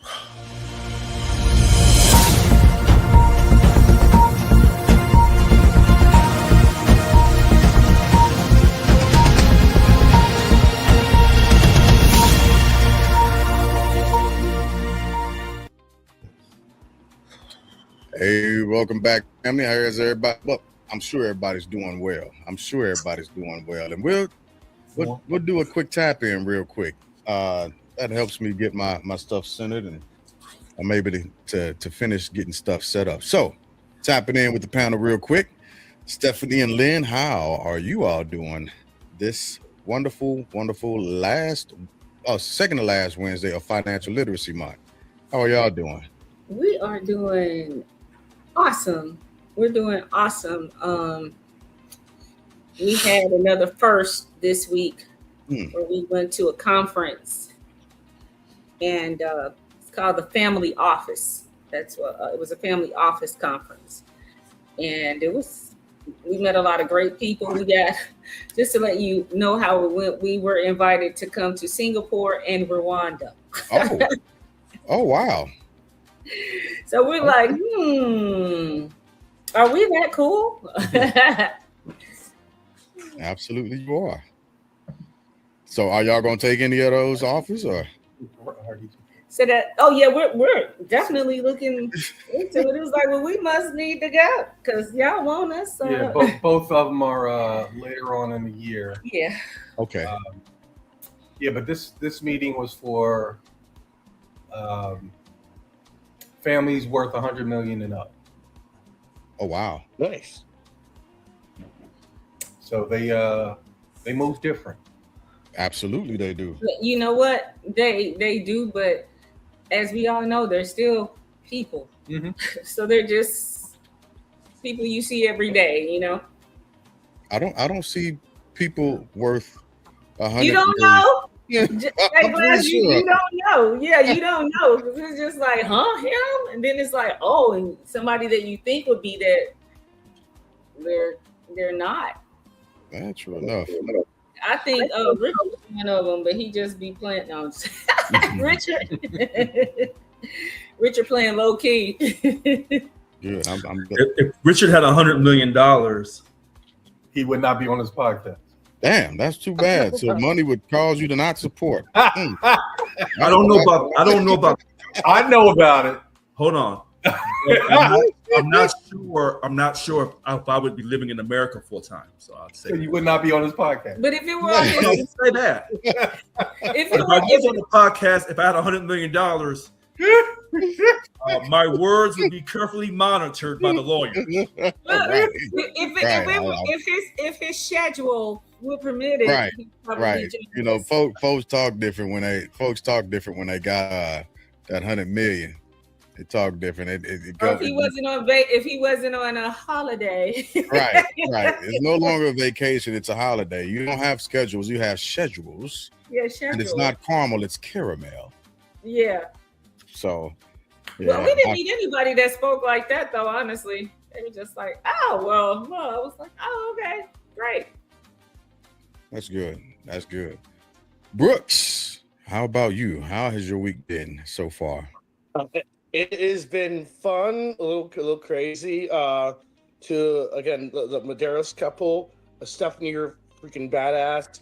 Hey, welcome back, family. How is everybody? Well, I'm sure everybody's doing well. And we'll do a quick tap in real quick. That helps me get my stuff centered, and I'm able to finish getting stuff set up. So, tapping in with the panel real quick. Stephanie and Lynn, how are you all doing this wonderful second to last Wednesday of Financial Literacy Month? How are y'all doing? We are doing awesome. We're doing awesome. We had another first this week where we went to a conference, and it's called the Family Office. That's what it was, a family office conference, and we met a lot of great people. We got, just to let you know how it went, we were invited to come to Singapore and Rwanda. Oh wow. So we're like, are we that cool? Absolutely, you are. So, are y'all gonna take any of those offers, or? So we're definitely looking into it. It was like, well, we must need to go because y'all want us. Yeah, both of them are later on in the year. Yeah. Okay. But this meeting was for families worth $100 million and up. Oh wow, nice. So they move different. Absolutely, they do. You know what? They do, but as we all know, they're still people. Mm-hmm. So they're just people you see every day. You know. I don't see people worth 100. You don't know. Yeah, you don't know. Yeah, you don't know. It's just like, him? And then it's like, and somebody that you think would be that, they're not. Natural enough. I think Richard was one of them, but he just be playing. No, Richard playing low key. Good. I'm if Richard had $100 million, he would not be on his podcast. Damn, that's too bad. So money would cause you to not support. I don't know about. I know about it. Hold on. I'm not sure if I would be living in America full time. So I'd say you would not be on his podcast. But if it were on his, say that. If I was on the podcast, if I had $100 million, my words would be carefully monitored by the lawyer. If his schedule will permit it, right. You know, folks talk different when they got that $100 million. They talk different. If he wasn't on a holiday, right. It's no longer a vacation; it's a holiday. You don't have schedules; you have schedules. Yeah, schedules. And it's not caramel; it's caramel. Yeah. So. Yeah, well, we didn't meet anybody that spoke like that, though. Honestly, they were just like, I was like, okay, great. That's good. Brooks, how about you? How has your week been so far? It has been fun, a little crazy. To again, the Medeiros couple, Stephanie, you're freaking badass.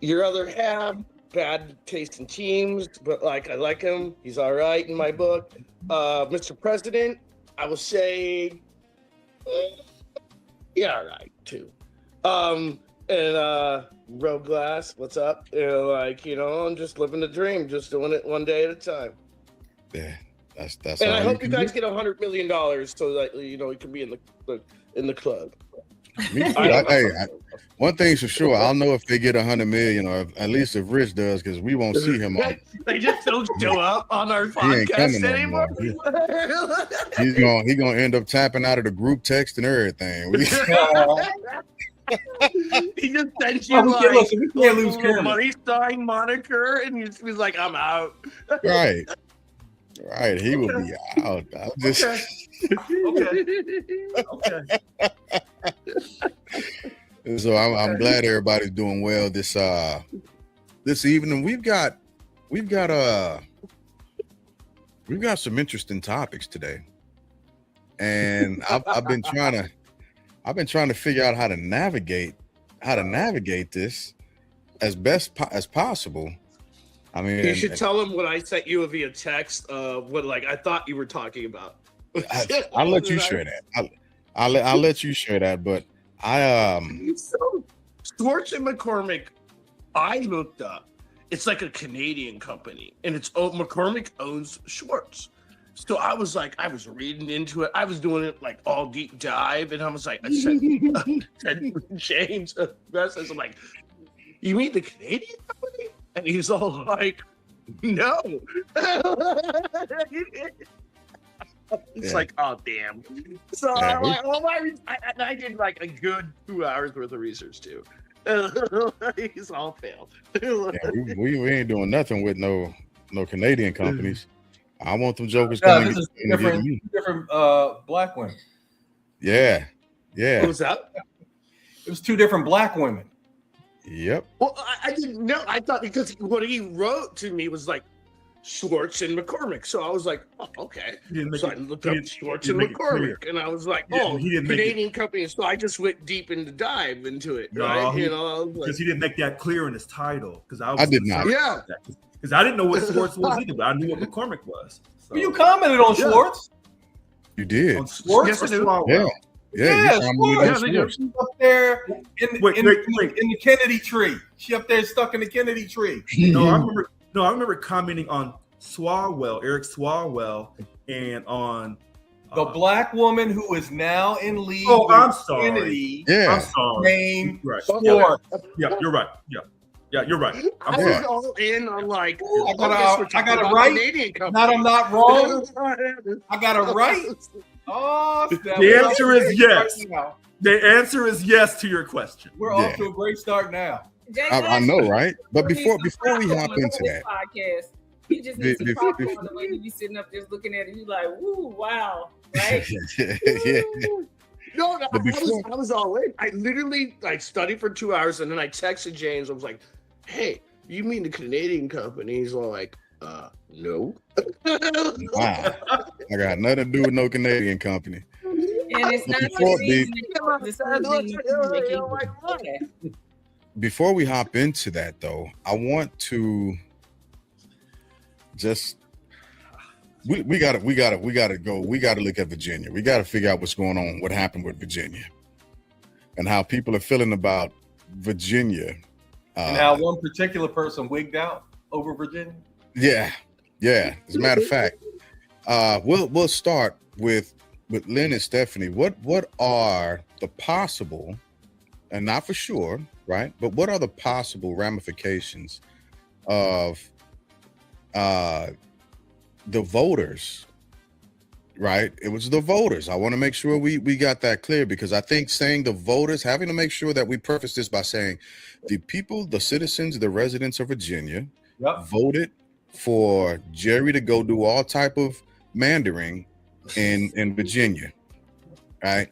Your other half, bad taste in teams, but I like him. He's all right in my book. Mr. President, I will say, all right too. And Rogue Glass, what's up? I'm just living the dream, just doing it one day at a time. Yeah, that's. And I hope you guys get $100 million so that we can be in the club. Me too. One thing's for sure, I'll know if they get $100 million, or at least if Rich does, because we won't see him on. They just don't show up on our podcast anymore. He's gonna end up tapping out of the group text and everything. He just sent you a money sign moniker, and he's like, "I'm out." Right. He will be out. Okay. So I'm glad everybody's doing well this evening. We've got we've got some interesting topics today, and I've been trying to figure out how to navigate this as best as possible. I mean, You should tell him what I sent you via text. What I thought you were talking about. I'll let you share that. I'll let you share that. But So, Schwartz and McCormick, I looked up. It's like a Canadian company, and McCormick owns Schwartz. So I was reading into it. I was doing it like all deep dive, and I was like, I said James, I'm like, you mean the Canadian company? And he's all like, no. It's like, oh damn. So Yeah, I'm like, I did like a good 2 hours worth of research too. He's all failed. we ain't doing nothing with no Canadian companies. I want them jokers No, coming this is to get different me. black women. Yeah. What was that? It was 2 different black women. Yep. Well, I didn't know. I thought because what he wrote to me was like Schwartz and McCormick. So I was like, oh, okay. So I looked up Schwartz and McCormick, and I was like, oh, Canadian company. So I just went deep into dive into it. No, right? Because he didn't make that clear in his title. Because I did not. Yeah. Because I didn't know what Schwartz was either, but I knew what McCormick was. So. You commented on Schwartz. You did. On Schwartz Yes, or I do. Swalwell? Yeah. Schwartz. You She's up there in Wait. the Kennedy tree. She up there stuck in the Kennedy tree. No, I remember commenting on Swalwell, Eric Swalwell, and on The black woman who is now in league. Oh, with I'm sorry. Kennedy, Yeah. I'm sorry. named Right. Schwartz. Yeah, you're right. Yeah, you're right. I was all in on like. I got it right. Canadian company. Not I'm not wrong. I got it right. Oh, The answer is yes. Right now. The answer is yes to your question. We're off to a great start now. I know, right? But before we hop into that, podcast, you just need to talk on the way you be sitting up just looking at it. You like, woo, wow, right? yeah. No, But before- I was all in. I literally studied for 2 hours, and then I texted James. I was like, "Hey, you mean the Canadian company?" He's all like, no. Wow. I got nothing to do with no Canadian company. And it's not Before the season. Before we hop into that, though, I want to just we gotta go. We gotta look at Virginia. We gotta figure out what's going on, what happened with Virginia, and how people are feeling about Virginia. And how one particular person wigged out over Virginia. Yeah. As a matter of fact, we'll start with Lynn and Stephanie. What are the possible, and not for sure, right? But what are the possible ramifications of the voters? Right? It was the voters. I want to make sure we got that clear, because I think saying the voters, having to make sure that we preface this by saying the people, the citizens, the residents of Virginia voted for Jerry to go do all type of mandering in Virginia, right?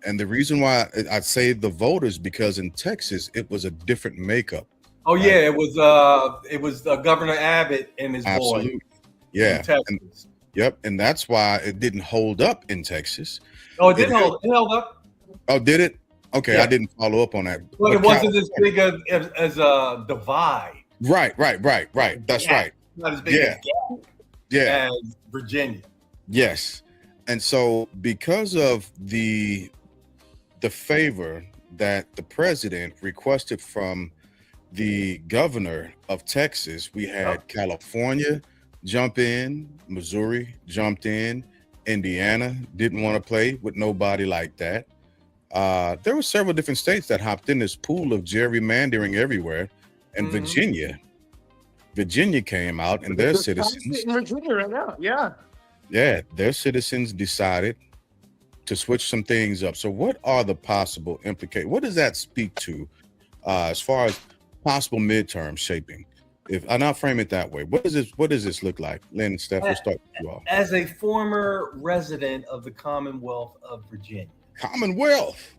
And the reason why I say the voters, because in Texas it was a different makeup. Oh yeah, right? It was Governor Abbott and his Absolutely. boy. Yeah. And that's why it didn't hold up in Texas. Oh, it held up. Oh, did it? Okay, yeah. I didn't follow up on that. Well, it wasn't as big as a divide. Right. That's right. Not as big as Virginia. Yes. And so because of the favor that the president requested from the governor of Texas, we had California jump in, Missouri jumped in, Indiana didn't want to play with nobody like that. There were several different states that hopped in this pool of gerrymandering everywhere, and Virginia came out, and their citizens in Virginia right now. their citizens decided to switch some things up. So what are the possible implications? What does that speak to as far as possible midterm shaping? And I'll frame it that way. What does this look like? Lynn and Steph, we'll start with you all. As a former resident of the Commonwealth of Virginia. Commonwealth.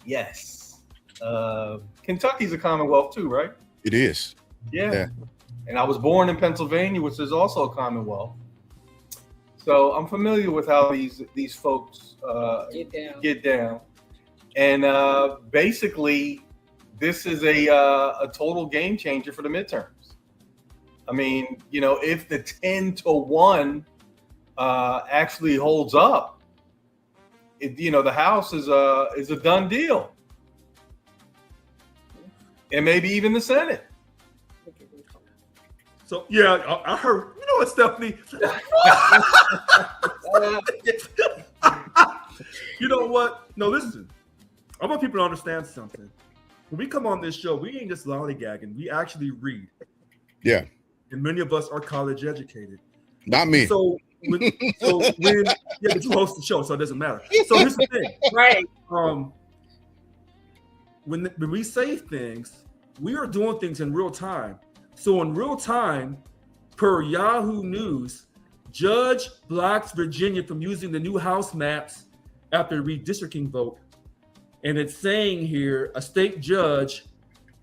Yes. Kentucky's a Commonwealth too, right? It is. Yeah. and I was born in Pennsylvania, which is also a Commonwealth. So I'm familiar with how these folks get down. And basically, this is a total game changer for the midterms. I mean, if the 10-1 actually holds up, the House is a done deal, and maybe even the Senate. So yeah, I heard. You know what, Stephanie? You know what? No, listen. I want people to understand something. When we come on this show, we ain't just lollygagging. We actually read. Yeah. And many of us are college educated. Not me. So when but you host the show, so it doesn't matter. So here's the thing. Right. When we say things, we are doing things in real time. So in real time, per Yahoo News, Judge blocks Virginia from using the new House maps after redistricting vote. And it's saying here, a state judge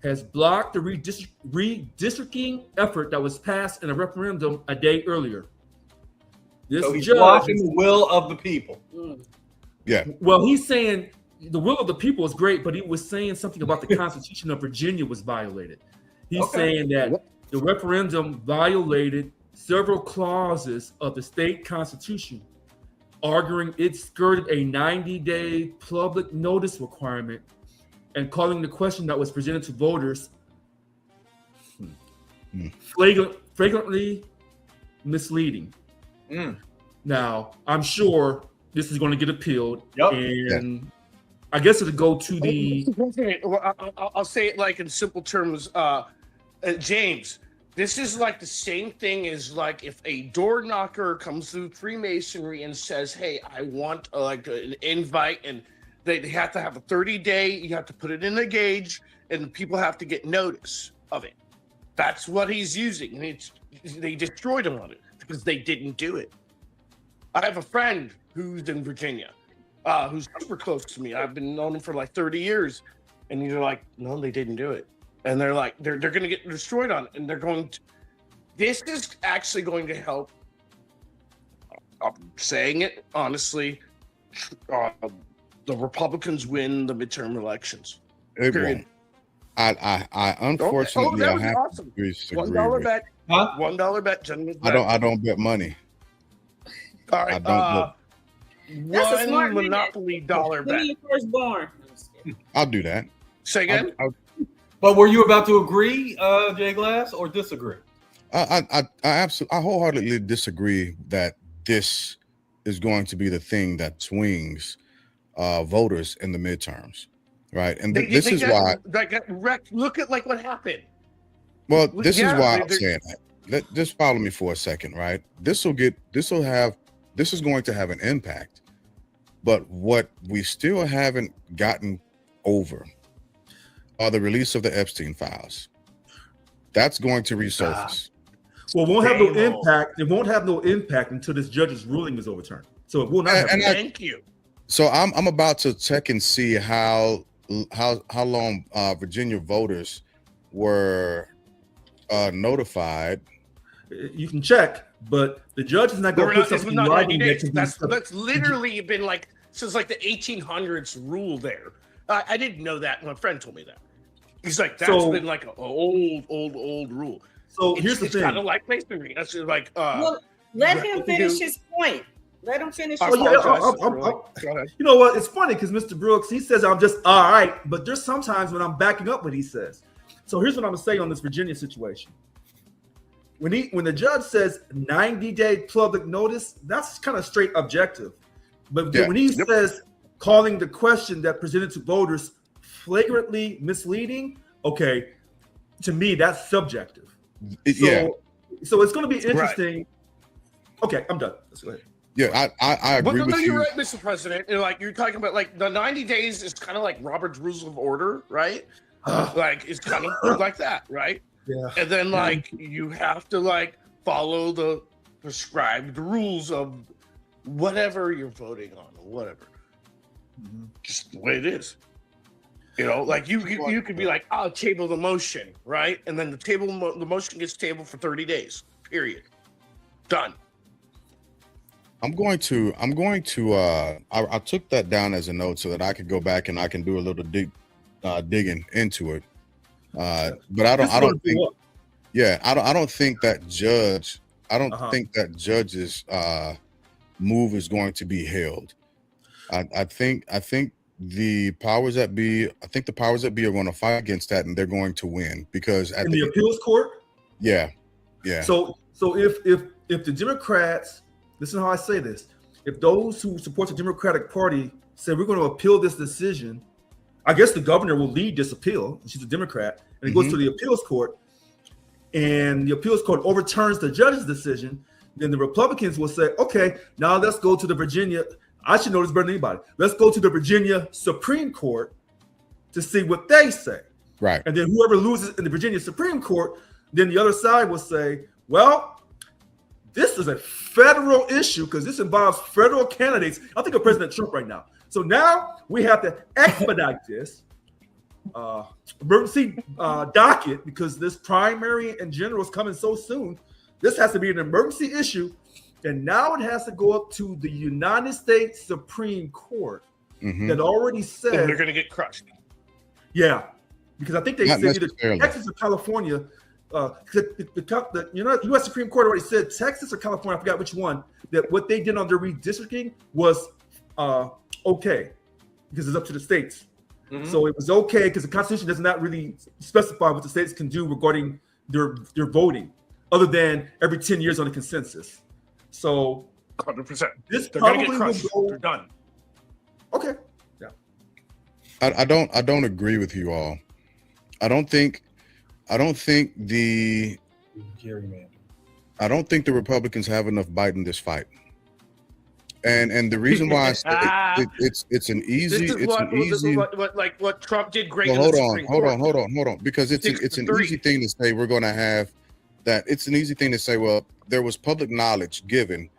has blocked the redistricting effort that was passed in a referendum a day earlier. This So he's judge blocking the will of the people. Yeah. Well, he's saying the will of the people is great, but he was saying something about the Constitution of Virginia was violated. He's saying that the referendum violated several clauses of the state constitution, arguing it skirted a 90-day public notice requirement and calling the question that was presented to voters flagrantly misleading. Now, I'm sure this is going to get appealed, and I guess it'll go to the... I'll say it like in simple terms, James, this is like the same thing as like if a door knocker comes through Freemasonry and says, hey, I want like an invite, and they have to have a 30-day, you have to put it in the gauge, and people have to get notice of it. That's what he's using, and they destroyed him on it because they didn't do it. I have a friend who's in Virginia, who's super close to me. I've been known him for like 30 years, and they're like, no, they didn't do it. And they're like, they're going to get destroyed on it. And they're going to, this is actually going to help. I'm saying it honestly. The Republicans win the midterm elections. It won't. I unfortunately I have to disagree. $1 bet. Huh? $1 bet, gentlemen. I don't bet money. All right. That's a smart Monopoly dollar bet. Your firstborn. I'll do that. Say again. But were you about to agree, Jay Glass, or disagree? I wholeheartedly disagree that this is going to be the thing that swings voters in the midterms, right? And this is why. Look at like what happened. Well, this is why I'm saying that. Just follow me for a second, right? This is going to have an impact, but what we still haven't gotten over are the release of the Epstein files. That's going to resurface. Well, it won't have no impact. It won't have no impact until this judge's ruling is overturned. So it will not have. Thank you. So I'm about to check and see how long Virginia voters were notified. You can check, but the judge is not going to put something in writing. That's literally been like since like the 1800s rule there. I didn't know that. My friend told me that. He's like, that's been like an old rule. So here's the thing. It's kind of like masonry. That's just like. Well, let him finish his point. Let him finish his point. You know what? It's funny because Mr. Brooks, he says I'm just all right, but there's sometimes when I'm backing up what he says. So here's what I'm gonna say on this Virginia situation. When the judge says 90-day public notice, that's kind of straight objective. But when he says calling the question that presented to voters flagrantly misleading, okay, to me that's subjective. So it's going to be interesting. Right. Okay, I'm done. Let's go ahead. Yeah, I agree with you. You're right, Mr. President. You're talking about like the 90 days is kind of like Robert's Rules of Order, right? Like it's kind of like that, right? Yeah. And then like you have to like follow the prescribed rules of whatever you're voting on or whatever. Just the way it is. You know, like you could be like, I'll table the motion, right? And then the motion gets tabled for 30 days, period. Done. I took that down as a note so that I could go back and I can do a little digging into it. But I don't think that judge's move is going to be held. I think the powers that be are going to fight against that, and they're going to win because in the appeals court. Yeah. So if the Democrats, listen to how I say this, if those who support the Democratic Party say we're going to appeal this decision, I guess the governor will lead this appeal. She's a Democrat, and it goes to the appeals court, and the appeals court overturns the judge's decision. Then the Republicans will say, okay, now let's go to the Virginia. I should know this better than anybody. Let's go to the Virginia Supreme Court to see what they say. Right. And then whoever loses in the Virginia Supreme Court, then the other side will say, well, this is a federal issue because this involves federal candidates. I think of President Trump right now. So now we have to expedite this emergency docket because this primary and general is coming so soon. This has to be an emergency issue. And now it has to go up to the United States Supreme Court that already said they're going to get crushed. Yeah, because I think they said either Texas or California. The U.S. Supreme Court already said Texas or California, I forgot which one, that what they did on their redistricting was okay because it's up to the states. So it was okay because the Constitution does not really specify what the states can do regarding their voting, other than every 10 years on a consensus. So 100%. This they're probably gonna get crushed. will go. They're done. Okay. Yeah. I don't agree with you all. I don't think the Republicans have enough bite in this fight. And the reason why I say it's an easy. What Trump did great. Well, hold on, because it's an easy thing to say we're going to have that. It's an easy thing to say. Well, there was public knowledge given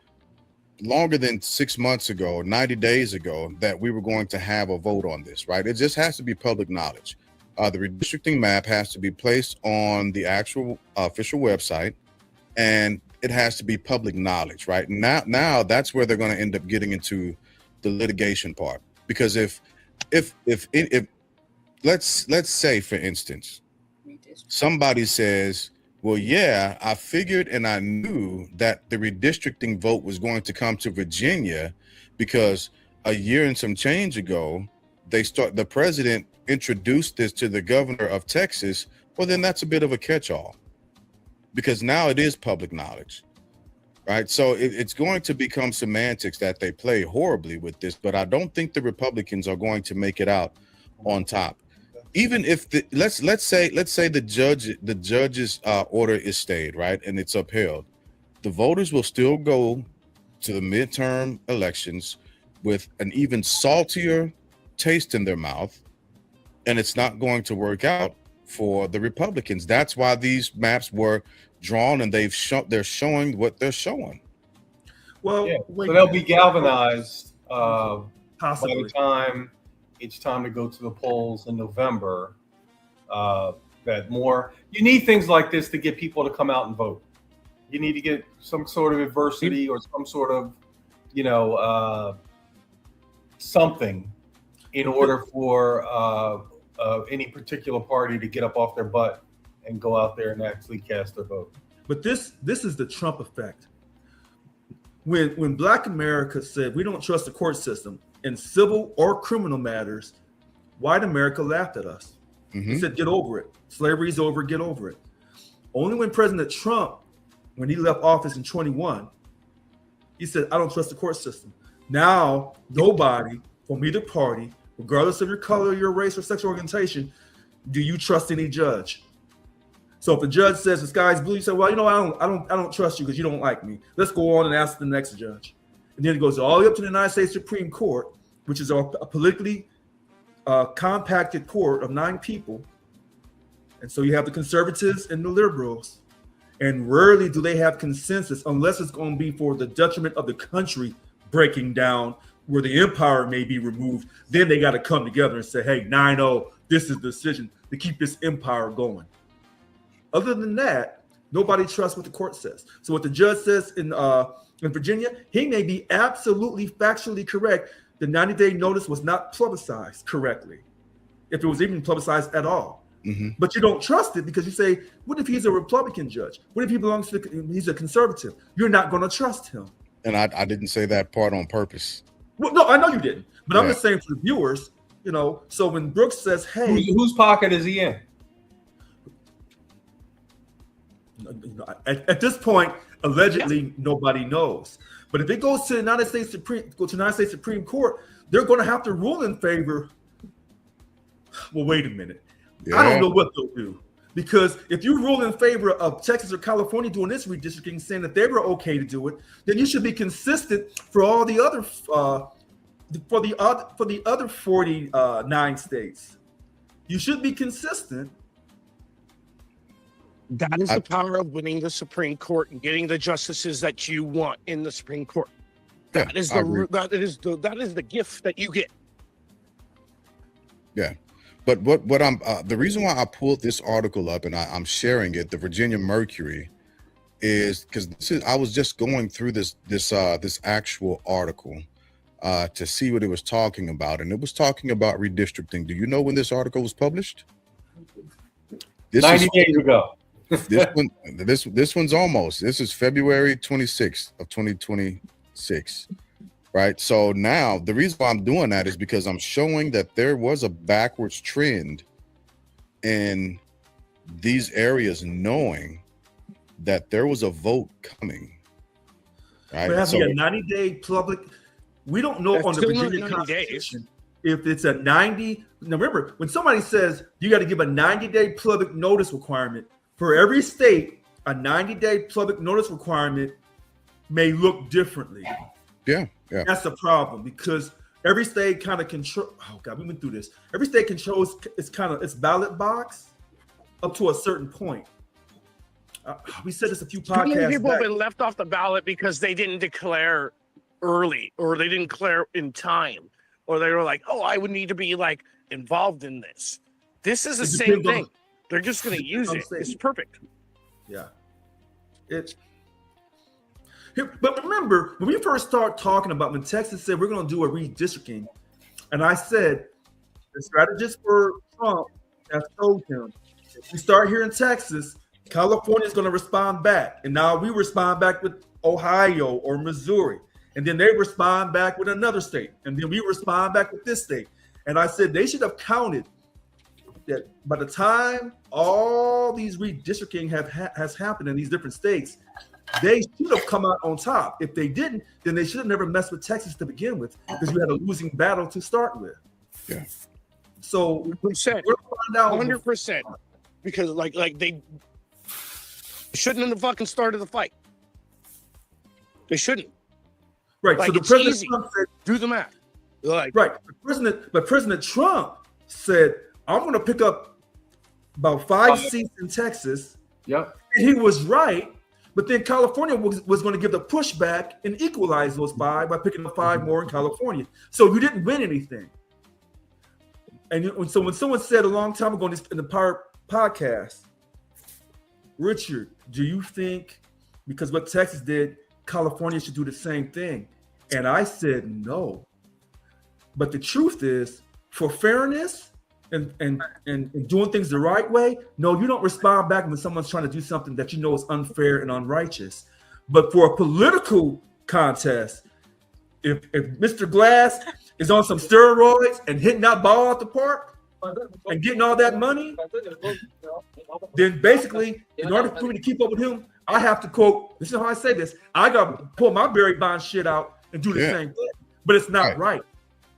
longer than 6 months ago, 90 days ago, that we were going to have a vote on this, right? It just has to be public knowledge. The redistricting map has to be placed on the actual official website, and it has to be public knowledge, right? Now that's where they're going to end up getting into the litigation part, because if let's say, for instance, somebody says, well, yeah, I figured and I knew that the redistricting vote was going to come to Virginia because a year and some change ago, the president introduced this to the governor of Texas. Well, then that's a bit of a catch-all because now it is public knowledge, right? So it's going to become semantics that they play horribly with this, but I don't think the Republicans are going to make it out on top. Even if let's say the judge's order is stayed, right, and it's upheld, the voters will still go to the midterm elections with an even saltier taste in their mouth, and it's not going to work out for the Republicans. That's why these maps were drawn, and they're showing what they're showing. Well, yeah. So they'll be galvanized by the time it's time to go to the polls in November. You need things like this to get people to come out and vote. You need to get some sort of adversity or some sort of, something in order for any particular party to get up off their butt and go out there and actually cast their vote. But this is the Trump effect. When Black America said we don't trust the court system in civil or criminal matters, white America laughed at us. He said, get over it. Slavery's over, get over it. Only when President Trump, when he left office in 21, he said, I don't trust the court system. Now, nobody from either party, regardless of your color, your race, or sexual orientation, do you trust any judge? So if the judge says the sky's blue, you say, well, I don't trust you because you don't like me. Let's go on and ask the next judge. And then it goes all the way up to the United States Supreme Court, which is a politically compacted court of 9 people. And so you have the conservatives and the liberals. And rarely do they have consensus unless it's going to be for the detriment of the country breaking down, where the empire may be removed. Then they got to come together and say, hey, 9-0, this is the decision to keep this empire going. Other than that, nobody trusts what the court says. So what the judge says in Virginia, he may be absolutely factually correct. The 90-day notice was not publicized correctly, if it was even publicized at all. Mm-hmm. But you don't trust it because you say, what if he's a Republican judge? What if he belongs to he's a conservative? You're not going to trust him. And I didn't say that part on purpose. Well, no, I know you didn't. But I'm just saying for the viewers, so when Brooks says, hey. Whose pocket is he in? At this point, allegedly, nobody knows. But if it goes to the United States Supreme Court, they're going to have to rule in favor. Well, wait a minute. Yeah. I don't know what they'll do. Because if you rule in favor of Texas or California doing this redistricting, saying that they were okay to do it, then you should be consistent for all the other for the other 49 states. You should be consistent. That is the power of winning the Supreme Court and getting the justices that you want in the Supreme Court. That is the gift that you get. Yeah. But what I'm the reason why I pulled this article up and I'm sharing it, the Virginia Mercury, is because I was just going through this actual article to see what it was talking about, and it was talking about redistricting. Do you know when this article was published? 90 days ago. This one's almost. This is February 26th of 2026. Right. So now the reason why I'm doing that is because I'm showing that there was a backwards trend in these areas, knowing that there was a vote coming. Right. There has to be a 90-day public. We don't know on the Virginia Constitution if it's a 90. Now remember, when somebody says you got to give a 90-day public notice requirement for every state, a 90-day public notice requirement may look differently. Yeah. That's the problem, because every state kind of control. Oh God, we went through this. Every state controls its ballot box up to a certain point. We said this a few podcasts. Too many people have been left off the ballot because they didn't declare early, or they didn't declare in time, or they were like, "Oh, I would need to be involved in this." This is the same thing. They're just going to use it. It's perfect. Yeah, it's. But remember, when we first started talking about when Texas said we're going to do a redistricting, and I said the strategist for Trump has told him, if we start here in Texas, California is going to respond back. And now we respond back with Ohio or Missouri. And then they respond back with another state. And then we respond back with this state. And I said they should have counted that by the time all these redistricting has happened in these different states, they should have come out on top. If they didn't, then they should have never messed with Texas to begin with, because you had a losing battle to start with. Yeah. So 100%, 100%, because they shouldn't have fucking started the fight. They shouldn't. Right. So the president Trump said, "Do the math." Right. But President Trump said, "I'm going to pick up about 5 seats in Texas." Yep. And he was right. But then California was going to give the pushback and equalize those 5 by picking up 5 more in California. So you didn't win anything. And so when someone said a long time ago in the Power podcast, Richard, do you think because what Texas did, California should do the same thing? And I said no. But the truth is, for fairness and doing things the right way, no, you don't respond back when someone's trying to do something that you know is unfair and unrighteous. But for a political contest, if Mr. Glass is on some steroids and hitting that ball out the park and getting all that money, then basically, in order for me to keep up with him, I have to quote, this is how I say this, I got to pull my Barry Bonds shit out and do the same thing. But it's not right.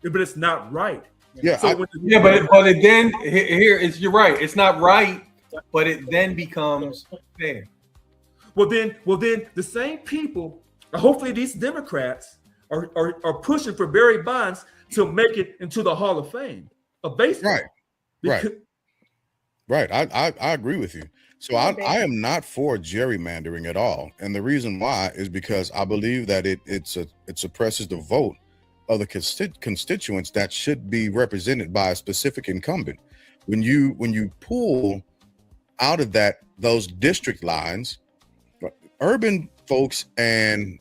But it's not right. Yeah, so but it then here is, you're right. It's not right, but it then becomes fair. Well then the same people, hopefully these Democrats are pushing for Barry Bonds to make it into the Hall of Fame of baseball. Right. I agree with you. So I am not for gerrymandering at all, and the reason why is because I believe that it suppresses the vote of the constituents that should be represented by a specific incumbent. when you pull out of those district lines, urban folks and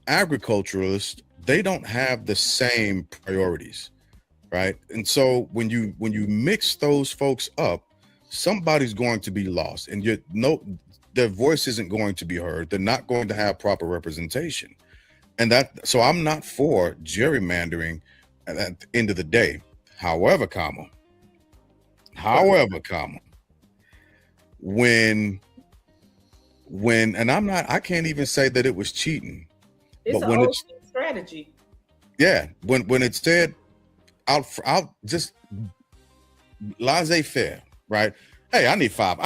agriculturalists, they don't have the same priorities, right? And so when you mix those folks up, somebody's going to be lost, and their voice isn't going to be heard. They're not going to have proper representation. And so I'm not for gerrymandering at the end of the day. However, when and I can't even say that it was cheating. It's but an when old it's strategy. Yeah, when it said out just laissez-faire, right? Hey, I need five.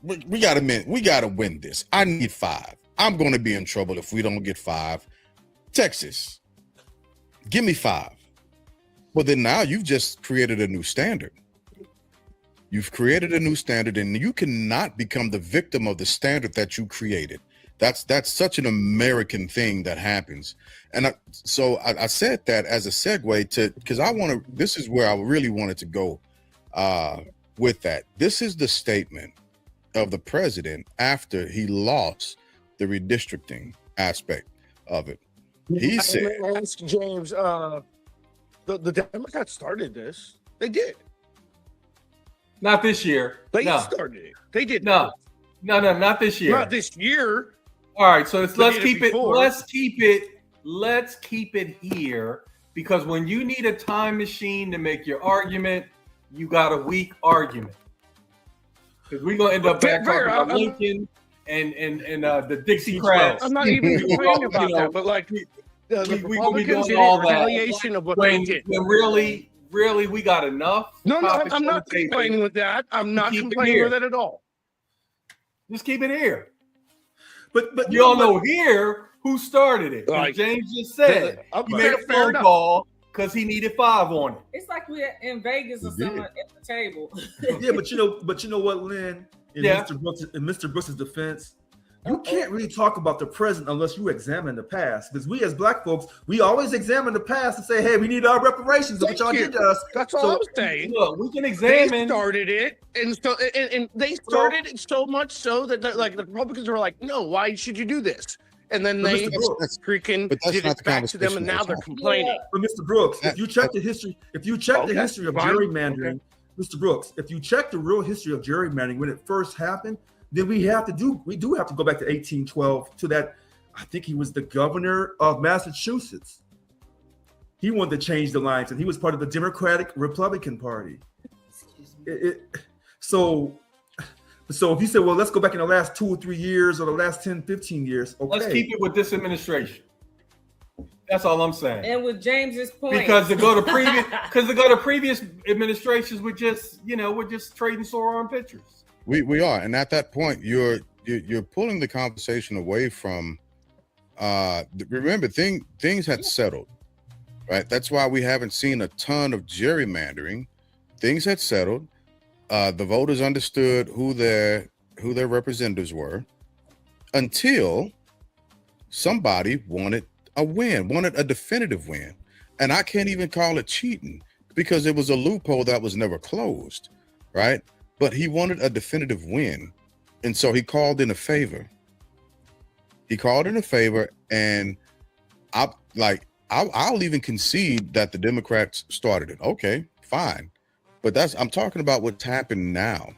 We gotta win this. I need 5. I'm gonna be in trouble if we don't get 5. Texas, give me 5. Well, then now you've just created a new standard. You've created a new standard, and you cannot become the victim of the standard that you created. That's such an American thing that happens. And I said that as a segue to, because this is where I really wanted to go with that. This is the statement of the president after he lost the redistricting aspect of it. He said, ask James, the Democrats started this. They did. Not this year. They started it. They did. No, not this year. Not this year. All right, so let's keep it here, because when you need a time machine to make your argument, you got a weak argument. Because we're gonna end up back talking about Lincoln and the Dixiecrats. I'm not even complaining about that, but like the Republicans did all retaliation of what they did. When really we got enough. No, I'm not complaining with that. I'm not complaining with it at all. Just keep it here. But you all know here who started it. Like, James just said he made a phone call because he needed 5 on it. It's like we're in Vegas or something at the table. Yeah, but you know what, Lynn? In Mr. Brooks' defense, you can't really talk about the present unless you examine the past. Because we as Black folks, we always examine the past and say, hey, we need our reparations of what y'all did to us. That's all I'm saying. Look, we can examine. They started it, and they started it so much so that like the Republicans were like, no, why should you do this? And then they freaking did it back to them, and now they're complaining. But Mr. Brooks, if you check the history, the history of gerrymandering, Mr. Brooks, if you check the real history of gerrymandering when it first happened, then we do have to go back to 1812 to that. I think he was the governor of Massachusetts. He wanted to change the lines, and he was part of the Democratic Republican Party. So if you say, well, let's go back in the last 2 or 3 years or the last 10, 15 years. Okay. Let's keep it with this administration. That's all I'm saying. And with James's point, because to go to previous administrations, we're just trading sore arm pictures. We are, and at that point, you're pulling the conversation away from. Remember, things had settled, right? That's why we haven't seen a ton of gerrymandering. Things had settled. The voters understood who their representatives were, until somebody wanted a definitive win, and I can't even call it cheating because it was a loophole that was never closed, right? But he wanted a definitive win. And so he called in a favor. And I'll even concede that the Democrats started it. Okay, fine. But I'm talking about what's happened now.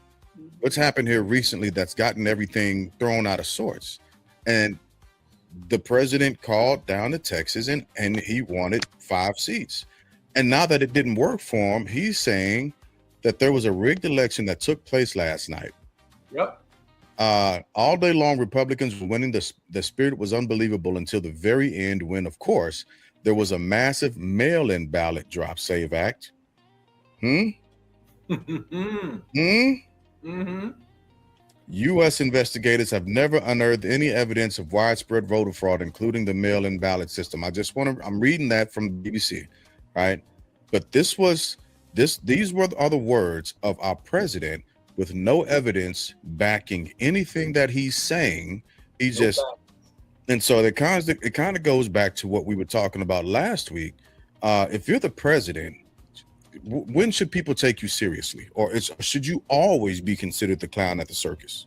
What's happened here recently that's gotten everything thrown out of sorts. And the president called down to Texas and he wanted 5 seats. And now that it didn't work for him, he's saying that there was a rigged election that took place last night. Yep. All day long, Republicans were winning. The spirit was unbelievable until the very end, when, of course, there was a massive mail-in ballot drop. Save Act. U.S. investigators have never unearthed any evidence of widespread voter fraud, including the mail-in ballot system. I'm reading that from the BBC, right? But these are the words of our president with no evidence backing anything that he's saying. And so it kind of goes back to what we were talking about last week. If you're the president when should people take you seriously, or should you always be considered the clown at the circus?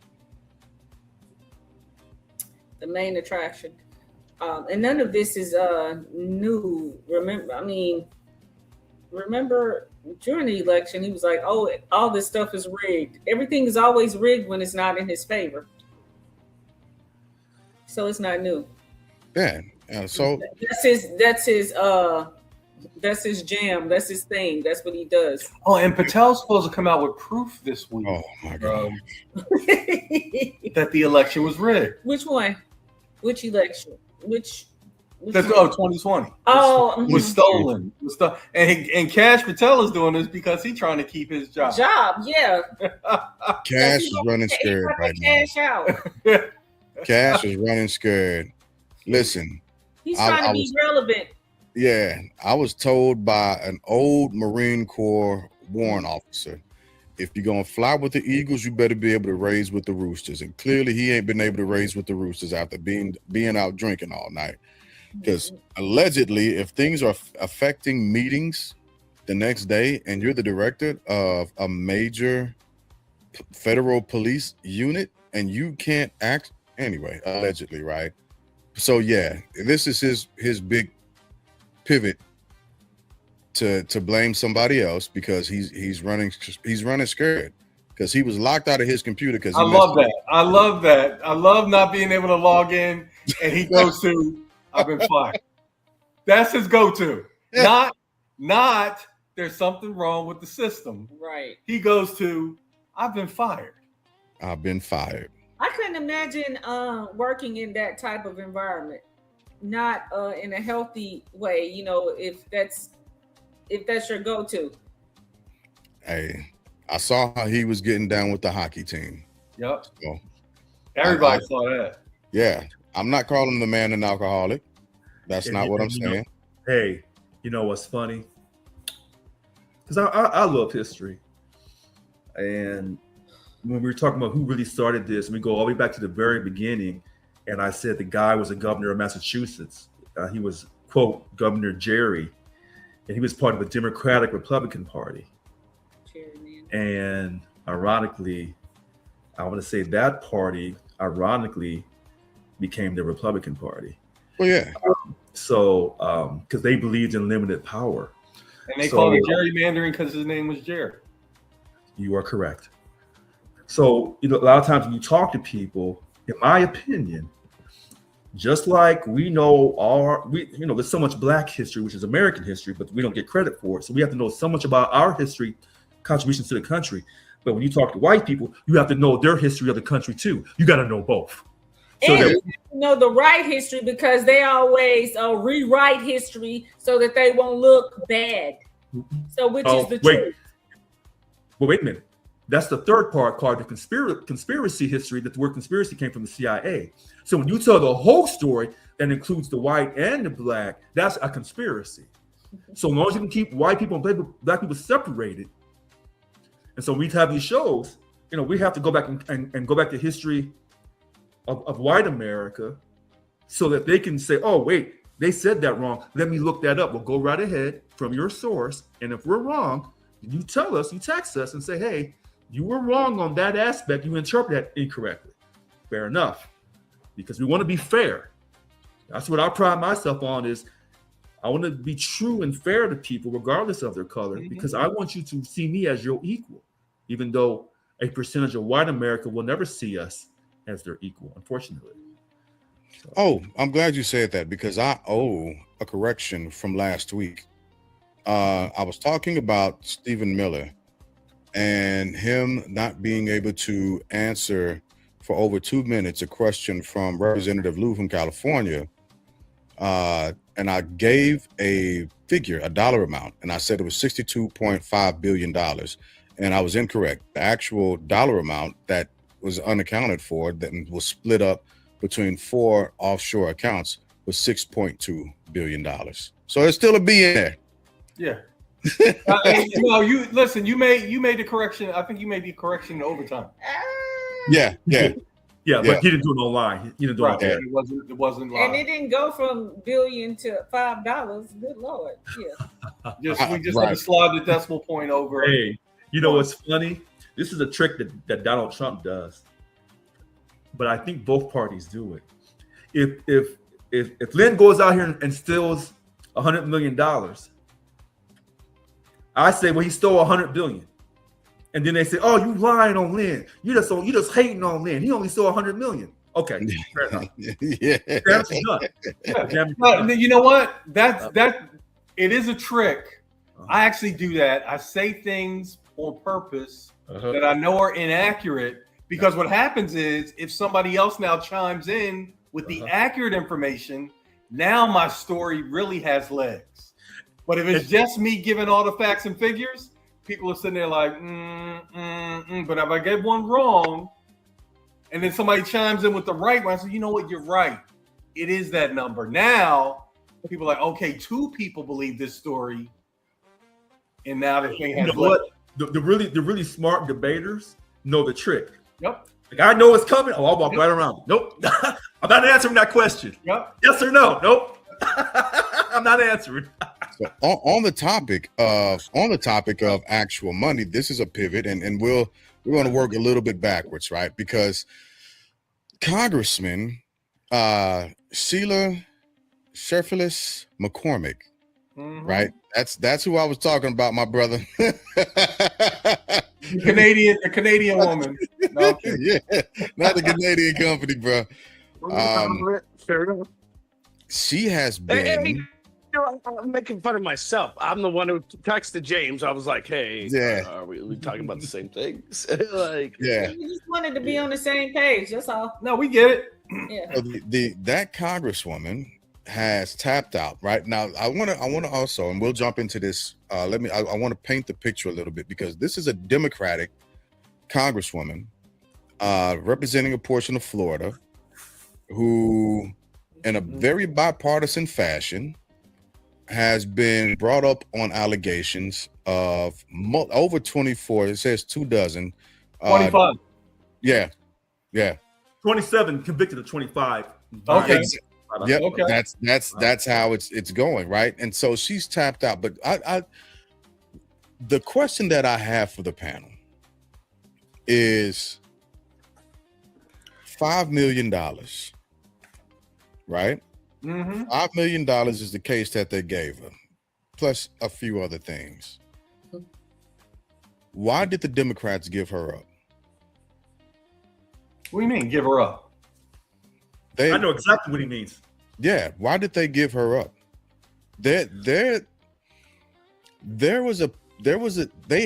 The main attraction. And none of this is new. Remember during the election, he was like, "Oh, all this stuff is rigged. Everything is always rigged when it's not in his favor." So it's not new. Yeah. So that's his jam. That's his thing. That's what he does. Oh, and Patel's supposed to come out with proof this week. Oh my God. That the election was rigged. Which one? Which election? Which 2020. Was stolen. And Cash Patel is doing this because he's trying to keep his job. Yeah. Cash is running scared right now. Cash out. Cash is running scared. Listen, he's trying to be relevant. Yeah, I was told by an old Marine Corps warrant officer, if you're gonna fly with the Eagles, you better be able to raise with the Roosters. And clearly, he ain't been able to raise with the Roosters after being out drinking all night. Because allegedly, if things are affecting meetings the next day, and you're the director of a major federal police unit, and you can't act anyway, allegedly, right? So yeah, this is his big pivot to blame somebody else because he's running scared because he was locked out of his computer. Because I love that. I love not being able to log in, and he goes to, "I've been fired." That's his go-to. Yeah. Not there's something wrong with the system. Right. He goes to, "I've been fired." I've been fired. I couldn't imagine working in that type of environment, not in a healthy way. You know, if that's your go-to. Hey, I saw how he was getting down with the hockey team. Yep. So, everybody saw that. Yeah, I'm not calling the man an alcoholic. That's not what I'm saying. Hey, you know what's funny? Because I love history, and when we were talking about who really started this, we go all the way back to the very beginning, and I said the guy was a governor of Massachusetts. He was, quote, Governor Jerry, and he was part of the Democratic Republican Party. And ironically, I want to say that party, ironically, became the Republican Party. Well, yeah. So, because they believed in limited power. And they called it gerrymandering because his name was Jerry. You are correct. So, a lot of times when you talk to people, in my opinion, just like we know there's so much Black history, which is American history, but we don't get credit for it. So we have to know so much about our history, contributions to the country. But when you talk to white people, you have to know their history of the country too. You got to know both. So and you know the right history because they always rewrite history so that they won't look bad. So which is the truth? Well, wait a minute. That's the third part called the conspiracy history, that the word conspiracy came from the CIA. So when you tell the whole story that includes the white and the Black, that's a conspiracy. So as long as you can keep white people and Black people separated, and so we have these shows, we have to go back and go back to history of white America so that they can say, oh, wait, they said that wrong. Let me look that up. We'll go right ahead from your source. And if we're wrong, you tell us, you text us and say, hey, you were wrong on that aspect. You interpret that incorrectly. Fair enough. Because we want to be fair. That's what I pride myself on is I want to be true and fair to people regardless of their color, because I want you to see me as your equal, even though a percentage of white America will never see us as their equal, unfortunately. So. Oh, I'm glad you said that because I owe a correction from last week. I was talking about Stephen Miller and him not being able to answer for over 2 minutes a question from Representative Lou from California. And I gave a figure, a dollar amount, and I said it was $62.5 billion. And I was incorrect. The actual dollar amount that was unaccounted for, that was split up between 4 offshore accounts, was $6.2 billion. So there's still a B in there. Yeah. You listen. You made the correction. I think you made the correction in overtime. Yeah. Yeah, but he didn't do it online. He didn't do it Right. online. It wasn't live. And it didn't go from billion to $5. Good Lord. Yeah. We just had to slide the decimal point over. Hey, you know what's funny? This is a trick that Donald Trump does, but I think both parties do it. If Lynn goes out here and steals $100 million, I say, well, he stole $100 billion, and then they say, oh, you lying on Lynn. You just hating on Lynn. He only stole $100 million. Okay, fair enough. Yeah. Damage is done. Yeah. But you know what? That it is a trick. I actually do that. I say things on purpose that I know are inaccurate, because what happens is if somebody else now chimes in with the accurate information, now my story really has legs. But if it's just me giving all the facts and figures, people are sitting there like, but if I get one wrong, and then somebody chimes in with the right one, I say, you know what, you're right. It is that number. Now, people are like, okay, 2 people believe this story, and now the thing has legs. The really smart debaters know the trick. Yep. Like, I know it's coming. Oh, I'll walk right around. Nope. I'm not answering that question. Yep. Yes or no? Nope. I'm not answering. So on the topic of actual money, this is a pivot, and we're going to work a little bit backwards, right? Because Congressman Sheila Sherfilis McCormick, right? That's who I was talking about, my brother. The Canadian woman. No, yeah, not the Canadian company, bro. She has been. Hey, I'm making fun of myself. I'm the one who texted James. I was like, "Hey, are we talking about the same things?" Like, yeah, You just wanted to be on the same page. That's all. No, we get it. Yeah. So that congresswoman has tapped out right now. I want to also, and we'll jump into this. I want to paint the picture a little bit, because this is a Democratic congresswoman representing a portion of Florida, who, in a very bipartisan fashion, has been brought up on allegations of over 24. It says 24. 25. Yeah. 27 convicted of 25. Okay. Yep. Okay. That's how it's going, right? And so she's tapped out. But the question that I have for the panel is $5 million, right? $5 million is the case that they gave her, plus a few other things. Why did the Democrats give her up? What do you mean, give her up? I know exactly what he means. Yeah, why did they give her up? They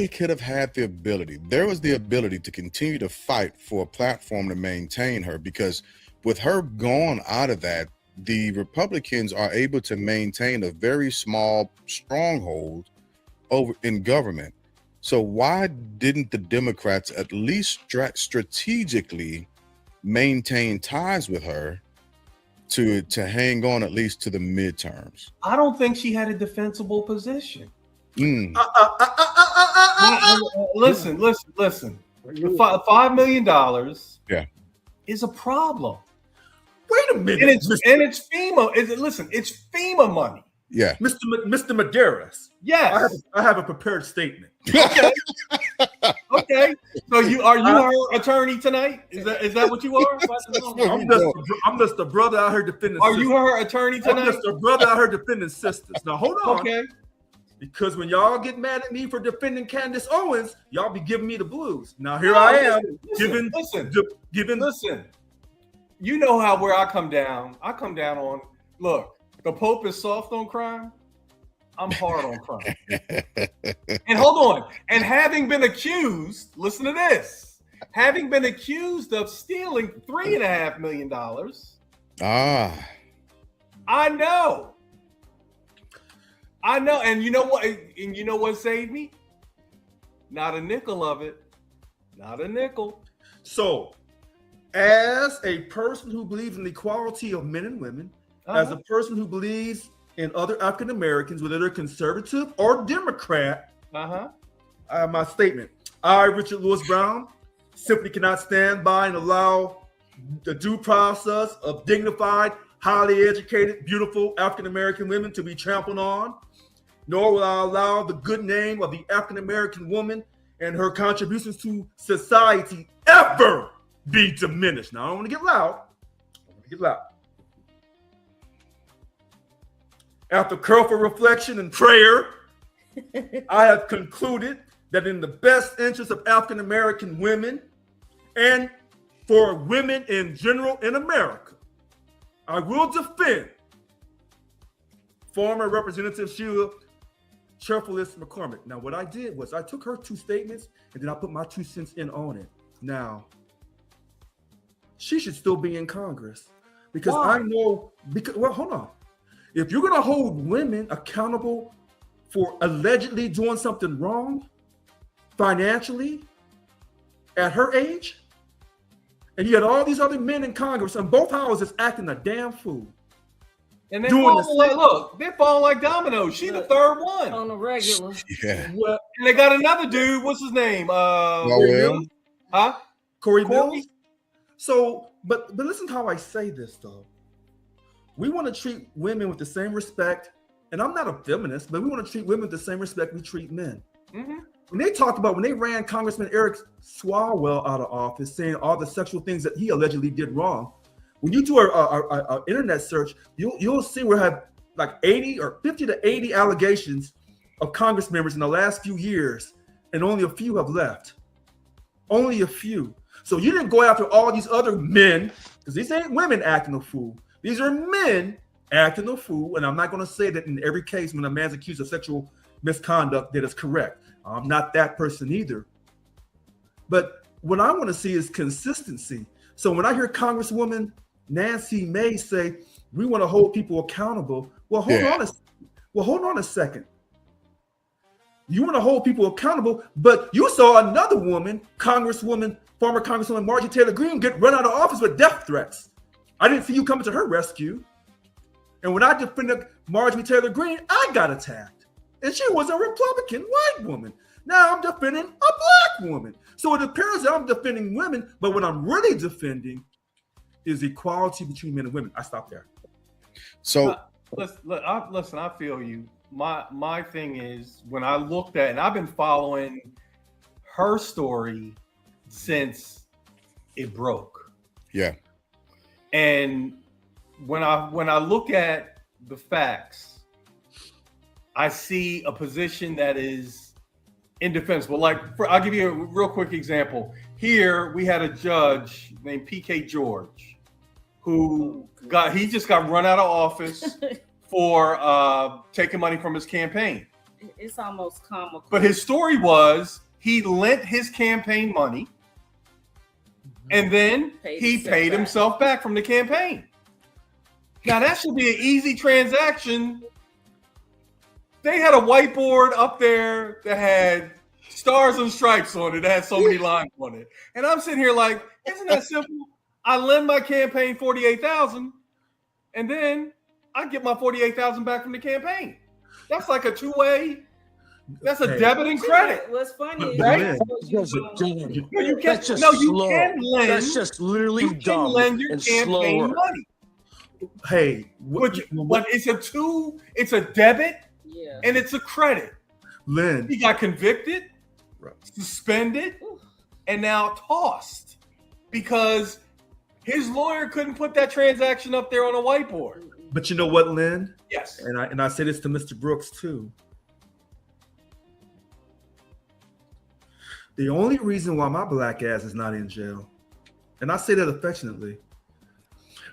could have had the ability. There was the ability to continue to fight for a platform to maintain her, because with her gone out of that, the Republicans are able to maintain a very small stronghold over in government. So why didn't the Democrats at least strategically maintain ties with her to hang on at least to the midterms? I don't think she had a defensible position. Listen. The $5 million is a problem. Wait a minute. And it's FEMA. It's FEMA money. Yeah. Mr. Medeiros. Yes. I have a prepared statement. Okay. Okay. So are you her attorney tonight? Is that what you are? I'm just a brother out here defending Are sisters. you her attorney tonight? I'm just a brother out here defending sisters. Now hold on. Okay. Because when y'all get mad at me for defending Candace Owens, y'all be giving me the blues. Now here I am giving. Listen. You know where I come down. I come down on, look, the Pope is soft on crime. I'm hard on crime. And hold on. And having been accused, listen to this. Having been accused of stealing $3.5 million. I know. And you know what? And you know what saved me? Not a nickel of it. Not a nickel. So, as a person who believes in the equality of men and women, as a person who believes in other African Americans, whether they're conservative or Democrat, I have my statement. I, Richard Lewis Brown, simply cannot stand by and allow the due process of dignified, highly educated, beautiful African-American women to be trampled on, nor will I allow the good name of the African-American woman and her contributions to society ever be diminished. Now, I don't want to get loud. After careful reflection and prayer, I have concluded that in the best interest of African-American women and for women in general in America, I will defend former Representative Sheila Cheerfulness McCormick. Now, what I did was I took her 2 statements and then I put my 2 cents in on it. Now, she should still be in Congress because I know, well, hold on. If you're going to hold women accountable for allegedly doing something wrong financially at her age, and you had all these other men in Congress and both houses acting a damn fool. And they're falling like dominoes. She's the third one. On the regular. Yeah. Well, and they got another dude. What's his name? Corey Mills. So, but listen to how I say this, though. We want to treat women with the same respect, and I'm not a feminist, but we want to treat women with the same respect we treat men. Mm-hmm. When they ran Congressman Eric Swalwell out of office, saying all the sexual things that he allegedly did wrong, when you do a internet search, you'll see we have like 80 or 50 to 80 allegations of Congress members in the last few years, and only a few have left. Only a few. So you didn't go after all these other men, because these ain't women acting a fool. These are men acting a fool, and I'm not going to say that in every case when a man's accused of sexual misconduct that is correct. I'm not that person either. But what I want to see is consistency. So when I hear Congresswoman Nancy May say, we want to hold people accountable. Well, hold on a second. You want to hold people accountable, but you saw another woman, former Congresswoman Marjorie Taylor Greene, get run out of office with death threats. I didn't see you coming to her rescue. And when I defended Marjorie Taylor Greene, I got attacked. And she was a Republican white woman. Now I'm defending a black woman. So it appears that I'm defending women, but what I'm really defending is equality between men and women. I stopped there. So listen, I feel you. My thing is, when I looked at, and I've been following her story since it broke. Yeah. And when I look at the facts, I see a position that is indefensible. I'll give you a real quick example. Here we had a judge named P.K. George who just got run out of office for taking money from his campaign. It's almost comical. But his story was he lent his campaign money and then he paid himself back from the campaign. Now that should be an easy transaction. They had a whiteboard up there that had stars and stripes on it. That had so many lines on it. And I'm sitting here like, isn't that simple? I lend my campaign $48,000 and then I get my $48,000 back from the campain. That's like a two-way. That's a debit and credit. What's funny right? You can lend. That's just literally dumb and slower. Money. Hey, but it's a debit and it's a credit. Lynn. He got convicted, suspended, and now tossed because his lawyer couldn't put that transaction up there on a whiteboard. But you know what, Lynn? Yes. And I say this to Mr. Brooks too. The only reason why my black ass is not in jail, and I say that affectionately,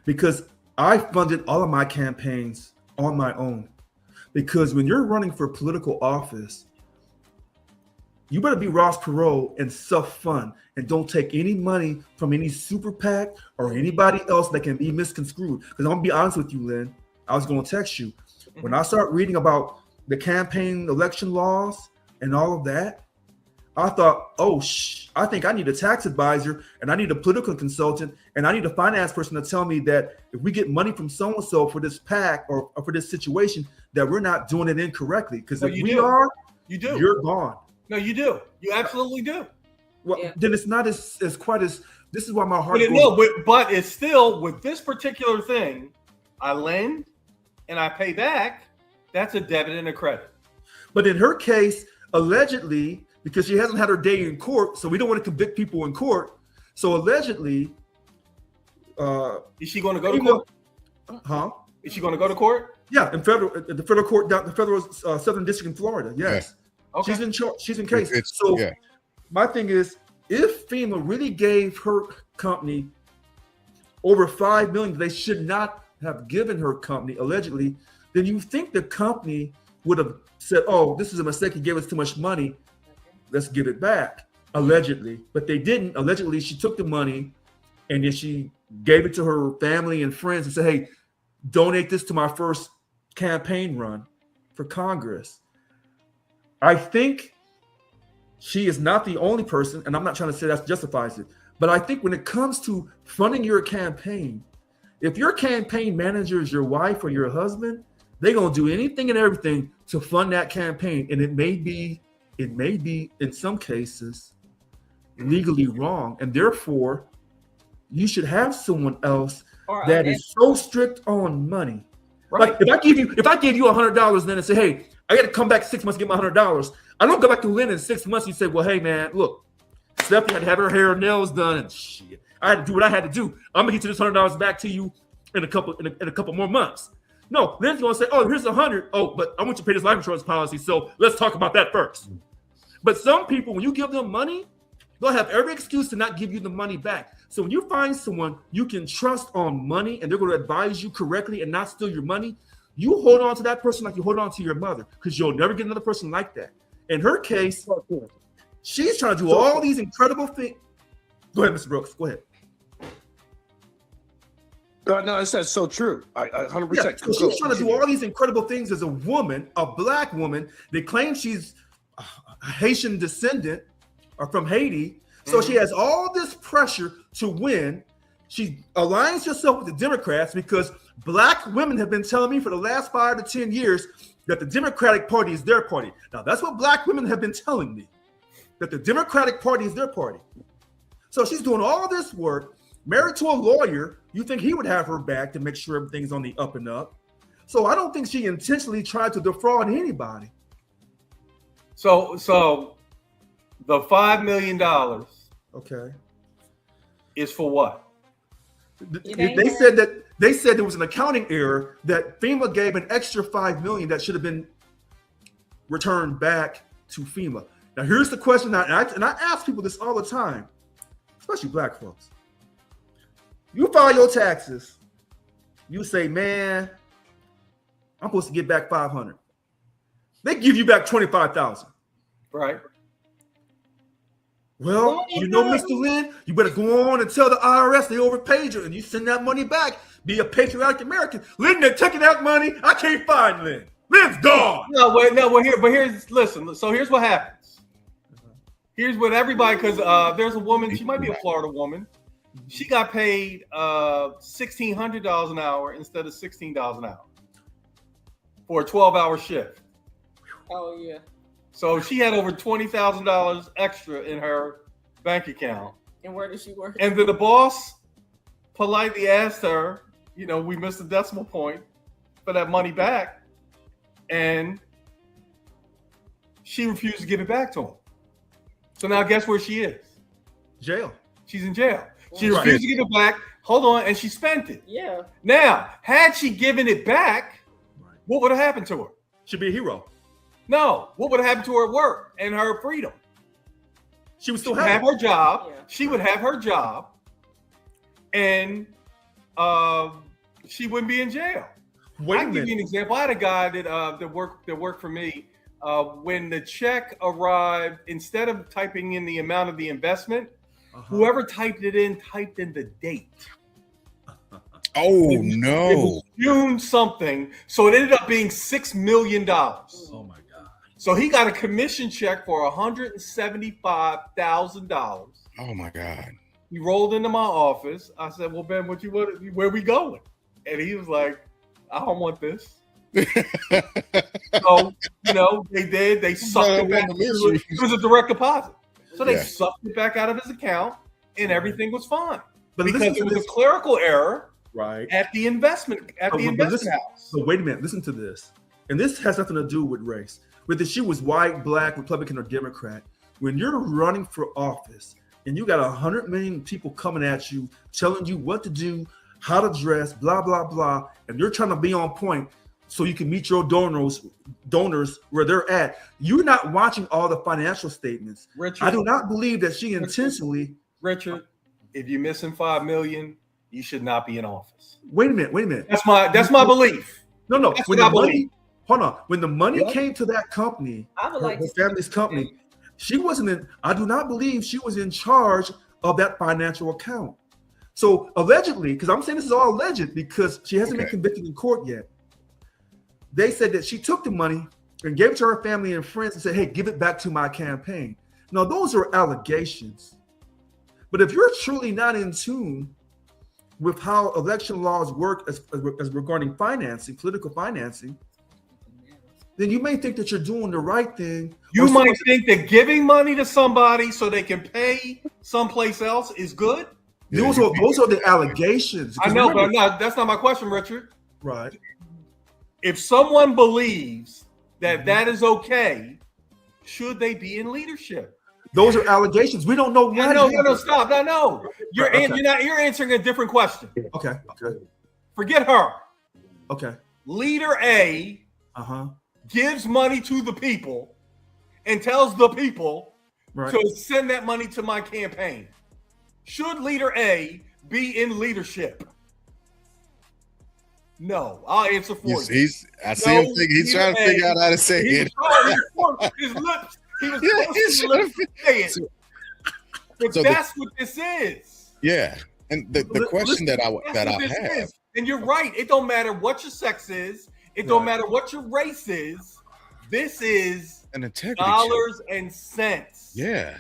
because I funded all of my campaigns on my own. Because when you're running for political office, you better be Ross Perot and self-fund and don't take any money from any super PAC or anybody else that can be misconstrued. Because I'm gonna be honest with you, Lynn, I was gonna text you. When I start reading about the campaign election laws and all of that, I thought, I think I need a tax advisor and I need a political consultant and I need a finance person to tell me that if we get money from so-and-so for this PAC or for this situation, that we're not doing it incorrectly. Because if we are, you're gone. No, you do. You absolutely do. Well, then it's not as quite as This is why my heart. But it's still with this particular thing. I lend and I pay back. That's a debit and a credit. But in her case, allegedly, because she hasn't had her day in court, so we don't want to convict people in court. So allegedly, is she going to go to court? Huh? Is she going to go to court? Yeah, in the federal court, the federal Southern District in Florida. Yes, yeah. Okay. She's in case. My thing is, if FEMA really gave her company over $5 million, they should not have given her company allegedly. Then you think the company would have said, "Oh, this is a mistake. He gave us too much money. Let's give it back." Allegedly, but they didn't. Allegedly, she took the money and then she gave it to her family and friends and said, "Hey, donate this to my first campaign run for Congress." I think she is not the only person, and I'm not trying to say that justifies it, but I think when it comes to funding your campaign, if your campaign manager is your wife or your husband, they're going to do anything and everything to fund that campaign. And it may be in some cases legally wrong. And therefore, you should have someone else that is so strict on money. Right. Like if I gave you $100 then and say, "Hey, I got to come back 6 months to get my $100. I don't go back to Lynn in 6 months. You say, "Well, hey man, look, Stephanie had to have her hair and nails done, and shit, I had to do what I had to do. I'm gonna get you this $100 back to you in a couple more months." No, Lynn's gonna say, "Oh, here's $100. Oh, but I want you to pay this life insurance policy. So let's talk about that first." But some people, when you give them money, they'll have every excuse to not give you the money back. So when you find someone you can trust on money and they're going to advise you correctly and not steal your money, you hold on to that person like you hold on to your mother, because you'll never get another person like that. In her case, she's trying to do all these incredible things. Go ahead, Mr. Brooks. Go ahead. No, that's so true. I 100%. Yeah, so she's trying to do all these incredible things as a woman, a black woman. They claim she's a Haitian descendant or from Haiti. So she has all this pressure to win. She aligns herself with the Democrats because black women have been telling me for the last 5 to 10 years that the Democratic Party is their party. Now, that's what black women have been telling me, that the Democratic Party is their party. So she's doing all this work, married to a lawyer. You think he would have her back to make sure everything's on the up and up. So I don't think she intentionally tried to defraud anybody. So the $5 million is for what? They said there was an accounting error, that FEMA gave an extra $5 million that should have been returned back to FEMA. Now here's the question, and I ask people this all the time, especially black folks. You file your taxes, you say, "Man, I'm supposed to get back $500. They give you back $25,000. Right. Well, Mr. Lynn, you better go on and tell the IRS they overpaid you, and you send that money back. Be a patriotic American. Lynn, they're taking that money. I can't find Lynn. Lynn's gone. Listen. So here's what happens. Here's what everybody, because there's a woman. She might be a Florida woman. She got paid $1,600 an hour instead of $16 an hour for a 12-hour shift. Oh yeah. So she had over $20,000 extra in her bank account. And where did she work? And then the boss politely asked her, we missed the decimal point for that money back. And she refused to give it back to him. So now guess where she is? Jail. She's in jail. She refused to give it back. Hold on. And she spent it. Yeah. Now, had she given it back, what would have happened to her? She'd be a hero. No. What would have happened to her work and her freedom? She would still have her job. Yeah. She would have her job. And she wouldn't be in jail. I can give you an example. I had a guy that worked for me. When the check arrived, instead of typing in the amount of the investment, whoever typed in the date. Oh no! It was June something, so it ended up being $6 million. Oh my God! So he got a commission check for $175,000. Oh my God! He rolled into my office. I said, "Well, Ben, where we going?" And he was like, "I don't want this." So they sucked it back. It was a direct deposit. So they sucked it back out of his account and everything was fine. But because it was a clerical error at the investment house. So wait a minute, listen to this. And this has nothing to do with race. Whether she was white, black, Republican, or Democrat, when you're running for office and you got 100 million people coming at you, telling you what to do, how to dress, blah, blah, blah, and you're trying to be on point so you can meet your donors where they're at, you're not watching all the financial statements. Richard, I do not believe that she intentionally. Richard, if you're missing $5 million, you should not be in office. Wait a minute. That's my belief. No. That's when what the I money, believe. hold on. When the money came to that company, her family's company, she wasn't in. I do not believe she was in charge of that financial account. So allegedly, because I'm saying this is all alleged because she hasn't been convicted in court yet. They said that she took the money and gave it to her family and friends and said, "Hey, give it back to my campaign." Now those are allegations. But if you're truly not in tune with how election laws work as regarding financing, political financing, then you may think that you're doing the right thing. You might think that giving money to somebody so they can pay someplace else is good. Those are the allegations. I know, but that's not my question, Richard. Right. If someone believes that that is okay, should they be in leadership? Those are allegations. We don't know why. No, stop. No. You're answering a different question. Okay. Forget her. Okay. Leader A gives money to the people and tells the people to send that money to my campaign. Should Leader A be in leadership? No, I'll answer for you. He's trying to figure out how to say it. His lips. He was supposed to say it. But so that's what this is. Yeah. And the question that I have. And you're right. It don't matter what your sex is. It don't matter what your race is. This is an integrity dollars and cents. Yeah.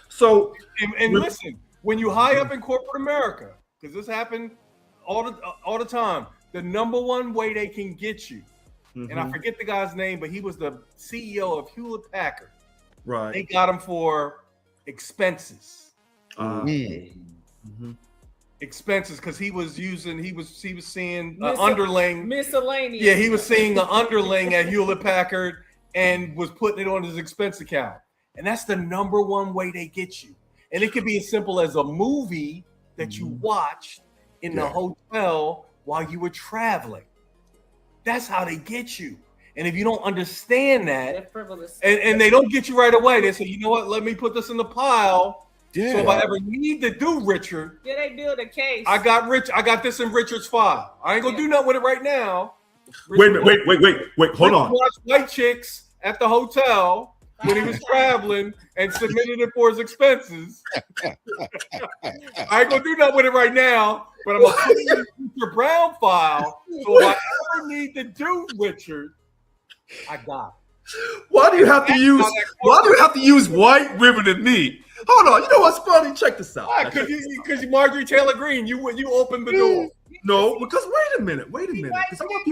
So and listen, when you high up in corporate America, because this happened all the time, the number one way they can get you, and I forget the guy's name, but he was the CEO of Hewlett Packard. Right. They got him for expenses. Expenses, because he was seeing an underling miscellaneous. Yeah, he was seeing an underling at Hewlett Packard and was putting it on his expense account. And that's the number one way they get you. And it could be as simple as a movie that you watched in the hotel while you were traveling. That's how they get you. And if you don't understand that, and they don't get you right away, they say, you know what, let me put this in the pile. Yeah. So if I ever need to do Richard, they build a case. I got this in Richard's file. I ain't gonna do nothing with it right now. Wait, hold on. Watched White Chicks at the hotel when he was traveling and submitted it for his expenses. I ain't gonna do nothing with it right now, but I'm gonna put it in your Brown file. So if I ever need to do Richard, I got it. Why do you have to use white women and me? Hold on, you know what's funny? Check this out. Because you Marjorie Taylor Greene, you opened the door. No, because wait a minute. Because I want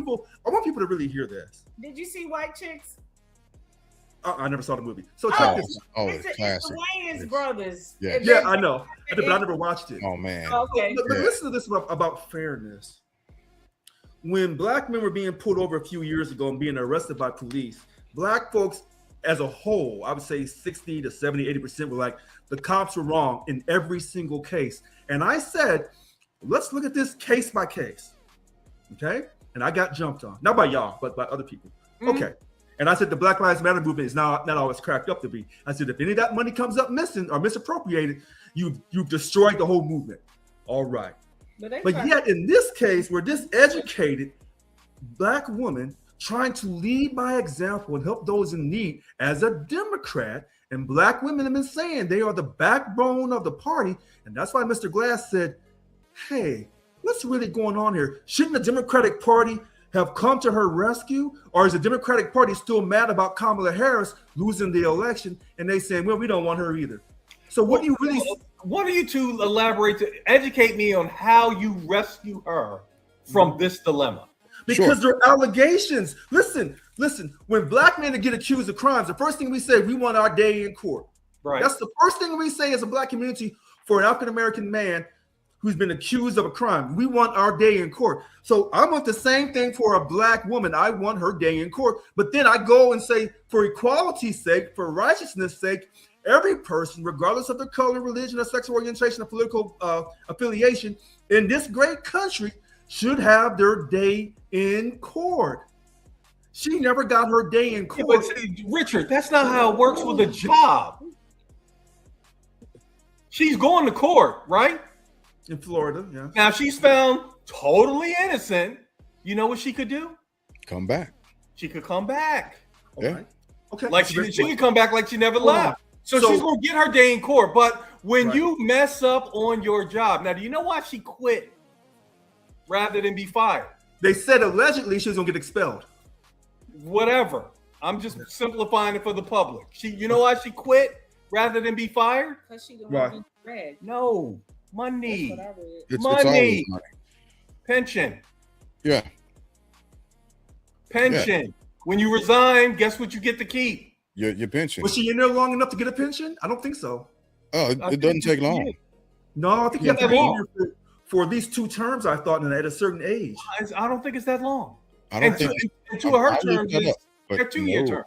people to really hear this. Did you see White Chicks? I never saw the movie. So check this out. It's the Wayans brothers. Yeah, I know. But I never watched it. Oh man. Okay. But listen to this about fairness. When black men were being pulled over a few years ago and being arrested by police, black folks as a whole, I would say 60 to 70, 80% were like, the cops were wrong in every single case. And I said, let's look at this case by case. Okay? And I got jumped on. Not by y'all, but by other people. Okay. And I said the Black Lives Matter movement is not always cracked up to be. I said, if any of that money comes up missing or misappropriated, you've destroyed the whole movement. All right. But yet in this case, where this educated black woman trying to lead by example and help those in need as a Democrat, and black women have been saying they are the backbone of the party. And that's why Mr. Glass said, hey, what's really going on here? Shouldn't the Democratic Party have come to her rescue? Or is the Democratic Party still mad about Kamala Harris losing the election? And they saying, well, we don't want her either. So what do you really... What are you to elaborate to educate me on how you rescue her from this dilemma? Because there are allegations. Listen. When black men get accused of crimes, the first thing we say, we want our day in court. Right. That's the first thing we say as a black community for an African-American man who's been accused of a crime. We want our day in court. So I want the same thing for a black woman. I want her day in court. But then I go and say, for equality's sake, for righteousness' sake, every person, regardless of their color, religion, or sexual orientation, or political affiliation, in this great country should have their day in court. She never got her day in court. But see, Richard, that's not how it works with a job. She's going to court, right? In Florida, yeah. Now, if she's found totally innocent, you know what she could do? Come back. She could come back. Yeah. Okay. Like she could come back like she never left. So she's going to get her day in court. But when you mess up on your job, now, do you know why she quit rather than be fired? They said allegedly she was going to get expelled. Whatever. I'm just simplifying it for the public. You know why she quit rather than be fired? Because she didn't want to be dragged. No. Money. That's what I read. It's Money. always money. Pension. Yeah. Pension. Yeah. When you resign, guess what you get to keep? Your pension. Was she in there long enough to get a pension? I don't think so. Oh, it doesn't take long. No, I think you have to be in here for at least 2 terms, I thought, and at a certain age. I don't think it's that long. I don't think two of her terms is a 2-year term.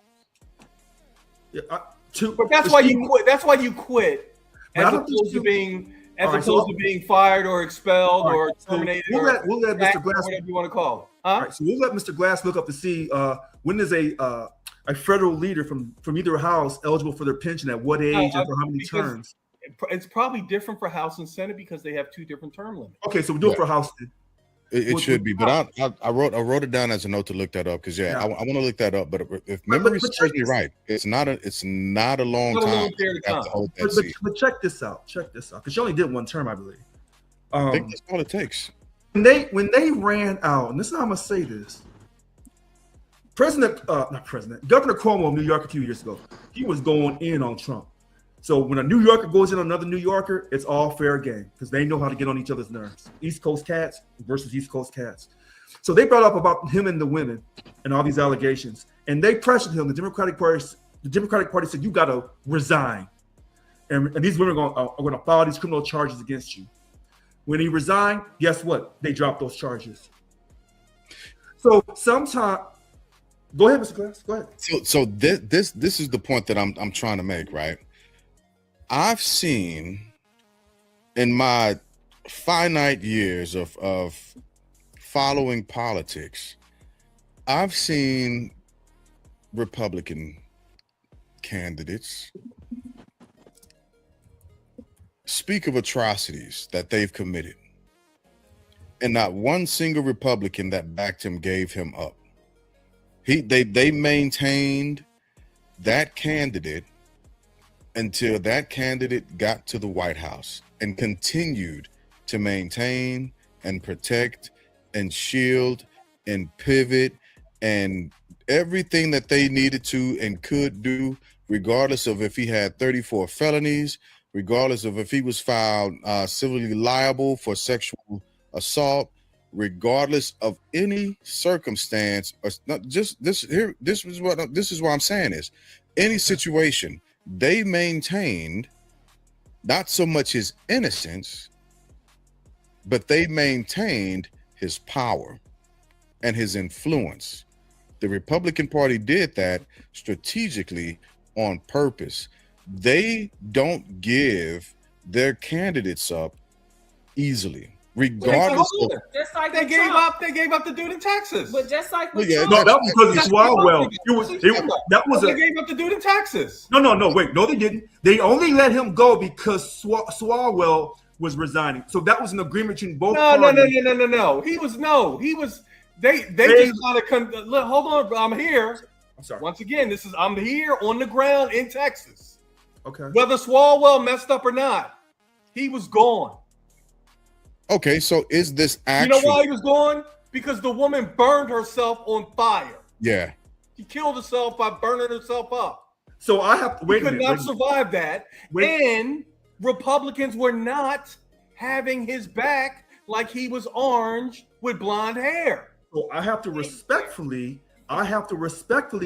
Yeah, but that's why you quit. That's why you quit, as opposed to being fired or expelled or terminated. We'll let Mr. Glass, whatever you want to call it. All right, so we'll let Mr. Glass look up to see when is a federal leader from either house eligible for their pension at what age and for how many terms. It's probably different for House and Senate because they have 2 different term limits. Okay, so we'll do it for House. It should be, but I wrote it down as a note to look that up because I want to look that up. But if memory serves me right, it's not a long time. But check this out, because she only did 1 term, I believe. I think that's all it takes. When they ran out, and this is how I'm gonna say this. Governor Cuomo of New York a few years ago, he was going in on Trump. So when a New Yorker goes in on another New Yorker, it's all fair game because they know how to get on each other's nerves. East Coast cats versus East Coast cats. So they brought up about him and the women and all these allegations, and they pressured him. The Democratic Party said, "You got to resign," and these women are going to file these criminal charges against you. When he resigned, guess what? They dropped those charges. So sometimes, go ahead, Mr. Glass. Go ahead. So this is the point that I'm trying to make, right? I've seen in my finite years of following politics, I've seen Republican candidates speak of atrocities that they've committed, and not one single Republican that backed him gave him up. They maintained that candidate until that candidate got to the White House and continued to maintain and protect and shield and pivot and everything that they needed to and could do, regardless of if he had 34 felonies, regardless of if he was found civilly liable for sexual assault, regardless of any circumstance, or not just this here. This is what I'm saying is any situation. They maintained not so much his innocence, but they maintained his power and his influence. The Republican Party did that strategically on purpose. They don't give their candidates up easily, regardless of just like they gave up the dude in Texas. But just like with Trump. No, that was because of Swalwell. They gave up the dude in Texas. No, wait, no, they didn't. They only let him go because Swalwell was resigning. So that was an agreement between both parties. No. He was. They just kind of hold on. I'm here. I'm sorry. Once again, I'm here on the ground in Texas. Okay. Whether Swalwell messed up or not, he was gone. Okay, so is this actually? You know why he was gone? Because the woman burned herself on fire. Yeah. She killed herself by burning herself up. So I have to wait. He could not survive that. And Republicans were not having his back like he was orange with blonde hair. So I have to respectfully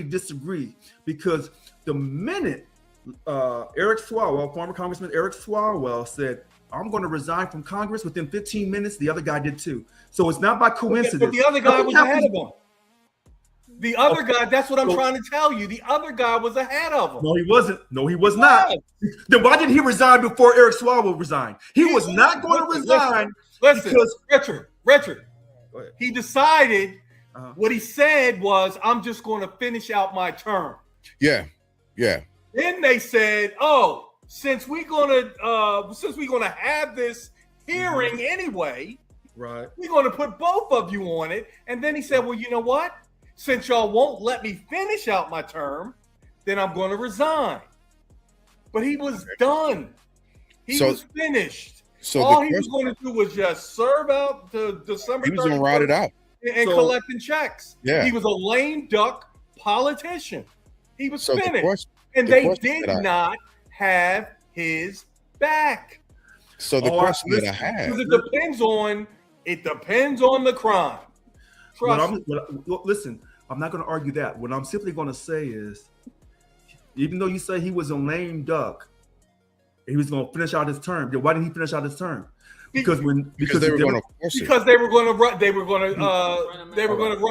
disagree because the minute Eric Swalwell, former Congressman Eric Swalwell, said, I'm going to resign from Congress. Within 15 minutes, the other guy did too. So it's not by coincidence. But the other guy was ahead of him. The other guy, that's what I'm trying to tell you. The other guy was ahead of him. No, he wasn't. No, he was not. Then why did he resign before Eric Swalwell resigned? He was not going to resign. Listen, Richard. He decided what he said was, I'm just going to finish out my term. Yeah. Then they said, oh, since we're gonna have this hearing anyway, right? We're gonna put both of you on it. And then he said, well, you know what? Since y'all won't let me finish out my term, then I'm going to resign. But he was done. He was finished. So all he was going to do was just serve out to December. He was going to ride it out and collecting checks. Yeah, he was a lame duck politician. He was finished, and they did not have his back. So the question that I have, because it depends on the crime. Listen, I'm not going to argue that. What I'm simply going to say is, even though you say he was a lame duck, he was going to finish out his term. Why didn't he finish out his term? Because they were going to run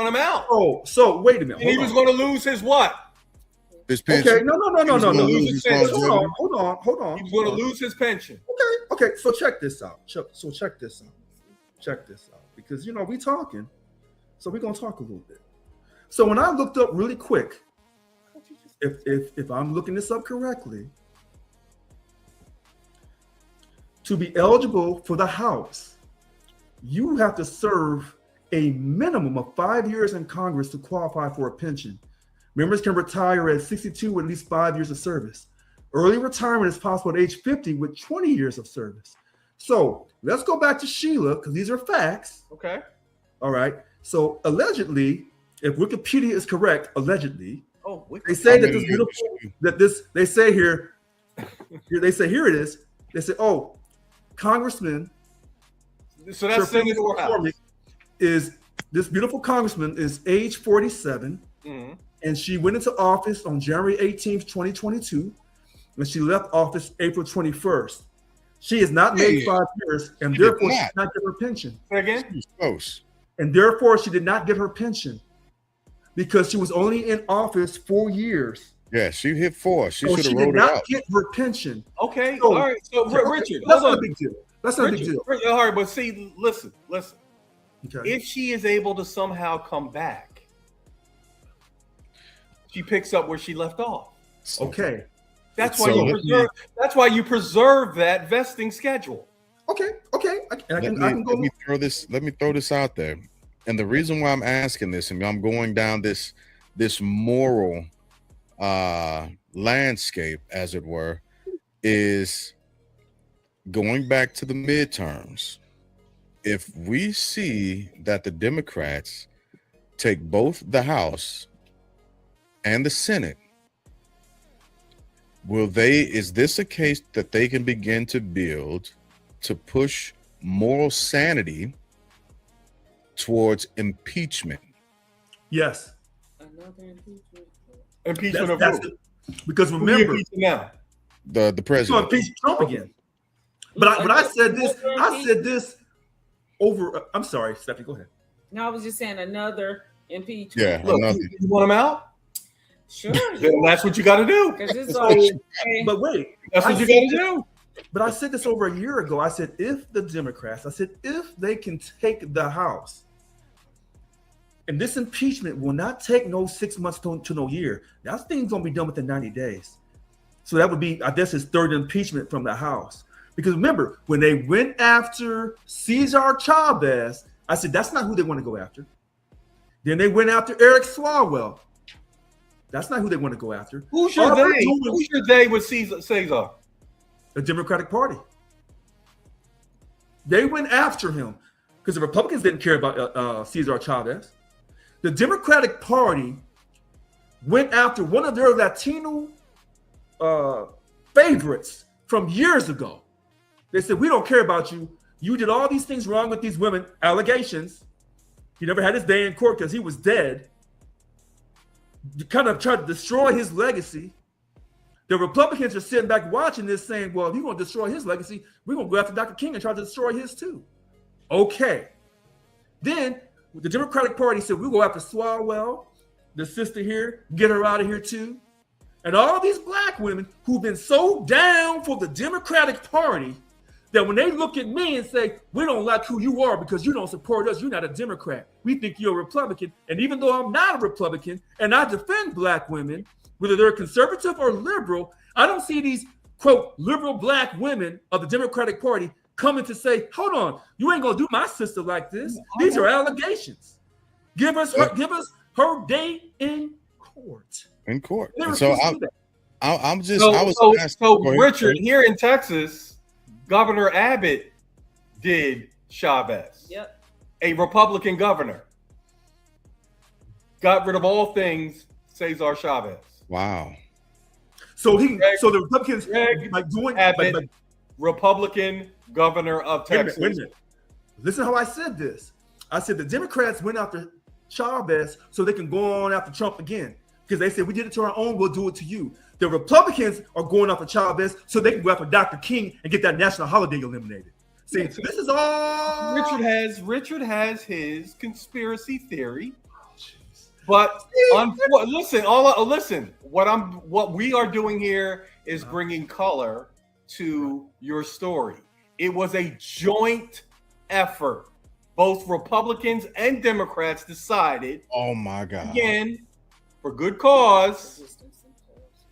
him out. Oh, so wait a minute. And he was going to lose his what? His pension. Okay, no. Hold on. He was going to lose his pension. Okay. So check this out. Check this out. Because we talking. So we're gonna talk a little bit. So when I looked up really quick, if I'm looking this up correctly, to be eligible for the House, you have to serve a minimum of 5 years in Congress to qualify for a pension. Members can retire at 62 with at least 5 years of service. Early retirement is possible at age 50 with 20 years of service. So let's go back to Sheila, because these are facts. Okay. All right. So allegedly, if Wikipedia is correct, allegedly, they say that this beautiful, they say here it is. They say, oh, Congressman. So that's Senator McCormick is this beautiful congressman is age 47, and she went into office on January 18th, 2022, and she left office April 21st. She has not made 5 years, and therefore she did not get her pension. Again, she's close. And therefore, she did not get her pension because she was only in office 4 years. Yeah, she hit 4. She should have rolled it out. She did not get her pension. Okay, all right. So, Richard, that's not a big deal. That's not a big deal. All right, but see, listen. Okay. If she is able to somehow come back, she picks up where she left off. Okay. That's why you preserve that vesting schedule. Okay. Let me throw this out there. And the reason why I'm asking this, and I'm going down this moral landscape, as it were, is going back to the midterms. If we see that the Democrats take both the House and the Senate, is this a case that they can begin to build to push moral sanity towards impeachment? Yes. Another impeachment. Impeachment of who? Because remember, the president. Impeach Trump again. But I said this over. I'm sorry, Stephanie. Go ahead. No, I was just saying another impeachment. Yeah, look, you want him out? Sure. Then that's what you got to do. But wait, that's what you got to do. But I said this over a year ago. I said, if the Democrats, if they can take the House, and this impeachment will not take no 6 months to no year. That thing's gonna be done within 90 days. So that would be, I guess, his third impeachment from the House. Because remember, when they went after Cesar Chavez, I said, that's not who they want to go after. Then they went after Eric Swalwell. That's not who they want to go after. Who's your they? Who's your they with Cesar? The Democratic Party. They went after him because the Republicans didn't care about Cesar Chavez. The Democratic Party went after one of their Latino favorites from years ago. They said, we don't care about you. You did all these things wrong with these women, allegations. He never had his day in court because he was dead. You kind of tried to destroy his legacy. The Republicans are sitting back watching this saying, well, if you're going to destroy his legacy, we're going to go after Dr. King and try to destroy his too. Okay. Then the Democratic Party said, we'll go after Swalwell, the sister here, get her out of here too. And all these black women who've been so down for the Democratic Party that when they look at me and say, we don't like who you are because you don't support us, you're not a Democrat. We think you're a Republican. And even though I'm not a Republican and I defend black women, whether they're conservative or liberal, I don't see these, quote, liberal black women of the Democratic Party coming to say, hold on, you ain't gonna do my sister like this. These are allegations. Give us her day in court. In court. So Richard, here in Texas, Governor Abbott did Chavez. Yep. A Republican governor. Got rid of all things Cesar Chavez. Wow. So the Republicans like doing Abbott, Republican governor of Texas. Wait a minute. Listen how I said this. I said the Democrats went after Chavez so they can go on after Trump again. Because they said we did it to our own, we'll do it to you. The Republicans are going after Chavez so they can go after Dr. King and get that national holiday eliminated. See, this is all Richard has his conspiracy theory. But listen. What we are doing here is bringing color to your story. It was a joint effort. Both Republicans and Democrats decided. Oh my God! Again, for good cause,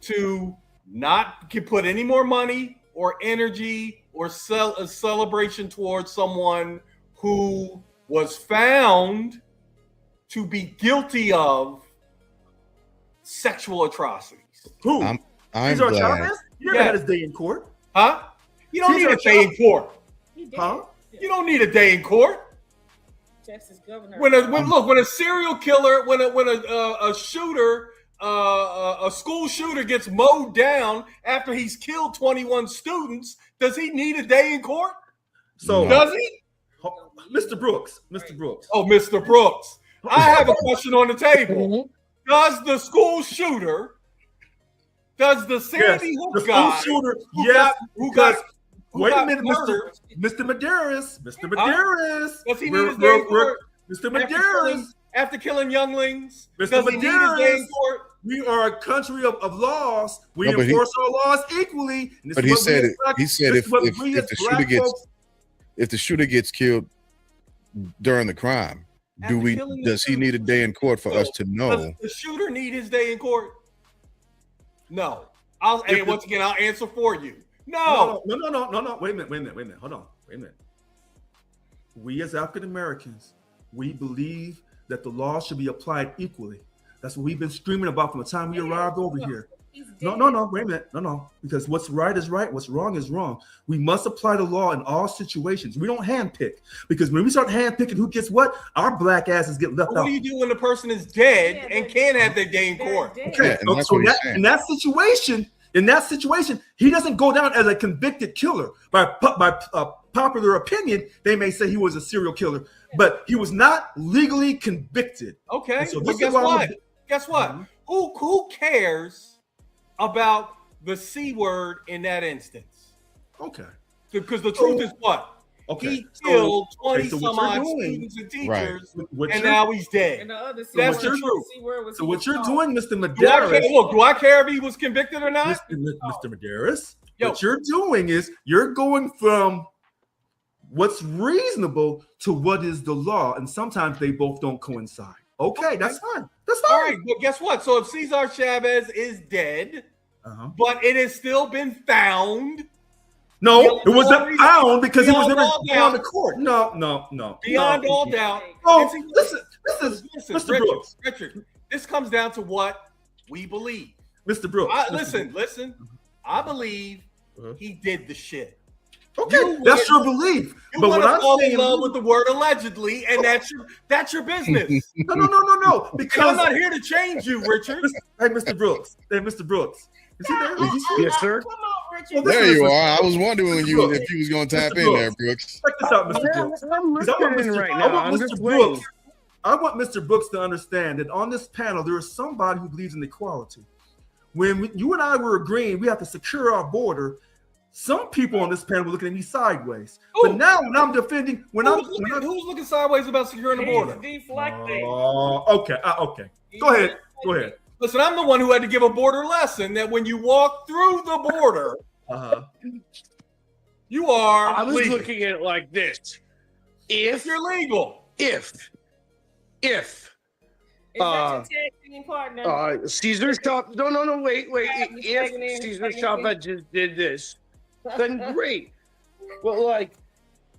to not put any more money or energy or sell a celebration towards someone who was found to be guilty of sexual atrocities. Who? I'm Cesar glad. Chavez? You never had his day in court. Huh? You don't Cesar need a day in court. Huh? You don't need a day in court. Texas governor. When a serial killer, when a shooter, a school shooter gets mowed down after he's killed 21 students, does he need a day in court? So does he? Mr. Brooks. Oh, Mr. Brooks. I have a question on the table. Does the school shooter, does the Sandy Hook guy, wait a minute, Mr. Medeiros. Does he need his day in court? Mr. Medeiros. After killing younglings, Mr. does he need his day in court? We are a country of laws. We enforce our laws equally. But he said if the shooter gets killed during the crime, does he need a day in court for us to know? Does the shooter need his day in court? No. I'll answer for you. No. Wait a minute. Hold on. Wait a minute. We as African Americans, we believe that the law should be applied equally. That's what we've been screaming about from the time we arrived over here. No, wait a minute. No. Because what's right is right, what's wrong is wrong. We must apply the law in all situations. We don't handpick. Because when we start handpicking who gets what, our black asses get left out. What do you do when the person is dead and can't have their day in court? Okay, in that situation, he doesn't go down as a convicted killer. By popular opinion, they may say he was a serial killer, but he was not legally convicted. Okay, so but guess what? Mm-hmm. Who cares about the C word in that instance? Okay. Because the truth is what? Okay. He killed 20 some odd students and teachers, and now he's dead. That's the truth. So what you're doing, Mr. Medeiros. Do I care if he was convicted or not? Mr. Medeiros, what you're doing is you're going from what's reasonable to what is the law, and sometimes they both don't coincide. Okay, that's fine. That's fine. All right, but guess what? So if Cesar Chavez is dead, but it has still been found. No, it wasn't found because it was never beyond the court. No. Beyond all doubt. Oh, listen, Mr. Brooks. Richard, this comes down to what we believe. Mr. Brooks. Listen. I believe he did the shit. Okay, that's your belief. But when I'm in love with the word allegedly, and that's your business. No. Because I'm not here to change you, Richard. Hey, Mr. Brooks. Is he there? Yes, sir. Come on, Richard. Well, there you are. I was wondering if you was going to tap in there, Brooks. Check this out, Mr. Brooks. I'm listening right now. I want Mr. Brooks to understand that on this panel, there is somebody who believes in equality. when you and I were agreeing we have to secure our border, some people on this panel were looking at me sideways. Ooh. But now when I'm defending, who's looking sideways about securing the border? Deflecting. Okay. Okay. Go ahead. Listen, I'm the one who had to give a border lesson that when you walk through the border, you are. I was legal. looking at it like this: if you're legal, if Is that your tag team partner? Caesar Chavez, no, wait. If Caesar Chavez just did this, then great. Well, like,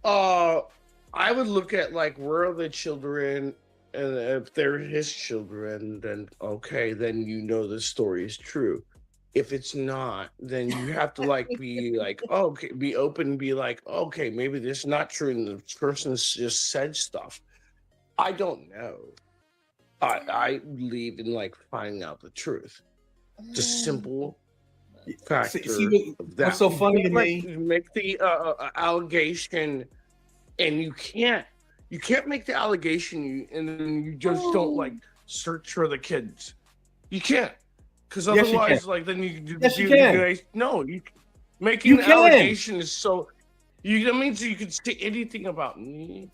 I would look at like where are the children, and if they're his children, then okay, then you know the story is true. If it's not, then you have to like be like, okay, be open, be like, okay, maybe this is not true, and the person just said stuff. I don't know. I believe in like finding out the truth. The simple factor of that. What's so funny to me? Make the allegation, and you can't make the allegation, and then you just don't like search for the kids. You can't, because otherwise, like then you can. No, making an allegation is so. That means you can say anything about me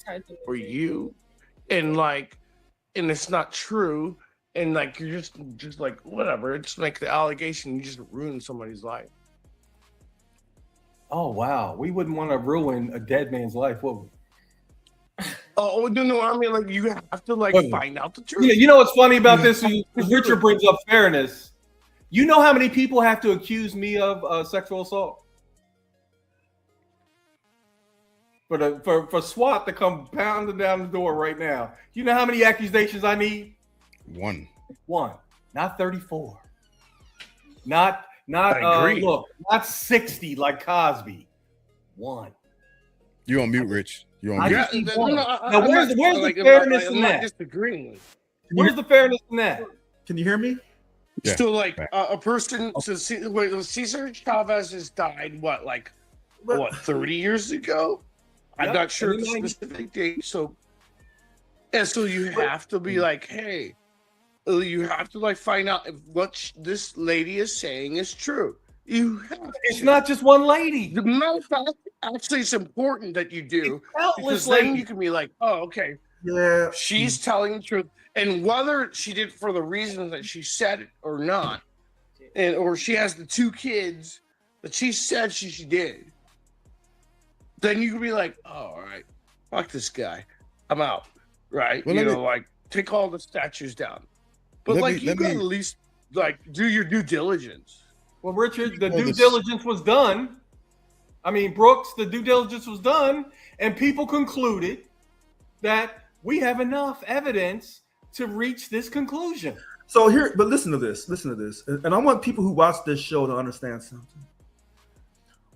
or you, and like. And it's not true, and like you're just like whatever. It's like the allegation, you just ruin somebody's life. Oh wow, we wouldn't want to ruin a dead man's life, would we? Oh no! I mean, like you have to like find out the truth. Yeah, you know what's funny about this? Richard brings up fairness. You know how many people have to accuse me of sexual assault? For SWAT to come pounding down the door right now. You know how many accusations I need? One. Not 34. Not look, not 60 like Cosby. One. You on mute, Rich. You on mute. Now where's the fairness in that? Disagreeing. Where's the fairness in that? Can you hear me? Yeah. So like a person Cesar Chavez has died what 30 years ago? I'm not sure the specific date. So you have to be like, hey, you have to like find out if what this lady is saying is true. It's not just one lady. The matter of fact, actually, it's important that you do because then you can be like, oh, okay, yeah, she's telling the truth, and whether she did it for the reasons that she said it or not, or she has the 2 kids that she said she did. Then you can be like, oh, all right, fuck this guy. I'm out, right? Well, like, take all the statues down. But, you gotta at least, like, do your due diligence. Well, Richard, the due diligence was done. I mean, Brooks, the due diligence was done, and people concluded that we have enough evidence to reach this conclusion. So but listen to this, and I want people who watch this show to understand something.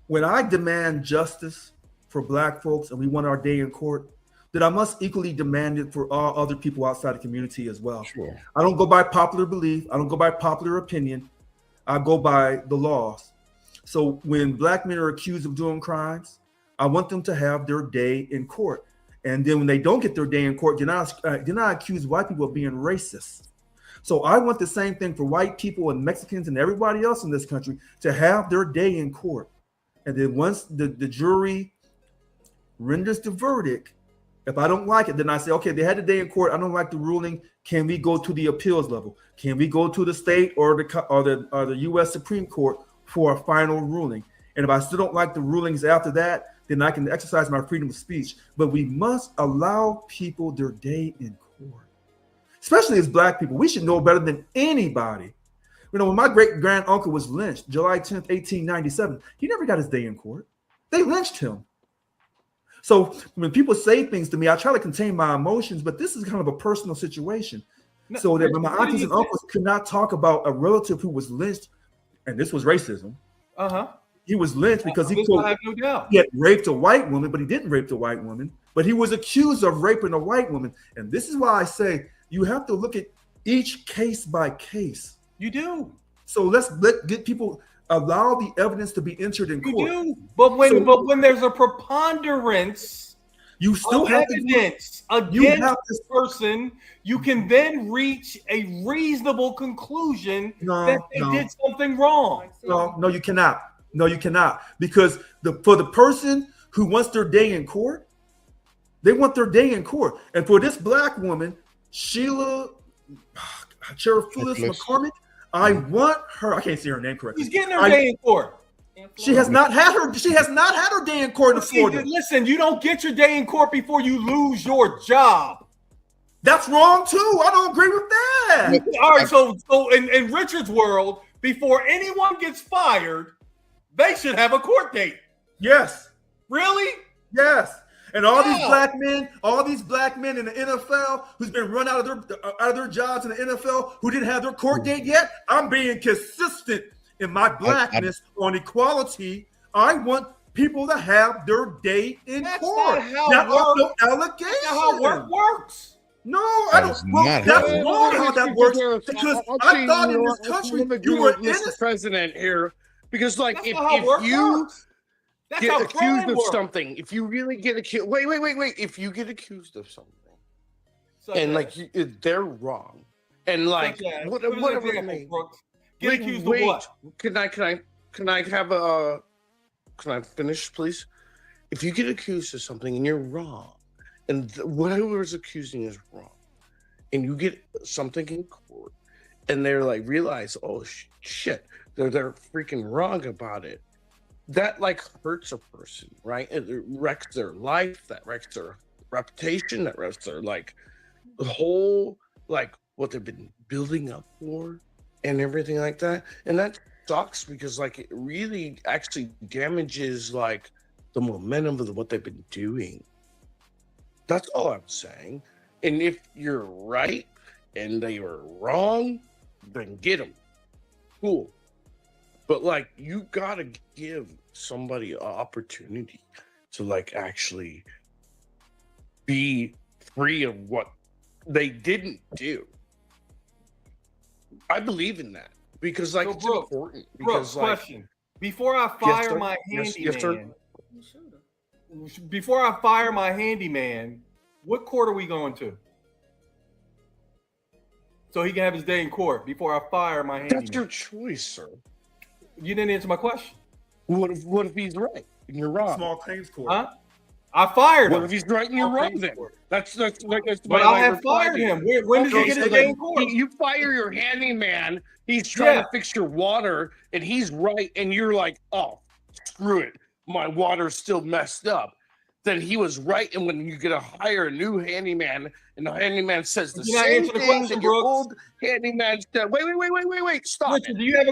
When I demand justice for Black folks and we want our day in court, then I must equally demand it for all other people outside the community as well. Sure. I don't go by popular belief. I don't go by popular opinion. I go by the laws. So when Black men are accused of doing crimes, I want them to have their day in court. And then when they don't get their day in court, then I accuse white people of being racist. So I want the same thing for white people and Mexicans and everybody else in this country to have their day in court. And then once the jury renders the verdict, if I don't like it, then I say, okay, they had a day in court. I don't like the ruling. Can we go to the appeals level? Can we go to the state or the U.S. Supreme Court for a final ruling? And if I still don't like the rulings after that, then I can exercise my freedom of speech. But we must allow people their day in court, especially as Black people. We should know better than anybody. You know, when my great-grand uncle was lynched, July 10th, 1897, he never got his day in court. They lynched him. So when people say things to me, I try to contain my emotions, but this is kind of a personal situation. So that when my aunties and uncles could not talk about a relative who was lynched, and this was racism. He was lynched because he had raped a white woman, but he didn't rape the white woman. But he was accused of raping a white woman. And this is why I say you have to look at each case by case. You do. So get people, allow the evidence to be entered in court. You do. But when there's a preponderance You still have evidence against this person. You can then reach a reasonable conclusion that they did something wrong. No, you cannot. No, you cannot. Because for the person who wants their day in court, they want their day in court. And for this black woman, Sheila Cherafoulis McCormick, I want her. I can't say her name correctly. She's getting her day in court. She has not had her. She has not had her day in court in Florida. Listen, you don't get your day in court before you lose your job. That's wrong too. I don't agree with that. All right, so in Richard's world, before anyone gets fired, they should have a court date. Yes. Really? Yes. And all these black men in the NFL who's been run out of their jobs in the NFL who didn't have their court date yet. I'm being consistent in my blackness on equality. I want people to have their day in court. Not no allegation. That's how work works. No, I don't. Well, that's wrong how that works. Because I thought in this country you were innocent. President here, because like if you get accused of something, if you really get accused, wait, if you get accused of something, and like they're wrong, and like whatever it may. Get accused of what? Can I finish, please? If you get accused of something and you're wrong, and whoever's accusing is wrong, and you get something in court, and they're like realize, oh shit, they're freaking wrong about it. That like hurts a person, right? It wrecks their life. That wrecks their reputation. That wrecks their like the whole like what they've been building up for. And everything like that, and that sucks because like it really actually damages like the momentum of what they've been doing. That's all I'm saying. And if you're right and they were wrong, then get them. Cool. But like you gotta give somebody an opportunity to like actually be free of what they didn't do. I believe in that because like it's important. Because like, question: before I fire my handyman, what court are we going to? So he can have his day in court before I fire my handyman. That's your choice, sir. You didn't answer my question. What if he's right and you're wrong? Small claims court. Huh? I fired him. What if he's right and you're wrong then? That's but I have fired him. When did he get his day in court? You fire your handyman. He's trying to fix your water, and he's right, and you're like, oh, screw it. My water's still messed up. Then he was right, and when you get to hire a new handyman, and the handyman says the same thing that your old handyman said. Wait, stop. Richard, do you have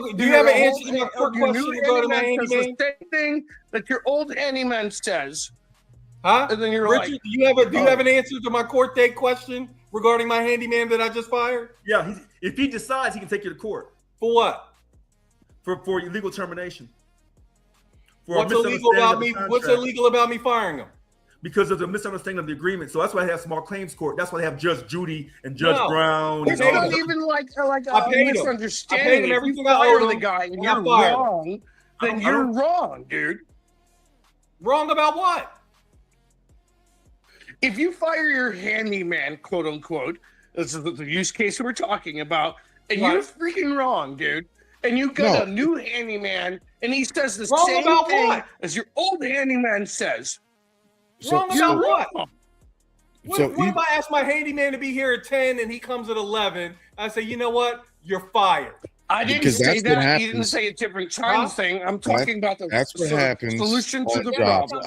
an answer to my first question regarding my handyman? The same thing that your old handyman says. Huh? And then you're Richard, like, do you have an answer to my court date question regarding my handyman that I just fired? Yeah, if he decides, he can take you to court. For what? For illegal termination. What's illegal about me firing him? Because there's a misunderstanding of the agreement. So that's why they have small claims court. That's why they have Judge Judy and Judge Brown. It's not even like a misunderstanding. If you fire the guy and you're wrong, then you're wrong, dude. Wrong about what? If you fire your handyman, quote unquote, this is the use case we're talking about, and you're freaking wrong, dude, and you got a new handyman, and he says the same thing as your old handyman says. Wrong about what? What if I ask my handyman to be here at 10 and he comes at 11? I say, you know what? You're fired. I didn't say that. You didn't say a different time thing. I'm talking about the solution to the problem.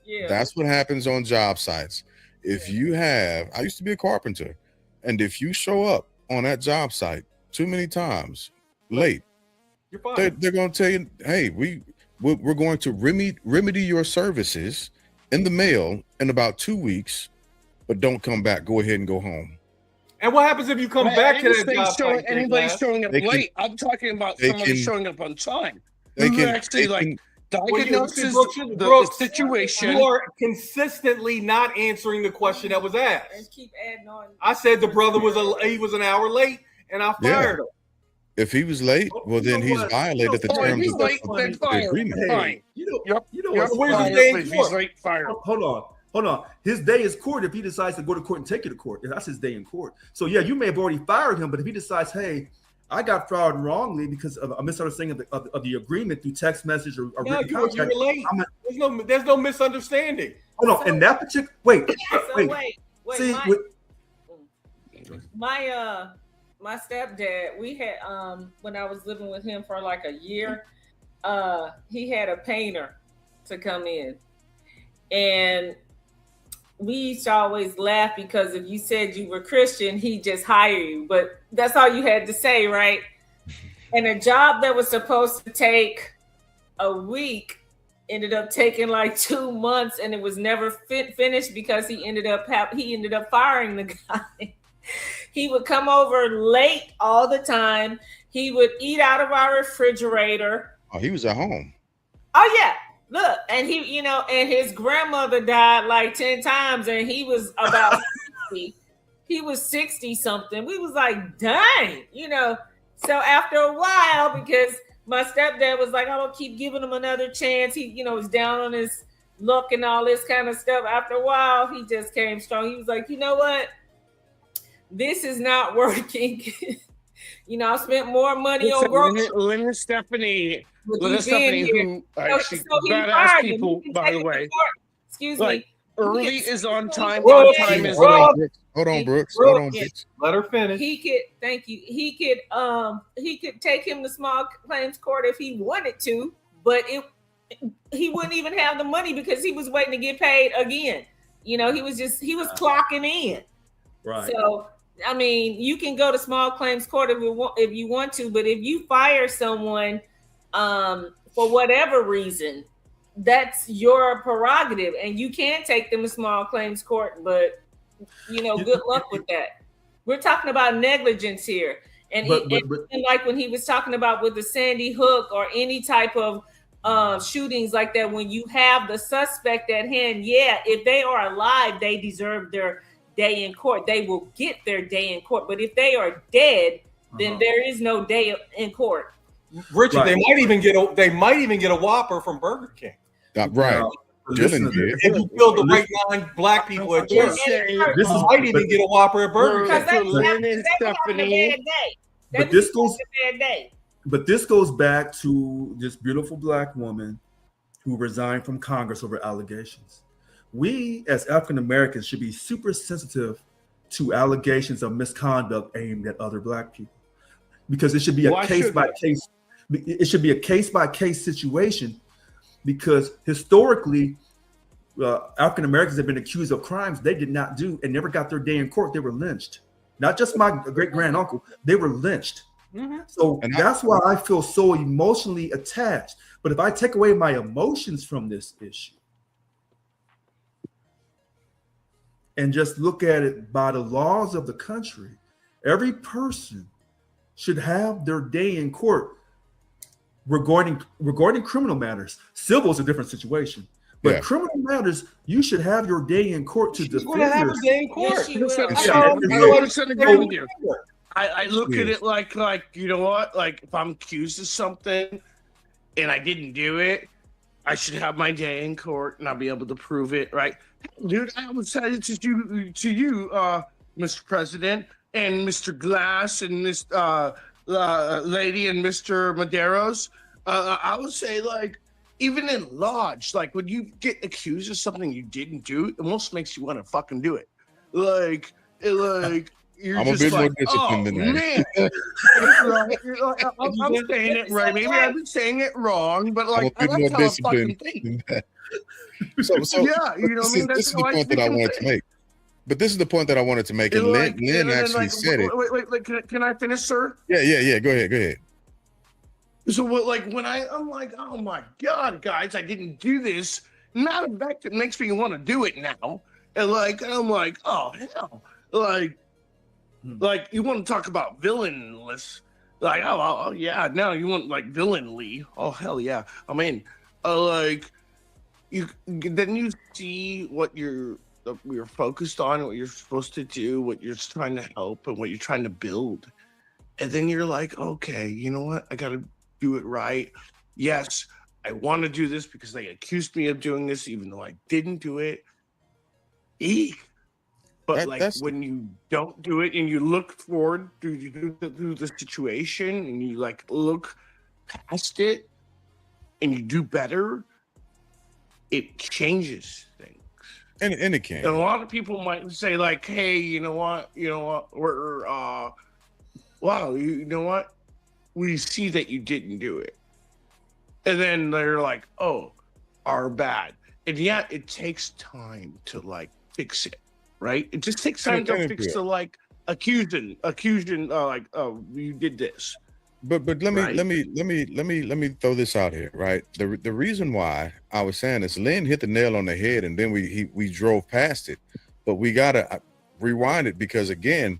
Yeah. That's what happens on job sites. If you have, I used to be a carpenter, and if you show up on that job site too many times late, you're fine. They're going to tell you, hey, we're going to remedy your services in the mail in about 2 weeks, but don't come back. Go ahead and go home. And what happens if you come back to that job site? Anybody showing up late. I'm talking about somebody showing up on time. They can actually diagnoses the situation. You are consistently not answering the question that was asked. And keep adding on. I said the brother was an hour late, and I fired him. If he was late, well, then he's violated the terms of the agreement. Fine. You know, where's the day in court? Hold hold on. His day is court if he decides to go to court and take you to court. That's his day in court. So yeah, you may have already fired him, but if he decides, hey, I got fired wrongly because of a misunderstanding of the agreement through text message or No, written you contract. were late. There's no misunderstanding. Hold on. In that particular wait. See, my stepdad, we had when I was living with him for like a year, he had a painter to come in, and we used to always laugh because if you said you were Christian, he'd just hire you, but that's all you had to say, right? And a job that was supposed to take a week ended up taking like 2 months, and it was never finished because he ended up firing the guy. He would come over late all the time. He would eat out of our refrigerator. Oh, he was at home. Oh yeah, look, and he, and his grandmother died like 10 times, and he was about 60. He was 60 something. We was like, dang, So after a while, because my stepdad was like, I'm gonna keep giving him another chance. He, was down on his luck and all this kind of stuff. After a while, he just came strong. He was like, you know what? This is not working. I spent more money on groceries. Linda Stephanie, who actually badass people, by the way. Excuse me. Early is on time. Hold on time is on, Brooks. Hold on, Brooks. Let her finish. Thank you. He could take him to small claims court if he wanted to, but he wouldn't even have the money because he was waiting to get paid again. He was clocking in. Right. So, I mean, you can go to small claims court if you want to, but if you fire someone for whatever reason, that's your prerogative, and you can take them to small claims court, but good luck with that. We're talking about negligence here. And like when he was talking about with the Sandy Hook or any type of shootings like that, when you have the suspect at hand, yeah, if they are alive, they deserve their day in court. They will get their day in court. But if they are dead, then there is no day in court. Richard, right. They might even get a Whopper from Burger King. Right. Dylan did. If you kill the right 9 black people at church, might even get a Whopper at Burger King. But this goes back to this beautiful black woman who resigned from Congress over allegations. We as African Americans should be super sensitive to allegations of misconduct aimed at other black people, because it should be a case by case. It should be a case by case situation, because historically, African Americans have been accused of crimes they did not do and never got their day in court. They were lynched. Not just my great grand uncle; they were lynched. Mm-hmm. So that's why I feel so emotionally attached. But if I take away my emotions from this issue and just look at it by the laws of the country, every person should have their day in court regarding criminal matters. Civil is a different situation. But criminal matters, you should have your day in court to defend yourself. Have a day in court. I look at it like, you know what? Like, if I'm accused of something and I didn't do it, I should have my day in court and I'll be able to prove it, right? Dude, I would say it to you, Mr. President, and Mr. Glass and Miss lady and Mr. Maderos. I would say, like, even in Lodge, like, when you get accused of something you didn't do, it almost makes you want to fucking do it. Like you're I'm a bit more disciplined than that. I'm saying it right. Maybe I've been saying it wrong, but like, I'm a bit more disciplined than that. So yeah, you know what I mean? This is the point that I wanted to make. But this is the point that I wanted to make, and Lynn actually said it. Wait, can I finish, sir? Yeah. Go ahead. So when I'm like, oh my God, guys, I didn't do this. Matter of fact, it makes me want to do it now. And I'm like, oh hell, like you want to talk about villainless, like oh yeah, now you want like villainly, oh hell yeah, I'm in. Then you see what you're focused on, what you're supposed to do, what you're trying to help, and what you're trying to build, and then you're like, okay, you know what, I got to do it right. Yes, I want to do this because they accused me of doing this, even though I didn't do it. But when you don't do it and you look forward through the situation and you like look past it and you do better, it changes things. And it can. And a lot of people might say like, "Hey, you know what? We're wow, you know what? We see that you didn't do it." And then they're like, "Oh, our bad." And yeah, it takes time to like fix it, right? It just takes time to fix the like accusing, like, "Oh, you did this." But let me throw this out here, right? The reason why I was saying this, Lynn hit the nail on the head, and then we drove past it, but we gotta rewind it because again,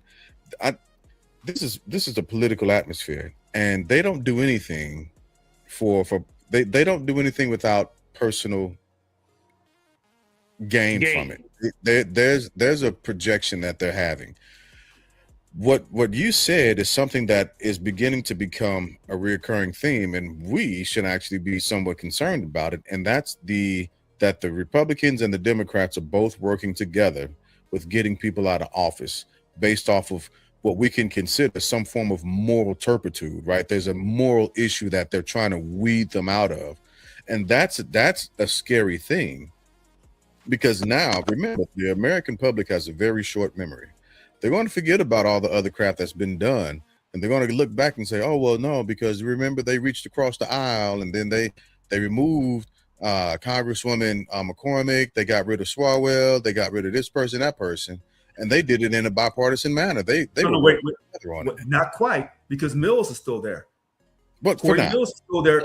this is a political atmosphere, and they don't do anything they don't do anything without personal gain from it. There's a projection that they're having. What you said is something that is beginning to become a recurring theme, and we should actually be somewhat concerned about it. And that's that the Republicans and the Democrats are both working together with getting people out of office based off of what we can consider some form of moral turpitude, right? There's a moral issue that they're trying to weed them out of. And that's a scary thing, because now, remember, the American public has a very short memory. They're going to forget about all the other crap that's been done, and they're going to look back and say, "Oh, well, no, because remember they reached across the aisle, and then they removed Congresswoman McCormick, they got rid of Schwartz, they got rid of this person, that person, and they did it in a bipartisan manner." Wait, not quite, because Mills is still there. But for now, Mills is still there.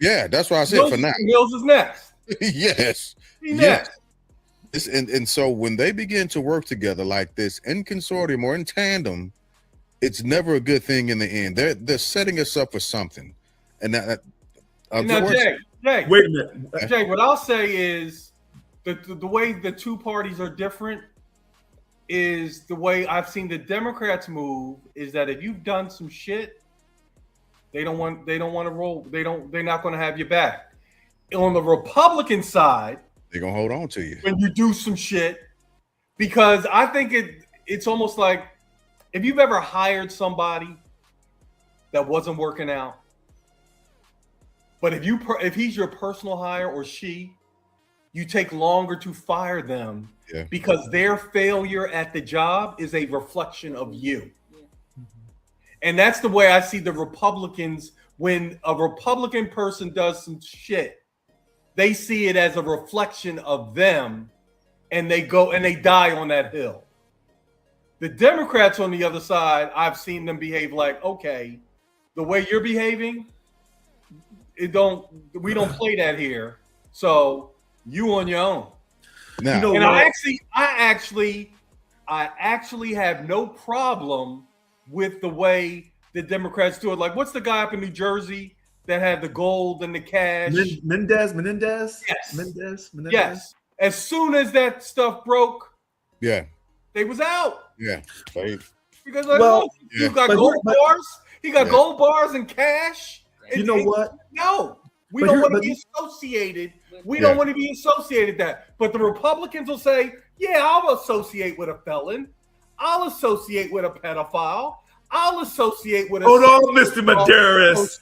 Yeah, that's why I said for now. Mills is next. Yes, next. And so when they begin to work together like this in consortium or in tandem, it's never a good thing in the end. They're setting us up for something. And now, Jay, wait a minute. Jay, what I'll say is the way the two parties are different is the way I've seen the Democrats move is that if you've done some shit, they don't want to roll. They're not going to have your back. On the Republican side, they're gonna hold on to you when you do some shit, because I think it's almost like if you've ever hired somebody that wasn't working out, but if he's your personal hire or she, you take longer to fire them because their failure at the job is a reflection of you. And that's the way I see the Republicans. When a Republican person does some shit, they see it as a reflection of them, and they go and they die on that hill. The Democrats on the other side, I've seen them behave like, okay, the way you're behaving, we don't play that here. So you on your own. Now, and I actually have no problem with the way the Democrats do it. Like, what's the guy up in New Jersey that had the gold and the cash? Menendez? Yes. Menendez? Yes. As soon as that stuff broke, they was out. Yeah. Because you got gold bars. He got gold bars and cash. You know what? No. We don't want to be associated. We don't want to be associated that. But the Republicans will say, yeah, I'll associate with a felon. I'll associate with a pedophile. I'll associate with Hold on, Mr. Medeiros.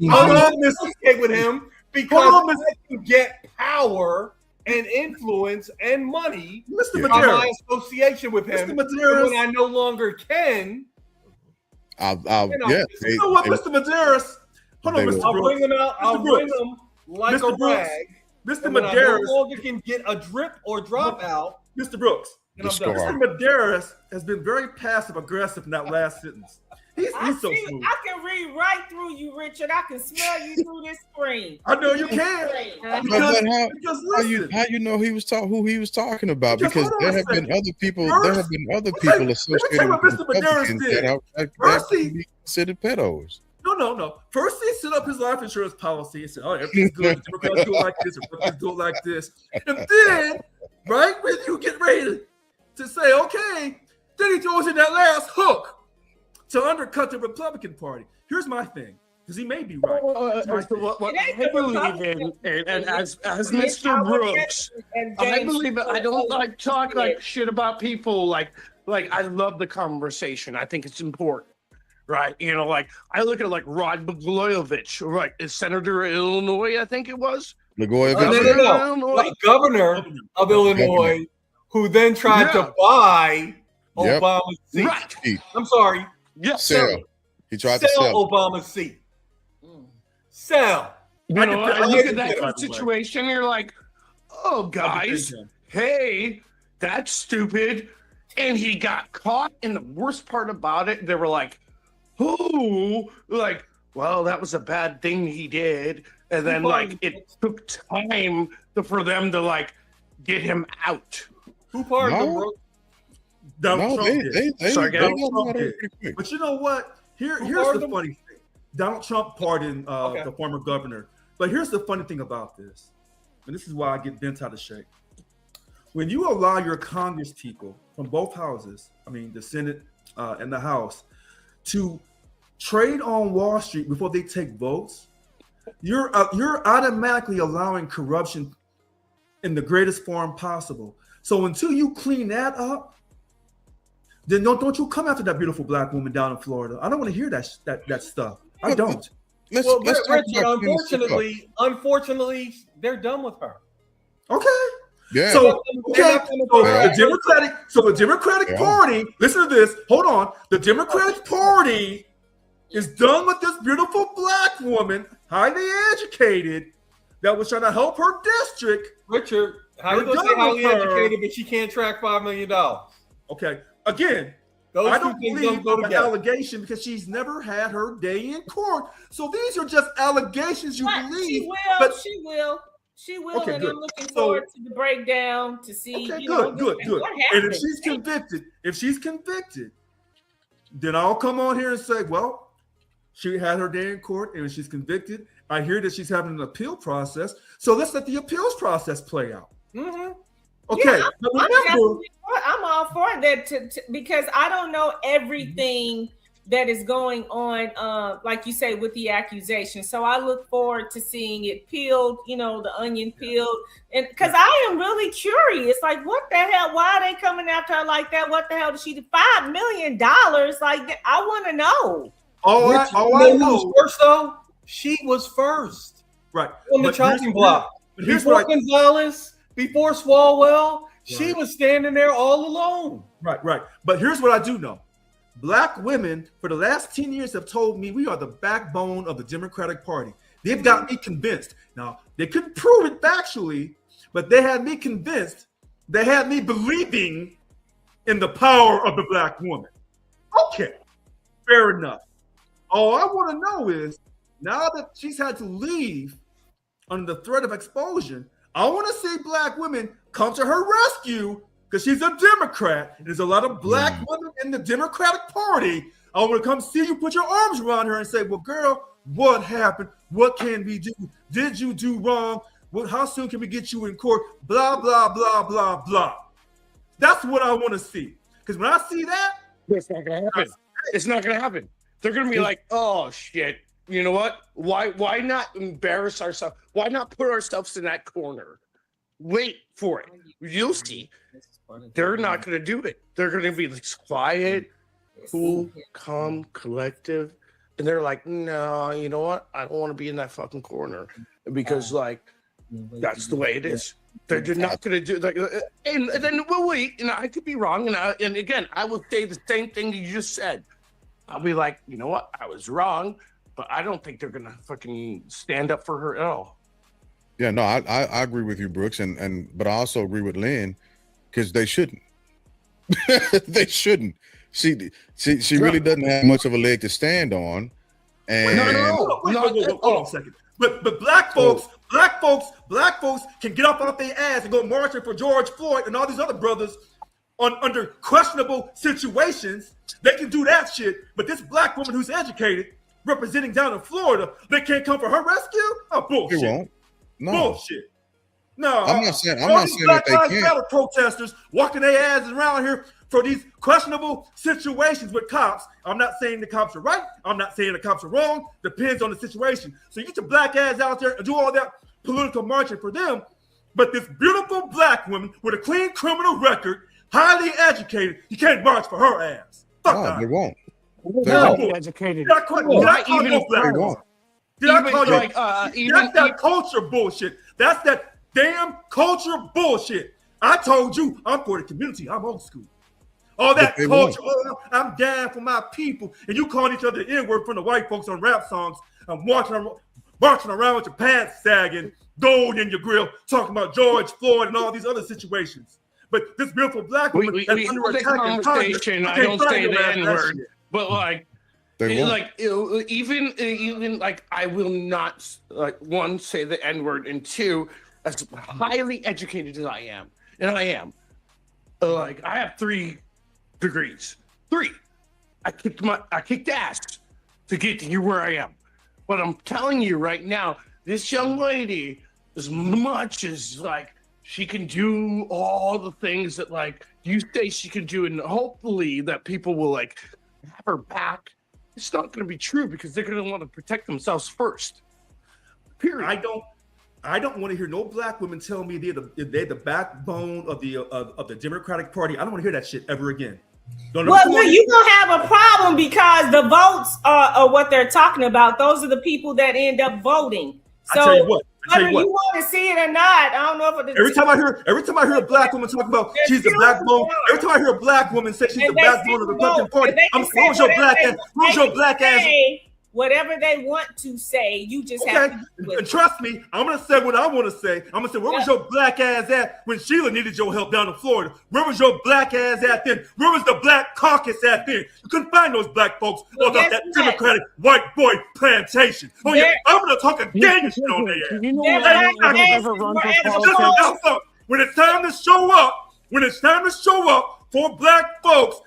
I'll associate with him because I can get power and influence and money from my association with him. Mr. Medeiros. When I no longer can. You know what, Mr. Medeiros? Hold on, Mr. Brooks. I'll bring them out. I'll bring them like a rag. Mr. Medeiros. No longer can get a drip or drop out. Mr. Brooks. Mr. Medeiros has been very passive aggressive in that last sentence. He's so smooth. I can read right through you, Richard. I can smell you through this screen. I know you can. How you know who he was talking about? Because there have been other people. There have been other people associated with Mr. Medeiros that be considered pedos. No. First, he set up his life insurance policy and said, "Oh, everything's good. Democrats do it like this. Republicans do it like this." And then, right when you get ready to say, "Okay," then he throws in that last hook to undercut the Republican Party. Here's my thing. because he may be right. What I believe in, and as Mr. Brooks, I believe it. I don't like talk like shit about people. Like I love the conversation. I think it's important. Right, you know, like I look at like Rod Blagojevich, right? Is Senator of Illinois, I think it was. Blagojevich, no. Governor of Illinois, who then tried to buy Obama's seat. Right. I'm sorry. Yes, sell. He tried to sell Obama's seat. Sell. You know, I look at that situation. You're like, oh, guys, hey, that's stupid. And he got caught. And the worst part about it, they were like, oh, like, well, that was a bad thing he did. And then, like, it took time for them to, like, get him out. Who pardoned him, bro? Donald Trump did. They But you know what? Here's the funny thing. Donald Trump pardoned the former governor. But here's the funny thing about this. And this is why I get bent out of shape. When you allow your Congress people from both houses, I mean, the Senate and the House, to trade on Wall Street before they take votes, you're automatically allowing corruption in the greatest form possible. So until you clean that up, then don't you come after that beautiful black woman down in Florida. I don't want to hear that stuff. I don't. Unfortunately, they're done with her. Okay. Yeah. So the Democratic Party, listen to this. Hold on. The Democratic Party is done with this beautiful black woman, highly educated, that was trying to help her district. Richard, how you gonna say highly educated, but she can't track $5 million? Okay. Again, I don't believe an allegation because she's never had her day in court. So these are just allegations you believe. She will, okay, and good. I'm looking forward to the breakdown to see. Okay, good. What happened. And if she's convicted, then I'll come on here and say, well, she had her day in court and she's convicted. I hear that she's having an appeal process, so let's let the appeals process play out. Mm-hmm. Okay, I'm all for that because I don't know everything that is going on, like you say, with the accusation. So I look forward to seeing it peeled, the onion peeled. And because I am really curious, like, what the hell? Why are they coming after her like that? What the hell did she do? $5 million? Like, I want to know. All I know. First, though, she was first. Right. On the chopping block. Before Gonzalez, before Swalwell, she was standing there all alone. Right. But here's what I do know. Black women for the last 10 years have told me we are the backbone of the Democratic Party. They've got me convinced. Now, they couldn't prove it factually, but they had me convinced. They had me believing in the power of the black woman. Okay, fair enough. All I want to know is, now that she's had to leave under the threat of expulsion, I want to see black women come to her rescue because she's a Democrat. There's a lot of black women in the Democratic Party. I want to come see you put your arms around her and say, well, girl, what happened? What can we do? Did you do wrong? How soon can we get you in court? Blah, blah, blah, blah, blah. That's what I want to see. Because when I see that, it's not going to happen. It's not going to happen. They're going to be like, oh, shit. You know what? Why not embarrass ourselves? Why not put ourselves in that corner? Wait for it. You'll see. They're not going to do it. They're going to be quiet, cool, calm, collective. And they're like, no, you know what? I don't want to be in that fucking corner because, that's the way it is. They're not going to do like, and then we'll wait. And I could be wrong. And again, I will say the same thing you just said. I'll be like, you know what? I was wrong, but I don't think they're going to fucking stand up for her at all. Yeah, no, I agree with you, Brooks, but I also agree with Lynn because they shouldn't. They shouldn't. She really doesn't have much of a leg to stand on. And Wait, hold on a second. But black folks can get up off their ass and go marching for George Floyd and all these other brothers under questionable situations. They can do that shit. But this black woman who's educated, representing down in Florida, they can't come for her rescue? Oh, bullshit. They won't. No. Bullshit. No, I'm not saying that they can't. Battle protesters walking their asses around here for these questionable situations with cops. I'm not saying the cops are right. I'm not saying the cops are wrong. Depends on the situation. So you get your black ass out there and do all that political marching for them. But this beautiful black woman with a clean criminal record, highly educated, you can't march for her ass. Fuck No, that. they won't. Educated. Did I call you black? Did I call you? That's that culture bullshit. That's that damn culture bullshit. I told you I'm for the community. I'm old school. All that culture. Oh, I'm down for my people. And you calling each other the N-word from the white folks on rap songs. I'm marching around with your pants sagging, gold in your grill, talking about George Floyd and all these other situations. But this beautiful black woman we that's under attack in Congress, I don't say the N-word, but like, even like I will not one say the N-word, and two, as highly educated as I am, and I am, like I have 3 degrees. 3. I kicked ass to get to here where I am. But I'm telling you right now, this young lady, as much as like she can do all the things that like you say she can do, and hopefully that people will like have her back, it's not going to be true because they're going to want to protect themselves first. Period. I don't want to hear no black women tell me they're the backbone of the Democratic Party. I don't want to hear that shit ever again. Well, no, you're going to have a problem because the votes are what they're talking about. Those are the people that end up voting. So I tell you what, whether you want to see it or not, I don't know if it every time I hear a black woman talk about she's the backbone, every time I hear a black woman say she's the backbone of the Republican Party, where's your black ass? Where's your black ass? Whatever they want to say, you just have to do it. And trust me, I'm gonna say what I want to say. I'm gonna say, where was your black ass at when Sheila needed your help down in Florida? Where was your black ass at then? Where was the black caucus at then? You couldn't find those black folks on that Democratic white boy plantation. Oh yeah, I'm gonna talk again on their ass. You know when it's time to show up for black folks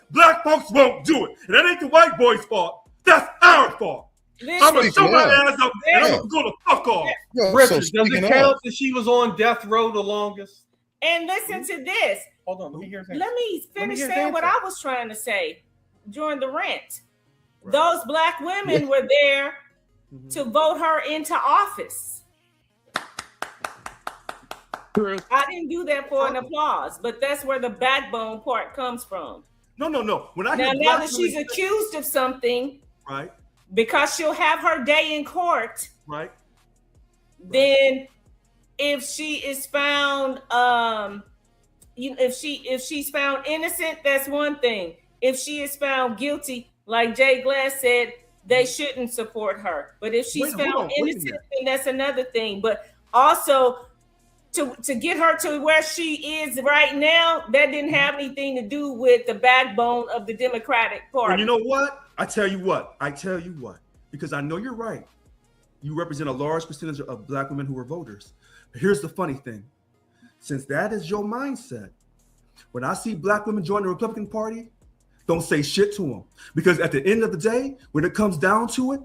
won't do it. And that ain't the white boys' fault. That's our fault. I'm gonna show my ass up and I'm gonna fuck off. Richard, does it count that she was on death row the longest? And listen to this. Hold on, let me hear. Let me finish saying what I was trying to say during the rant. Right. Those black women were there to vote her into office. True. I didn't do that for an applause, but that's where the backbone part comes from. No. When I now that she's accused of something, right? Because she'll have her day in court, right? Then, if she is found, if she's found innocent, that's one thing. If she is found guilty, like Jay Glass said, they shouldn't support her. But if she's found innocent, then that's another thing. But also, to get her to where she is right now, that didn't have anything to do with the backbone of the Democratic Party. And you know what? I tell you what, because I know you're right. You represent a large percentage of black women who are voters. But here's the funny thing. Since that is your mindset, when I see black women join the Republican Party, don't say shit to them. Because at the end of the day, when it comes down to it,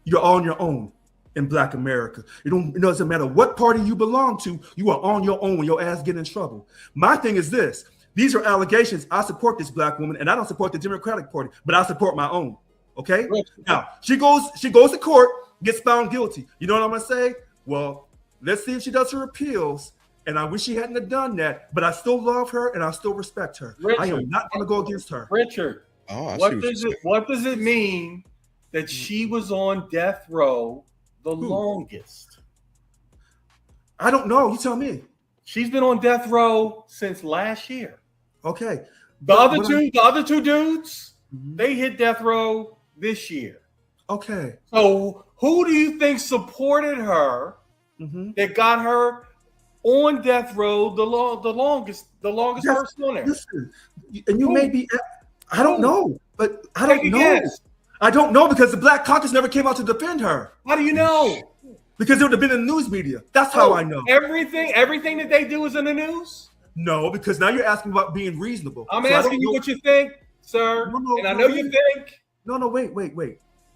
you're on your own in black America. It doesn't matter what party you belong to, you are on your own when your ass get in trouble. My thing is this. These are allegations. I support this black woman, and I don't support the Democratic Party, but I support my own. Okay? Now, she goes to court, gets found guilty. You know what I'm going to say? Well, let's see if she does her appeals, and I wish she hadn't have done that, but I still love her, and I still respect her. Richard, I am not going to go against her. Richard, what does it mean that she was on death row the longest? I don't know. You tell me. She's been on death row since last year. Okay. The other two dudes, they hit death row this year. Okay. So who do you think supported her that got her on death row the longest person on there? Listen, and you may be, I don't know, but I don't know. Guess. I don't know because the Black Caucus never came out to defend her. How do you know? Because it would have been in the news media. That's how I know. Everything that they do is in the news? No, because now you're asking about being reasonable. I'm asking you what you think, sir. And I know you think. No, wait.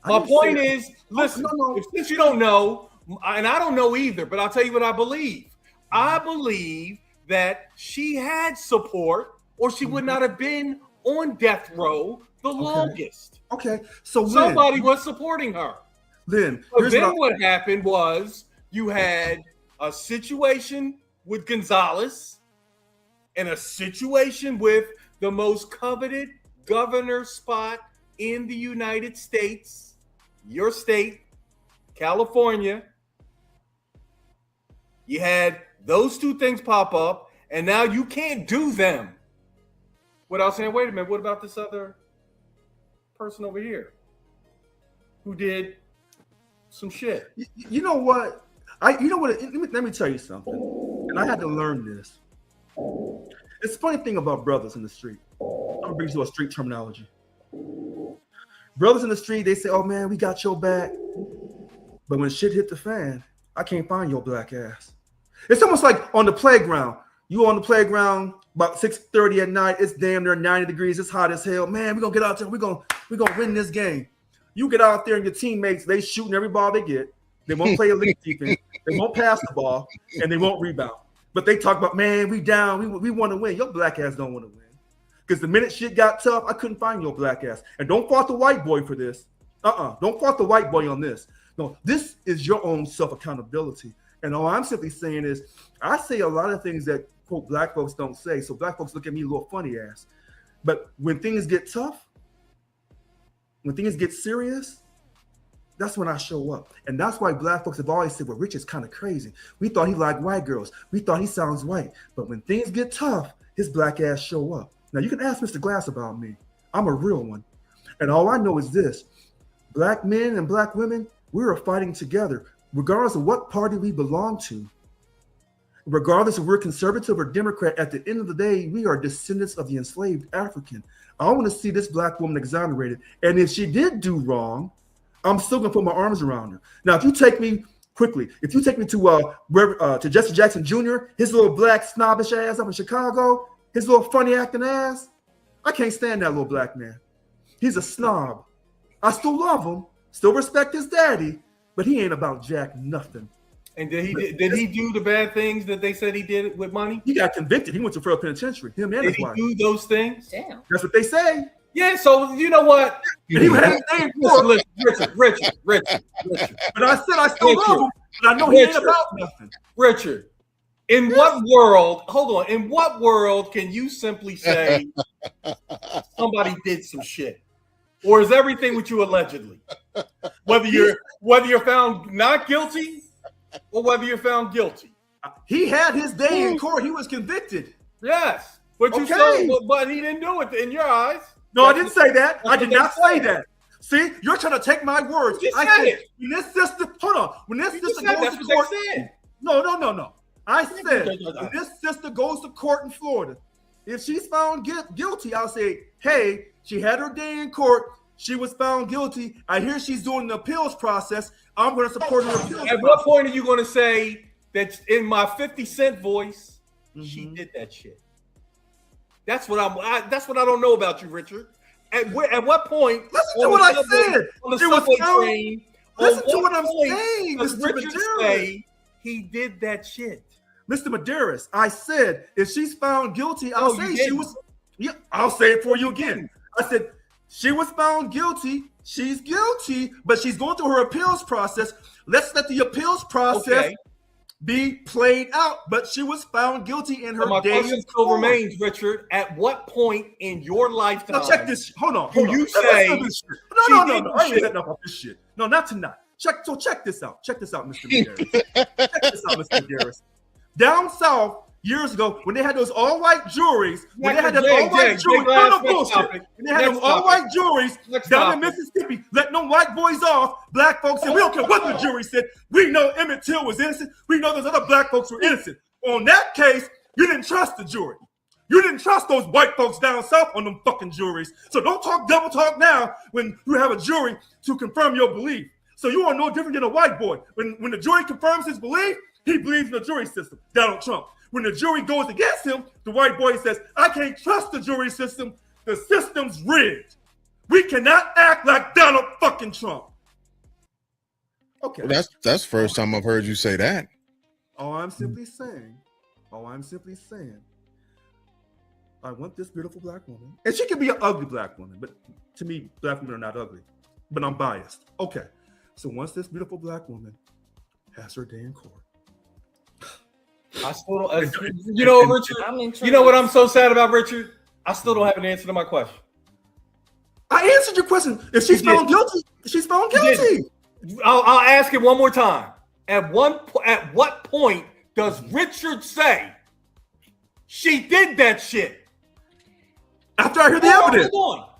My point is, listen, since you don't know, and I don't know either, but I'll tell you what I believe. I believe that she had support or she would not have been on death row the longest. Okay, so somebody was supporting her. Then what happened was you had a situation with Gonzalez and a situation with the most coveted governor spot in the United States, your state, California. You had those two things pop up, and now you can't do them without saying, wait a minute, what about this other person over here who did some shit? You know what? Let me tell you something. And I had to learn this. It's a funny thing about brothers in the street. I'm gonna bring you to a street terminology. Brothers in the street, they say, "Oh man, we got your back," but when shit hit the fan, I can't find your black ass. It's almost like on the playground. You on the playground about 6:30 at night. It's damn near 90 degrees. It's hot as hell. Man, we're gonna get out there. We're gonna win this game. You get out there and your teammates, they shooting every ball they get. They won't play elite defense. They won't pass the ball, and they won't rebound. But they talk about, man, we down. We want to win. Your black ass don't want to win. Because the minute shit got tough, I couldn't find your black ass. And don't fault the white boy for this. Don't fault the white boy on this. No, this is your own self-accountability. And all I'm simply saying is, I say a lot of things that, quote, black folks don't say. So black folks look at me a little funny ass. But when things get tough, when things get serious, that's when I show up. And that's why black folks have always said, well, Rich is kind of crazy. We thought he liked white girls. We thought he sounds white. But when things get tough, his black ass show up. Now, you can ask Mr. Glass about me. I'm a real one. And all I know is this. Black men and black women, we are fighting together, regardless of what party we belong to. Regardless if we're conservative or Democrat, at the end of the day, we are descendants of the enslaved African. I want to see this black woman exonerated. And if she did do wrong, I'm still going to put my arms around her. Now, if you take me to Jesse Jackson Jr., his little black snobbish ass up in Chicago, his little funny acting ass, I can't stand that little black man. He's a snob. I still love him, still respect his daddy, but he ain't about jack nothing. And did he do the bad things that they said he did with money? He got convicted. He went to federal penitentiary. Him and his wife. Did he do those things? Damn. That's what they say. Yeah, so you know what? Richard. But I said I still love him, but I know he ain't about nothing. Richard, in what world can you simply say somebody did some shit? Or is everything with you allegedly? Whether you're found not guilty or whether you're found guilty. He had his day in court. He was convicted. Yes. But he didn't do it in your eyes. No, I didn't say that. I did not say that. See, you're trying to take my words. I said, when this sister, hold on. When this sister goes to court. No. I said, when this sister goes to court in Florida, if she's found guilty, I'll say, hey, she had her day in court. She was found guilty. I hear she's doing the appeals process. I'm going to support her appeals process. At what point are you going to say that in my 50 Cent voice, she did that shit? That's what I don't know about you, Richard. At what point? Listen to what I said. On the subway train. Listen to what I'm saying, Mr. Richard say he did that shit. Mr. Medeiros, I said if she's found guilty, I'll say she was. Yeah, I'll say it for you again. I said she was found guilty. She's guilty, but she's going through her appeals process. Let's let the appeals process be played out. But she was found guilty in her my day question still remains, Richard. At what point in your lifetime? Now check this. Hold on. You say no. I ain't letting up on this shit. No, not tonight. Check this out. Check this out, Mr. Medeiros. Check this out, Mr. Medeiros. Down south, years ago, when they had those all-white juries, when they had those all-white juries down in Mississippi, letting them white boys off, black folks said, we don't care what the jury said. We know Emmett Till was innocent. We know those other black folks were innocent. On that case, you didn't trust the jury. You didn't trust those white folks down south on them fucking juries. So don't talk double talk now when you have a jury to confirm your belief. So you are no different than a white boy. When the jury confirms his belief, he believes in the jury system, Donald Trump. When the jury goes against him, the white boy says, I can't trust the jury system. The system's rigged. We cannot act like Donald fucking Trump. Okay. Well, that's the first time I've heard you say that. I'm simply saying, I want this beautiful black woman. And she can be an ugly black woman, but to me, black women are not ugly. But I'm biased. Okay. So once this beautiful black woman has her day in court. I still don't, you know, Richard, you know what I'm so sad about, Richard? I still don't have an answer to my question. I answered your question. If she's found guilty, she's found guilty. I'll ask it one more time. At what point does Richard say she did that shit? After I hear the evidence.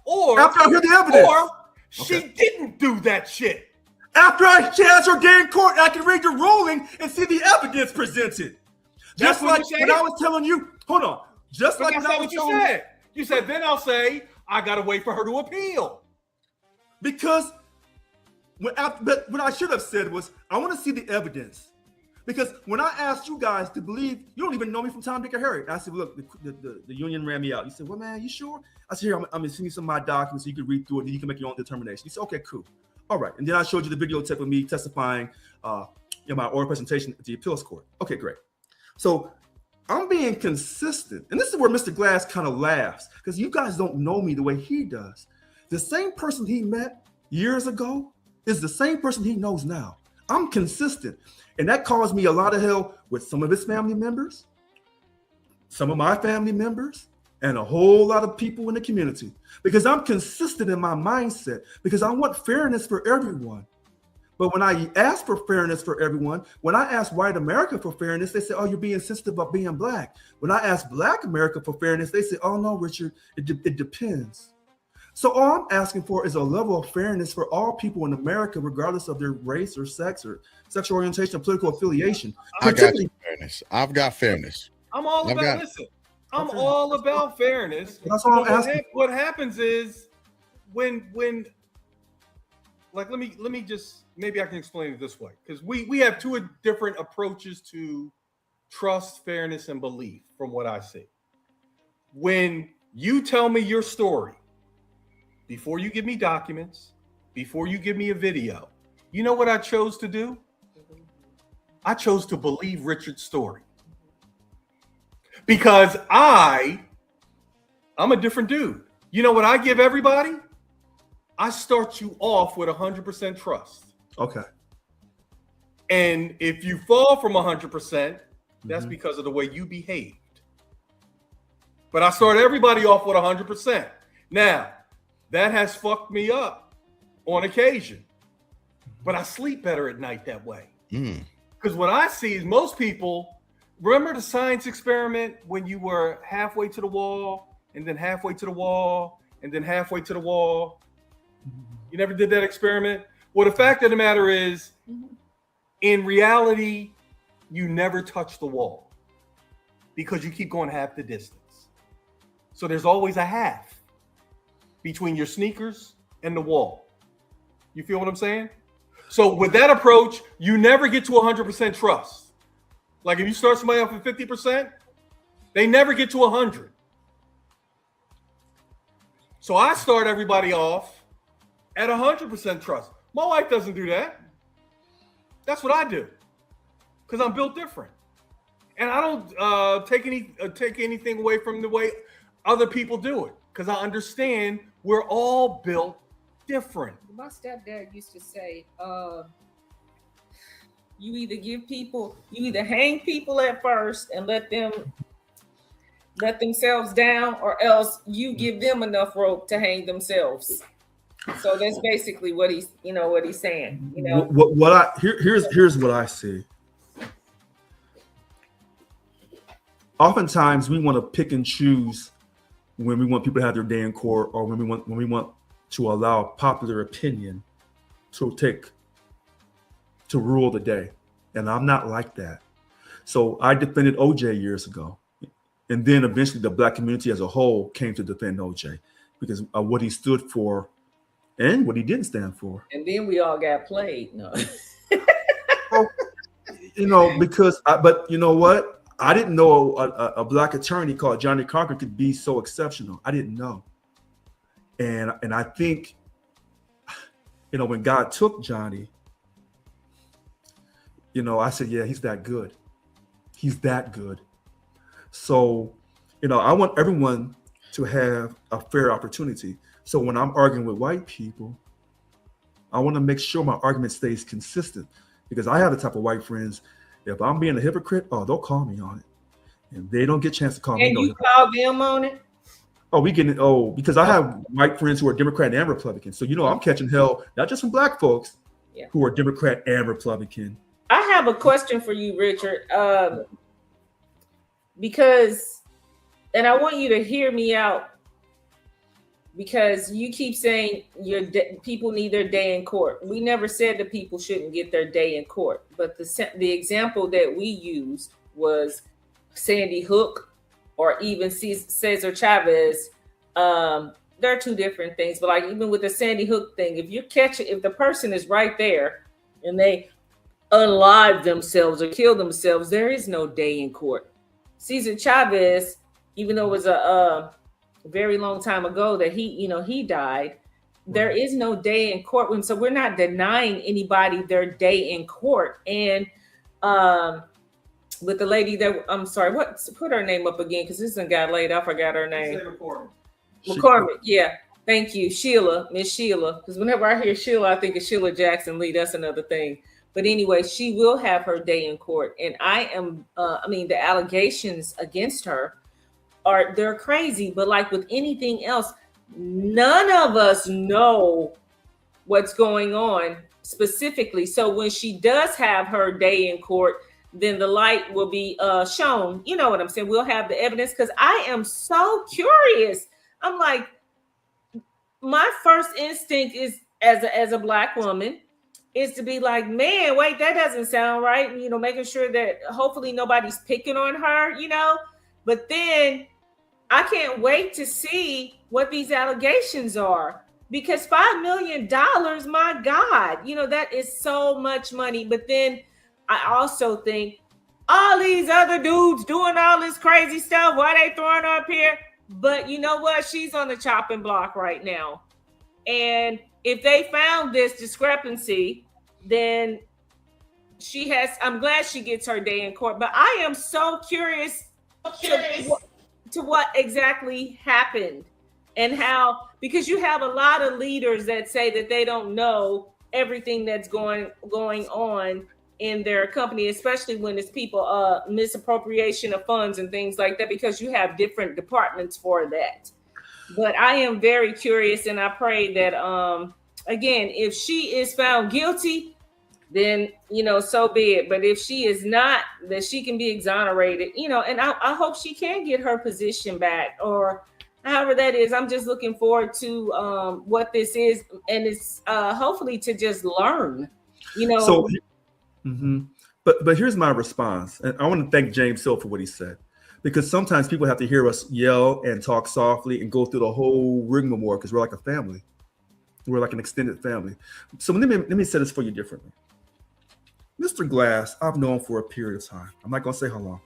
Or after I hear the evidence. Or she didn't do that shit. After she has her day in court, I can read the ruling and see the evidence presented. Just like when I was telling you, hold on. Just like when I was telling you. You said, then I'll say, I got to wait for her to appeal. Because what I should have said was, I want to see the evidence. Because when I asked you guys to believe, you don't even know me from Tom, Dick, or Harry. I said, look, the union ran me out. You said, well, man, you sure? I said, here, I'm going to send you some of my documents so you can read through it and you can make your own determination. You said, okay, cool. All right. And then I showed you the videotape of me testifying in my oral presentation at the appeals court. Okay, great. So I'm being consistent. And this is where Mr. Glass kind of laughs because you guys don't know me the way he does. The same person he met years ago is the same person he knows now. I'm consistent. And that caused me a lot of hell with some of his family members, some of my family members, and a whole lot of people in the community. Because I'm consistent in my mindset, because I want fairness for everyone. But when I ask for fairness for everyone, when I ask white America for fairness, they say, oh, you're being sensitive about being black. When I ask black America for fairness, they say, oh, no, Richard, it depends. So all I'm asking for is a level of fairness for all people in America, regardless of their race or sex or sexual orientation or political affiliation. I got you, fairness. I've got fairness. I'm all about fairness. That's all I'm asking. What happens is when like let me just maybe I can explain it this way, because we have two different approaches to trust, fairness, and belief from what I see. When you tell me your story, before you give me documents, before you give me a video, you know what I chose to do? I chose to believe Richard's story. Because I'm a different dude. You know what I give everybody? I start you off with 100% trust. Okay. And if you fall from 100%, that's because of the way you behaved. But I start everybody off with 100%. Now, that has fucked me up on occasion. But I sleep better at night that way. Because what I see is most people, remember the science experiment when you were halfway to the wall and then halfway to the wall and then halfway to the wall? You never did that experiment? Well, the fact of the matter is, in reality, you never touch the wall because you keep going half the distance. So there's always a half between your sneakers and the wall. You feel what I'm saying? So with that approach, you never get to 100% trust. Like if you start somebody off at 50%, they never get to 100. So I start everybody off at 100% trust. My wife doesn't do that. That's what I do because I'm built different. And I don't take anything away from the way other people do it because I understand we're all built different. My stepdad used to say, you either hang people at first and let themselves down, or else you give them enough rope to hang themselves. So that's basically what he's saying. You know, here's what I see. Oftentimes we want to pick and choose when we want people to have their day in court, or when we want to allow popular opinion to rule the day. And I'm not like that. So I defended OJ years ago. And then eventually the black community as a whole came to defend OJ because of what he stood for and what he didn't stand for. And then we all got played. No. But you know what? I didn't know a black attorney called Johnny Cochran could be so exceptional. I didn't know. And I think, when God took Johnny, I said, yeah, he's that good. He's that good. So, I want everyone to have a fair opportunity. So when I'm arguing with white people, I want to make sure my argument stays consistent, because I have the type of white friends, if I'm being a hypocrite, they'll call me on it. And they don't get a chance to call me. And you call them on it? Because I have white friends who are Democrat and Republican. So, I'm catching hell, not just from black folks who are Democrat and Republican. I have a question for you, Richard, because, and I want you to hear me out, because you keep saying people need their day in court. We never said that people shouldn't get their day in court, but the example that we used was Sandy Hook or even Cesar Chavez. They're two different things, but like even with the Sandy Hook thing, if the person is right there and they unalive themselves or kill themselves, there is no day in court. Cesar Chavez, even though it was a very long time ago that he died, there is no day in court. So we're not denying anybody their day in court. And with the lady that, I'm sorry, put her name up again, because this one got laid. I forgot her name. McCormick, yeah. Thank you, Sheila, Miss Sheila. Because whenever I hear Sheila, I think of Sheila Jackson Lee. That's another thing. But anyway, she will have her day in court. And the allegations against her they're crazy. But like with anything else, none of us know what's going on specifically. So when she does have her day in court, then the light will be shown. You know what I'm saying? We'll have the evidence, because I am so curious. I'm like, my first instinct is as a black woman is to be like, man, wait, that doesn't sound right. And, making sure that hopefully nobody's picking on her, but then I can't wait to see what these allegations are, because $5 million, my God, that is so much money. But then I also think all these other dudes doing all this crazy stuff, why they throwing her up here? But you know what? She's on the chopping block right now. And if they found this discrepancy, then I'm glad she gets her day in court. But I am so curious to what exactly happened and how, because you have a lot of leaders that say that they don't know everything that's going on in their company, especially when it's people misappropriation of funds and things like that, because you have different departments for that. But I am very curious, and I pray that again, if she is found guilty, then so be it. But if she is not, that she can be exonerated, and I hope she can get her position back, or however that is. I'm just looking forward to what this is, and it's hopefully to just learn, So But here's my response, and I want to thank James Hill for what he said, because sometimes people have to hear us yell and talk softly and go through the whole rigmarole, because we're like a family. We're like an extended family. So let me say this for you differently. Mr. Glass, I've known for a period of time. I'm not going to say how long.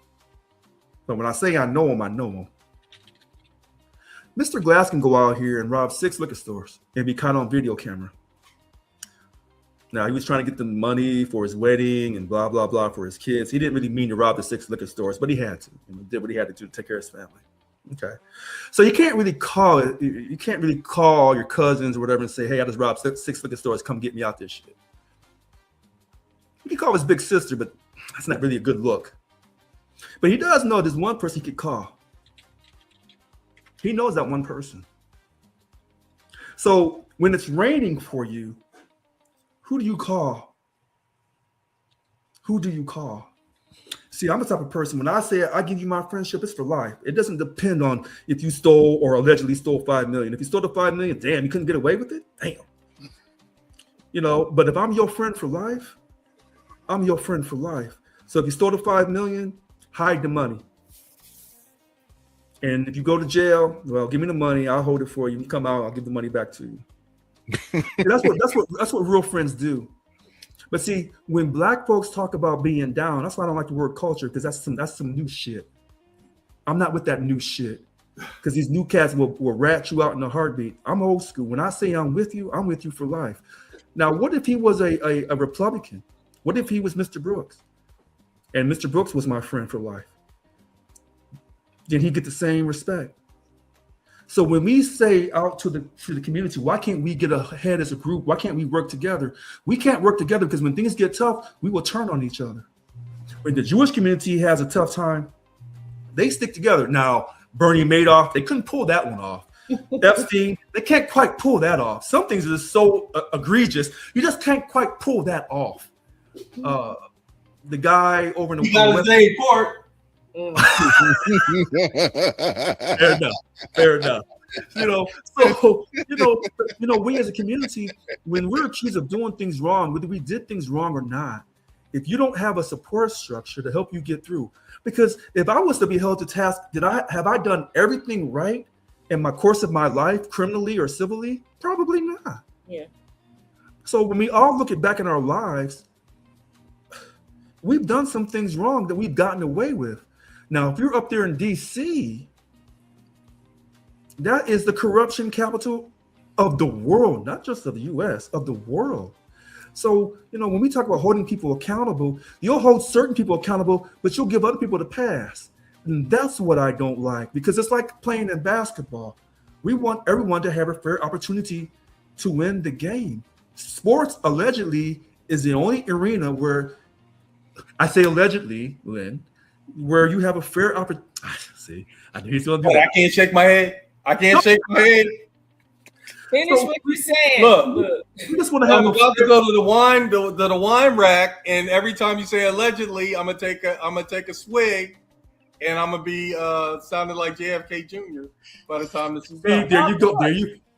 But when I say I know him, I know him. Mr. Glass can go out here and rob 6 liquor stores and be caught on video camera. Now, he was trying to get the money for his wedding and blah, blah, blah for his kids. He didn't really mean to rob the 6 liquor stores, but he had to. Did what he had to do to take care of his family. Okay. So you can't really call it. You can't really call your cousins or whatever and say, hey, I just robbed 6 liquor stores. Come get me out this shit. You can call his big sister, but that's not really a good look. But he does know there's one person he could call. He knows that one person. So when it's raining for you, who do you call? Who do you call? See, I'm the type of person, when I say I give you my friendship, it's for life. It doesn't depend on if you stole or allegedly stole $5 million. If you stole the $5 million, damn, you couldn't get away with it? Damn. But if I'm your friend for life, I'm your friend for life. So if you stole the $5 million, hide the money. And if you go to jail, well, give me the money. I'll hold it for you. You come out, I'll give the money back to you. That's what real friends do. But see, when black folks talk about being down, that's why I don't like the word culture, because that's some new shit. I'm not with that new shit, because these new cats will rat you out in a heartbeat. I'm old school. When I say I'm with you for life. Now, what if he was a Republican? What if he was Mr. Brooks? And Mr. Brooks was my friend for life. then he get the same respect. So when we say out to the community, why can't we get ahead as a group? Why can't we work together? We can't work together because when things get tough, we will turn on each other. When the Jewish community has a tough time, they stick together. Now, Bernie Madoff, they couldn't pull that one off. Epstein, they can't quite pull that off. Some things are just so egregious, you just can't quite pull that off. The guy over in the gotta stay in court. Fair enough. We as a community, when we're accused of doing things wrong, whether we did things wrong or not, if you don't have a support structure to help you get through, because if I was to be held to task, have I done everything right in my course of my life, criminally or civilly? Probably not. Yeah. So when we all look back in our lives, we've done some things wrong that we've gotten away with. Now, if you're up there in DC, that is the corruption capital of the world, not just of the US, of the world. So, when we talk about holding people accountable, you'll hold certain people accountable, but you'll give other people the pass. And that's what I don't like, because it's like playing in basketball. We want everyone to have a fair opportunity to win the game. Sports allegedly is the only arena where, I say allegedly, where you have a fair opportunity. See, I knew he's going to do that. I can't shake my head. Finish what you're saying. Look, we just want to have I'm about to go to the wine rack, and every time you say allegedly, I'm gonna take a swig, and I'm gonna be sounding like JFK Jr. by the time this is done. There you go.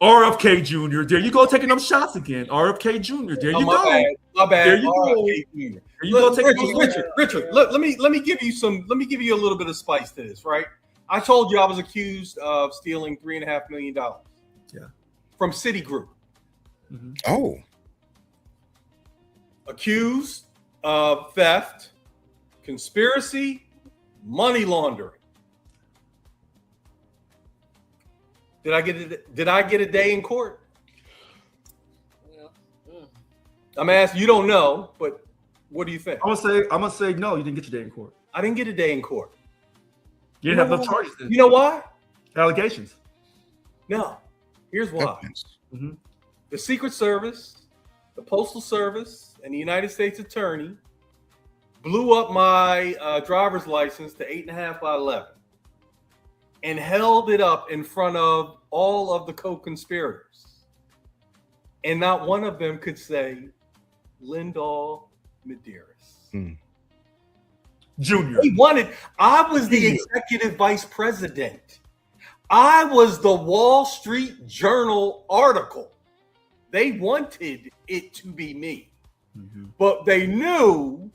RFK Jr. There you go, taking them shots again. RFK Jr. There you go. My bad. There you go. Jr. There you go. Richard. Look, let me give you a little bit of spice to this, right? I told you I was accused of stealing $3.5 million. Yeah. From Citigroup. Mm-hmm. Oh. Accused of theft, conspiracy, money laundering. Did I get a day in court? I'm asking. You don't know, but what do you think? I'm gonna say no. You didn't get your day in court. I didn't get a day in court. You didn't have no charges. You know why? Allegations. No. Here's why. Mm-hmm. The Secret Service, the Postal Service, and the United States Attorney blew up my driver's license to 8.5 by 11 and held it up in front of all of the co-conspirators. And not one of them could say Lindahl Medeiros. Junior. I was the executive vice president. I was the Wall Street Journal article. They wanted it to be me. Mm-hmm. But they knew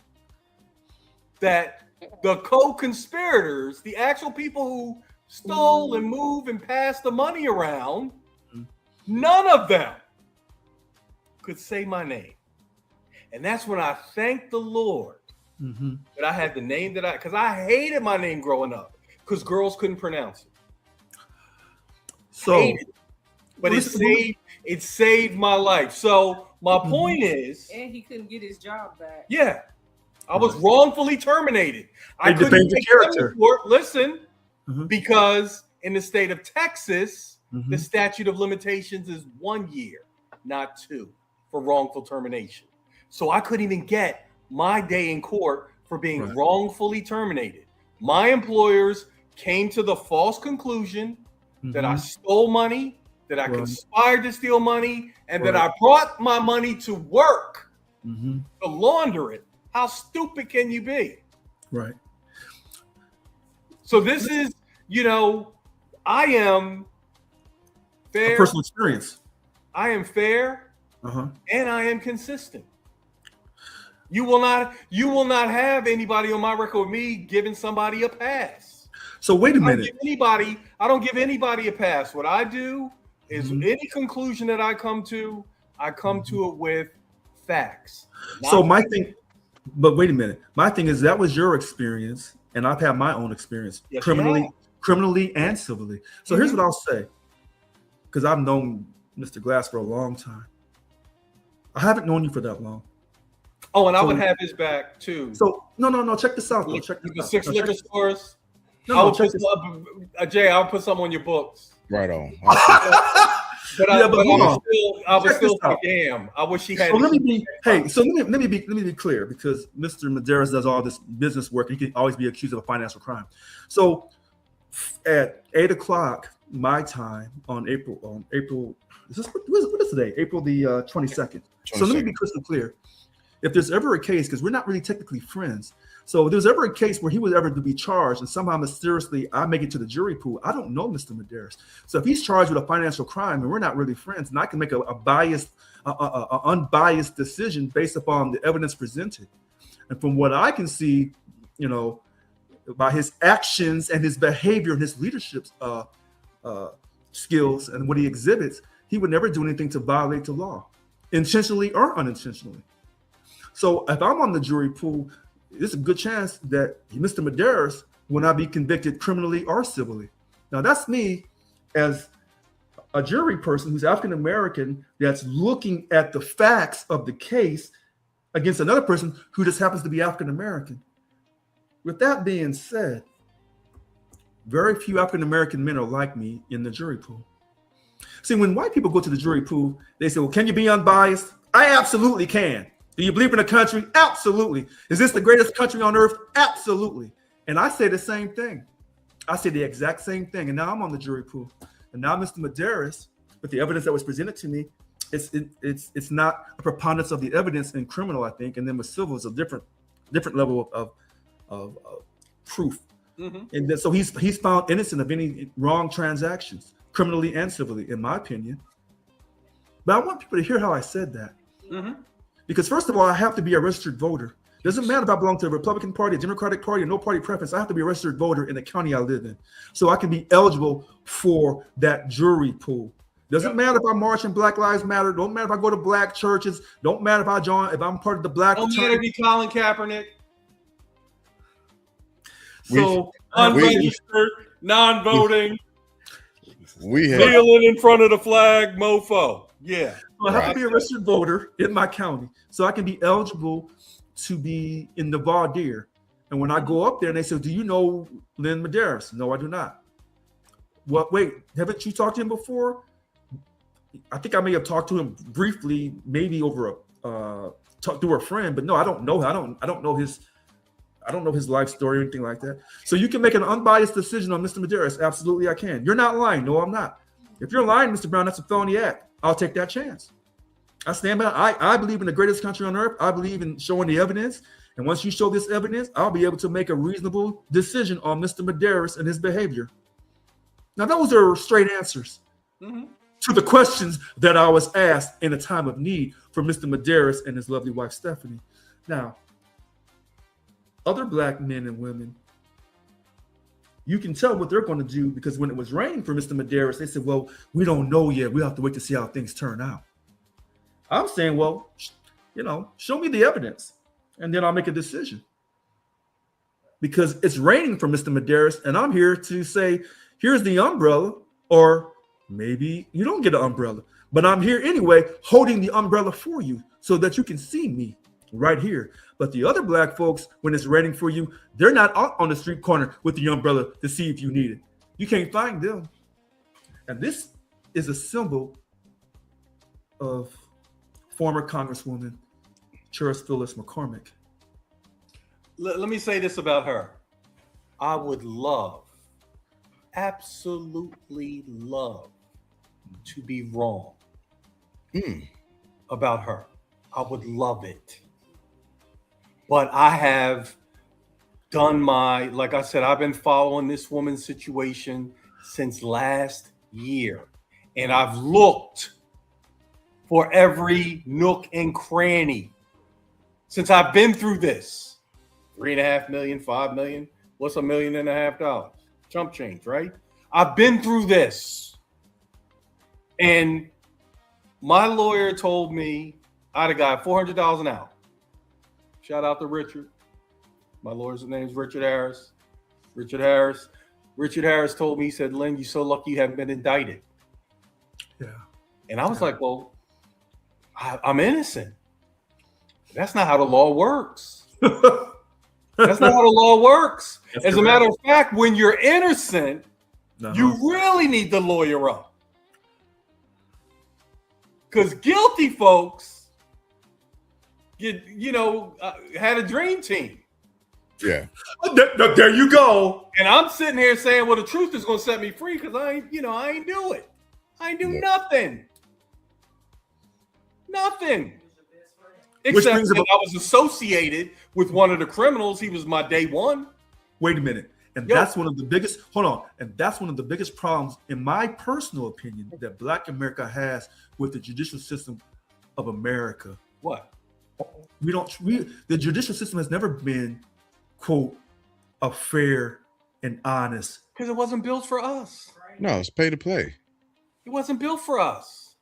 that the co-conspirators, the actual people who stole and moved and passed the money around, none of them could say my name. And that's when I thanked the Lord that I had the name because I hated my name growing up because girls couldn't pronounce it. So, but it saved my life. So my point is, and he couldn't get his job back. Yeah, I was wrongfully terminated. I couldn't take character. Listen, because in the state of Texas, the statute of limitations is 1 year, not 2, for wrongful termination. So I couldn't even get my day in court for being wrongfully terminated. My employers came to the false conclusion that I stole money, that I conspired to steal money, and that I brought my money to work to launder it. How stupid can you be? Right. So this is, I am fair. A personal experience. I am fair, and I am consistent. You will not have anybody on my record with me giving somebody a pass. So wait a minute. I don't give anybody a pass. What I do is any conclusion that I come to it with facts. So my thing, but wait a minute. My thing is that was your experience, and I've had my own experience, criminally and civilly. So here's what I'll say, because I've known Mr. Glass for a long time. I haven't known you for that long. Oh, and I would have his back too. So no. Check this out. Though. The 6 liquor stores. No, Jay, I'll put some on your books. Right on. But I was still like, damn. I wish she had. So let me be clear, because Mr. Medeiros does all this business work. He can always be accused of a financial crime. So at 8:00 my time on April, what is today? April the 22nd. So let me be crystal clear. If there's ever a case, because we're not really technically friends, so if there's ever a case where he was ever to be charged and somehow mysteriously I make it to the jury pool, I don't know Mr. Medeiros. So if he's charged with a financial crime and we're not really friends, and I can make a unbiased decision based upon the evidence presented. And from what I can see, by his actions and his behavior and his leadership skills and what he exhibits, he would never do anything to violate the law, intentionally or unintentionally. So if I'm on the jury pool, there's a good chance that Mr. Medeiros will not be convicted criminally or civilly. Now, that's me as a jury person who's African-American that's looking at the facts of the case against another person who just happens to be African-American. With that being said, very few African-American men are like me in the jury pool. See, when white people go to the jury pool, they say, well, can you be unbiased? I absolutely can. Do you believe in a country? Absolutely. Is this the greatest country on earth? Absolutely. And I say the same thing. I say the exact same thing. And now I'm on the jury pool. And now Mr. Medeiros, with the evidence that was presented to me, it's not a preponderance of the evidence in criminal, I think. And then with civil, it's a different level of proof. Mm-hmm. And then, so he's found innocent of any wrong transactions, criminally and civilly, in my opinion. But I want people to hear how I said that. Mm-hmm. Because first of all, I have to be a registered voter. Doesn't matter if I belong to the Republican Party, a Democratic Party, or no party preference. I have to be a registered voter in the county I live in, so I can be eligible for that jury pool. Doesn't matter if I march in Black Lives Matter. Don't matter if I go to black churches. Don't matter if I'm part of the black. Don't matter if you Colin Kaepernick. So unregistered, non-voting, kneeling in front of the flag, mofo. Yeah. So I have to be a registered voter in my county, so I can be eligible to be in the voir dire. And when I go up there and they say, do you know Len Medeiros? No, I do not. Well, wait, haven't you talked to him before? I think I may have talked to him briefly, maybe over through a friend, but no, I don't know. I don't know his life story or anything like that. So you can make an unbiased decision on Mr. Medeiros. Absolutely, I can. You're not lying. No, I'm not. If you're lying, Mr. Brown, that's a felony act. I'll take that chance. I stand by. I believe in the greatest country on earth. I believe in showing the evidence. And once you show this evidence, I'll be able to make a reasonable decision on Mr. Medeiros and his behavior. Now, those are straight answers to the questions that I was asked in a time of need for Mr. Medeiros and his lovely wife, Stephanie. Now, other black men and women, you can tell what they're going to do, because when it was raining for Mr. Medeiros, they said, well, we don't know yet. We have to wait to see how things turn out. I'm saying, well, show me the evidence and then I'll make a decision. Because it's raining for Mr. Medeiros and I'm here to say, here's the umbrella, or maybe you don't get an umbrella, but I'm here anyway, holding the umbrella for you so that you can see me right here. But the other black folks, when it's raining for you, they're not out on the street corner with the umbrella to see if you need it. You can't find them. And this is a symbol of former Congresswoman Phyllis McCormick. Let me say this about her. I would absolutely love to be wrong about her. I would love it. But I have done like I said, I've been following this woman's situation since last year. And I've looked for every nook and cranny since I've been through this. 3.5 million, 5 million. What's $1.5 million? Chump change, right? I've been through this. And my lawyer told me I'd have got $400,000 out. Shout out to Richard. My lawyer's name is Richard Harris. Richard Harris told me, he said, Len, you're so lucky you haven't been indicted. Yeah. And I was like, well, I'm innocent. That's not how the law works. That's not how the law works. That's As a matter of fact, when you're innocent, you really need to lawyer up. Because guilty folks had a dream team. Yeah. There you go. And I'm sitting here saying, well, the truth is going to set me free because I ain't do it. I ain't do nothing. Nothing. Except that I was associated with one of the criminals. He was my day one. Wait a minute. And that's one of the biggest, and that's one of the biggest problems, in my personal opinion, that Black America has with the judicial system of America. What? The judicial system has never been, quote, a fair and honest. Because it wasn't built for us. No, it's pay to play. It wasn't built for us.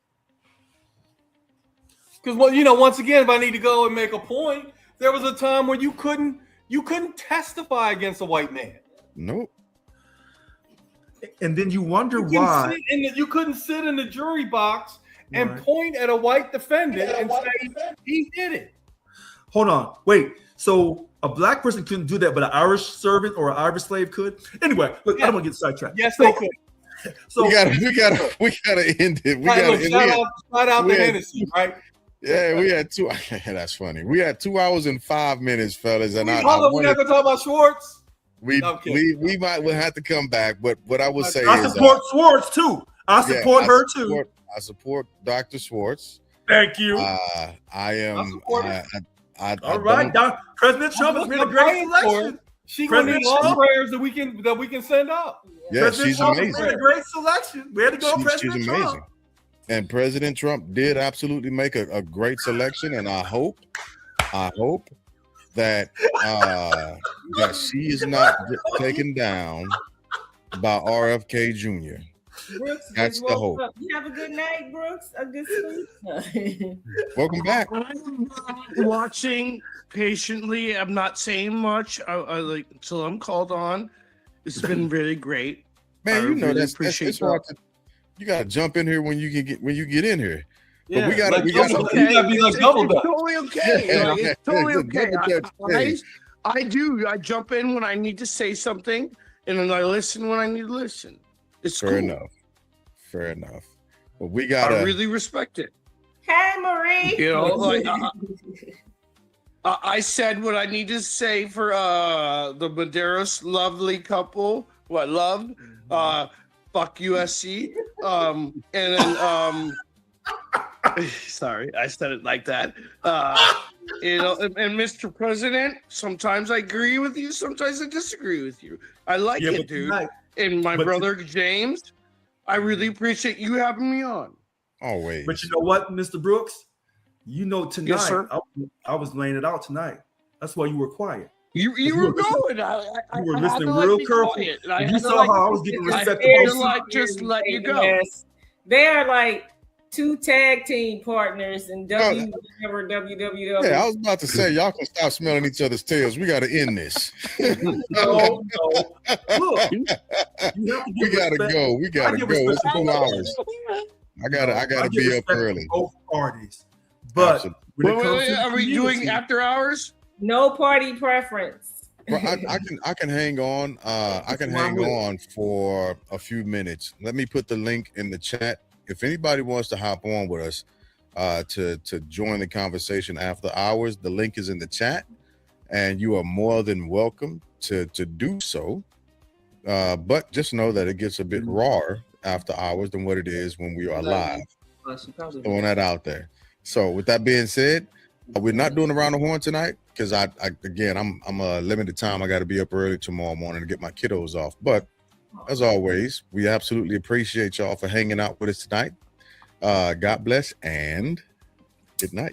Because, once again, if I need to go and make a point, there was a time when you couldn't testify against a white man. Nope. And then you wonder why you couldn't sit in the jury box and point at a white defendant and say he did it. Hold on, wait. So a Black person couldn't do that, but an Irish servant or an Irish slave could. Anyway, look, I don't want to get sidetracked. Yes, they could. So we gotta end it. Shout out to Hennessy, right? Yeah, we had two. That's funny. We had 2 hours and 5 minutes, fellas. And we're not gonna talk about Schwartz. We will have to come back, but what I would say I support Schwartz too. I support her too. I support Dr. Schwartz. Thank you. I am. All right, President Trump has been a great selection. She's gonna need all prayers that we can send out. Yeah, she's amazing. A great selection. We had to go President She's Trump. amazing. And President Trump did absolutely make a great selection, and I hope that that she is not taken down by RFK Jr. Brooks, that's the hope. You have a good night, Brooks. A good sleep. Welcome back. I'm watching patiently. I'm not saying much. I like until I'm called on. It's been really great. Man, you know really that's hard to, you gotta jump in here when you get in here. Yeah, but we gotta be like double dutch. Totally okay. It's totally okay. I do. I jump in when I need to say something, and then I listen when I need to listen. It's fair enough. But we gotta. I really respect it. Hey, Marie. You know, like I said what I need to say for the Medeiros lovely couple. What love? Fuck USC. And then sorry, I said it like that. You know, and Mr. President, sometimes I agree with you, sometimes I disagree with you. I like it, dude. And my brother James, I really appreciate you having me on. Always. But you know what, Mr. Brooks? You know, tonight, yes, sir. I was laying it out tonight. That's why you were quiet. You were going. You were listening real careful. You saw how I was getting respect. Just let you go. Yes. They are like two tag team partners in WWW. Yeah, I was about to say, y'all can stop smelling each other's tails. We got to end this. No. Look, we gotta go. We gotta go. It's 2 hours. I gotta be up early. Both parties, but are we doing after hours? No party preference. Well, I can hang on. I can hang on for a few minutes. Let me put the link in the chat. If anybody wants to hop on with us to join the conversation after hours, the link is in the chat, and you are more than welcome to do so. But just know that it gets a bit rawer after hours than what it is when we are live. Throwing that out there. So with that being said, we're not doing around the horn tonight because I'm a limited time. I got to be up early tomorrow morning to get my kiddos off. But as always, we absolutely appreciate y'all for hanging out with us tonight. God bless and good night.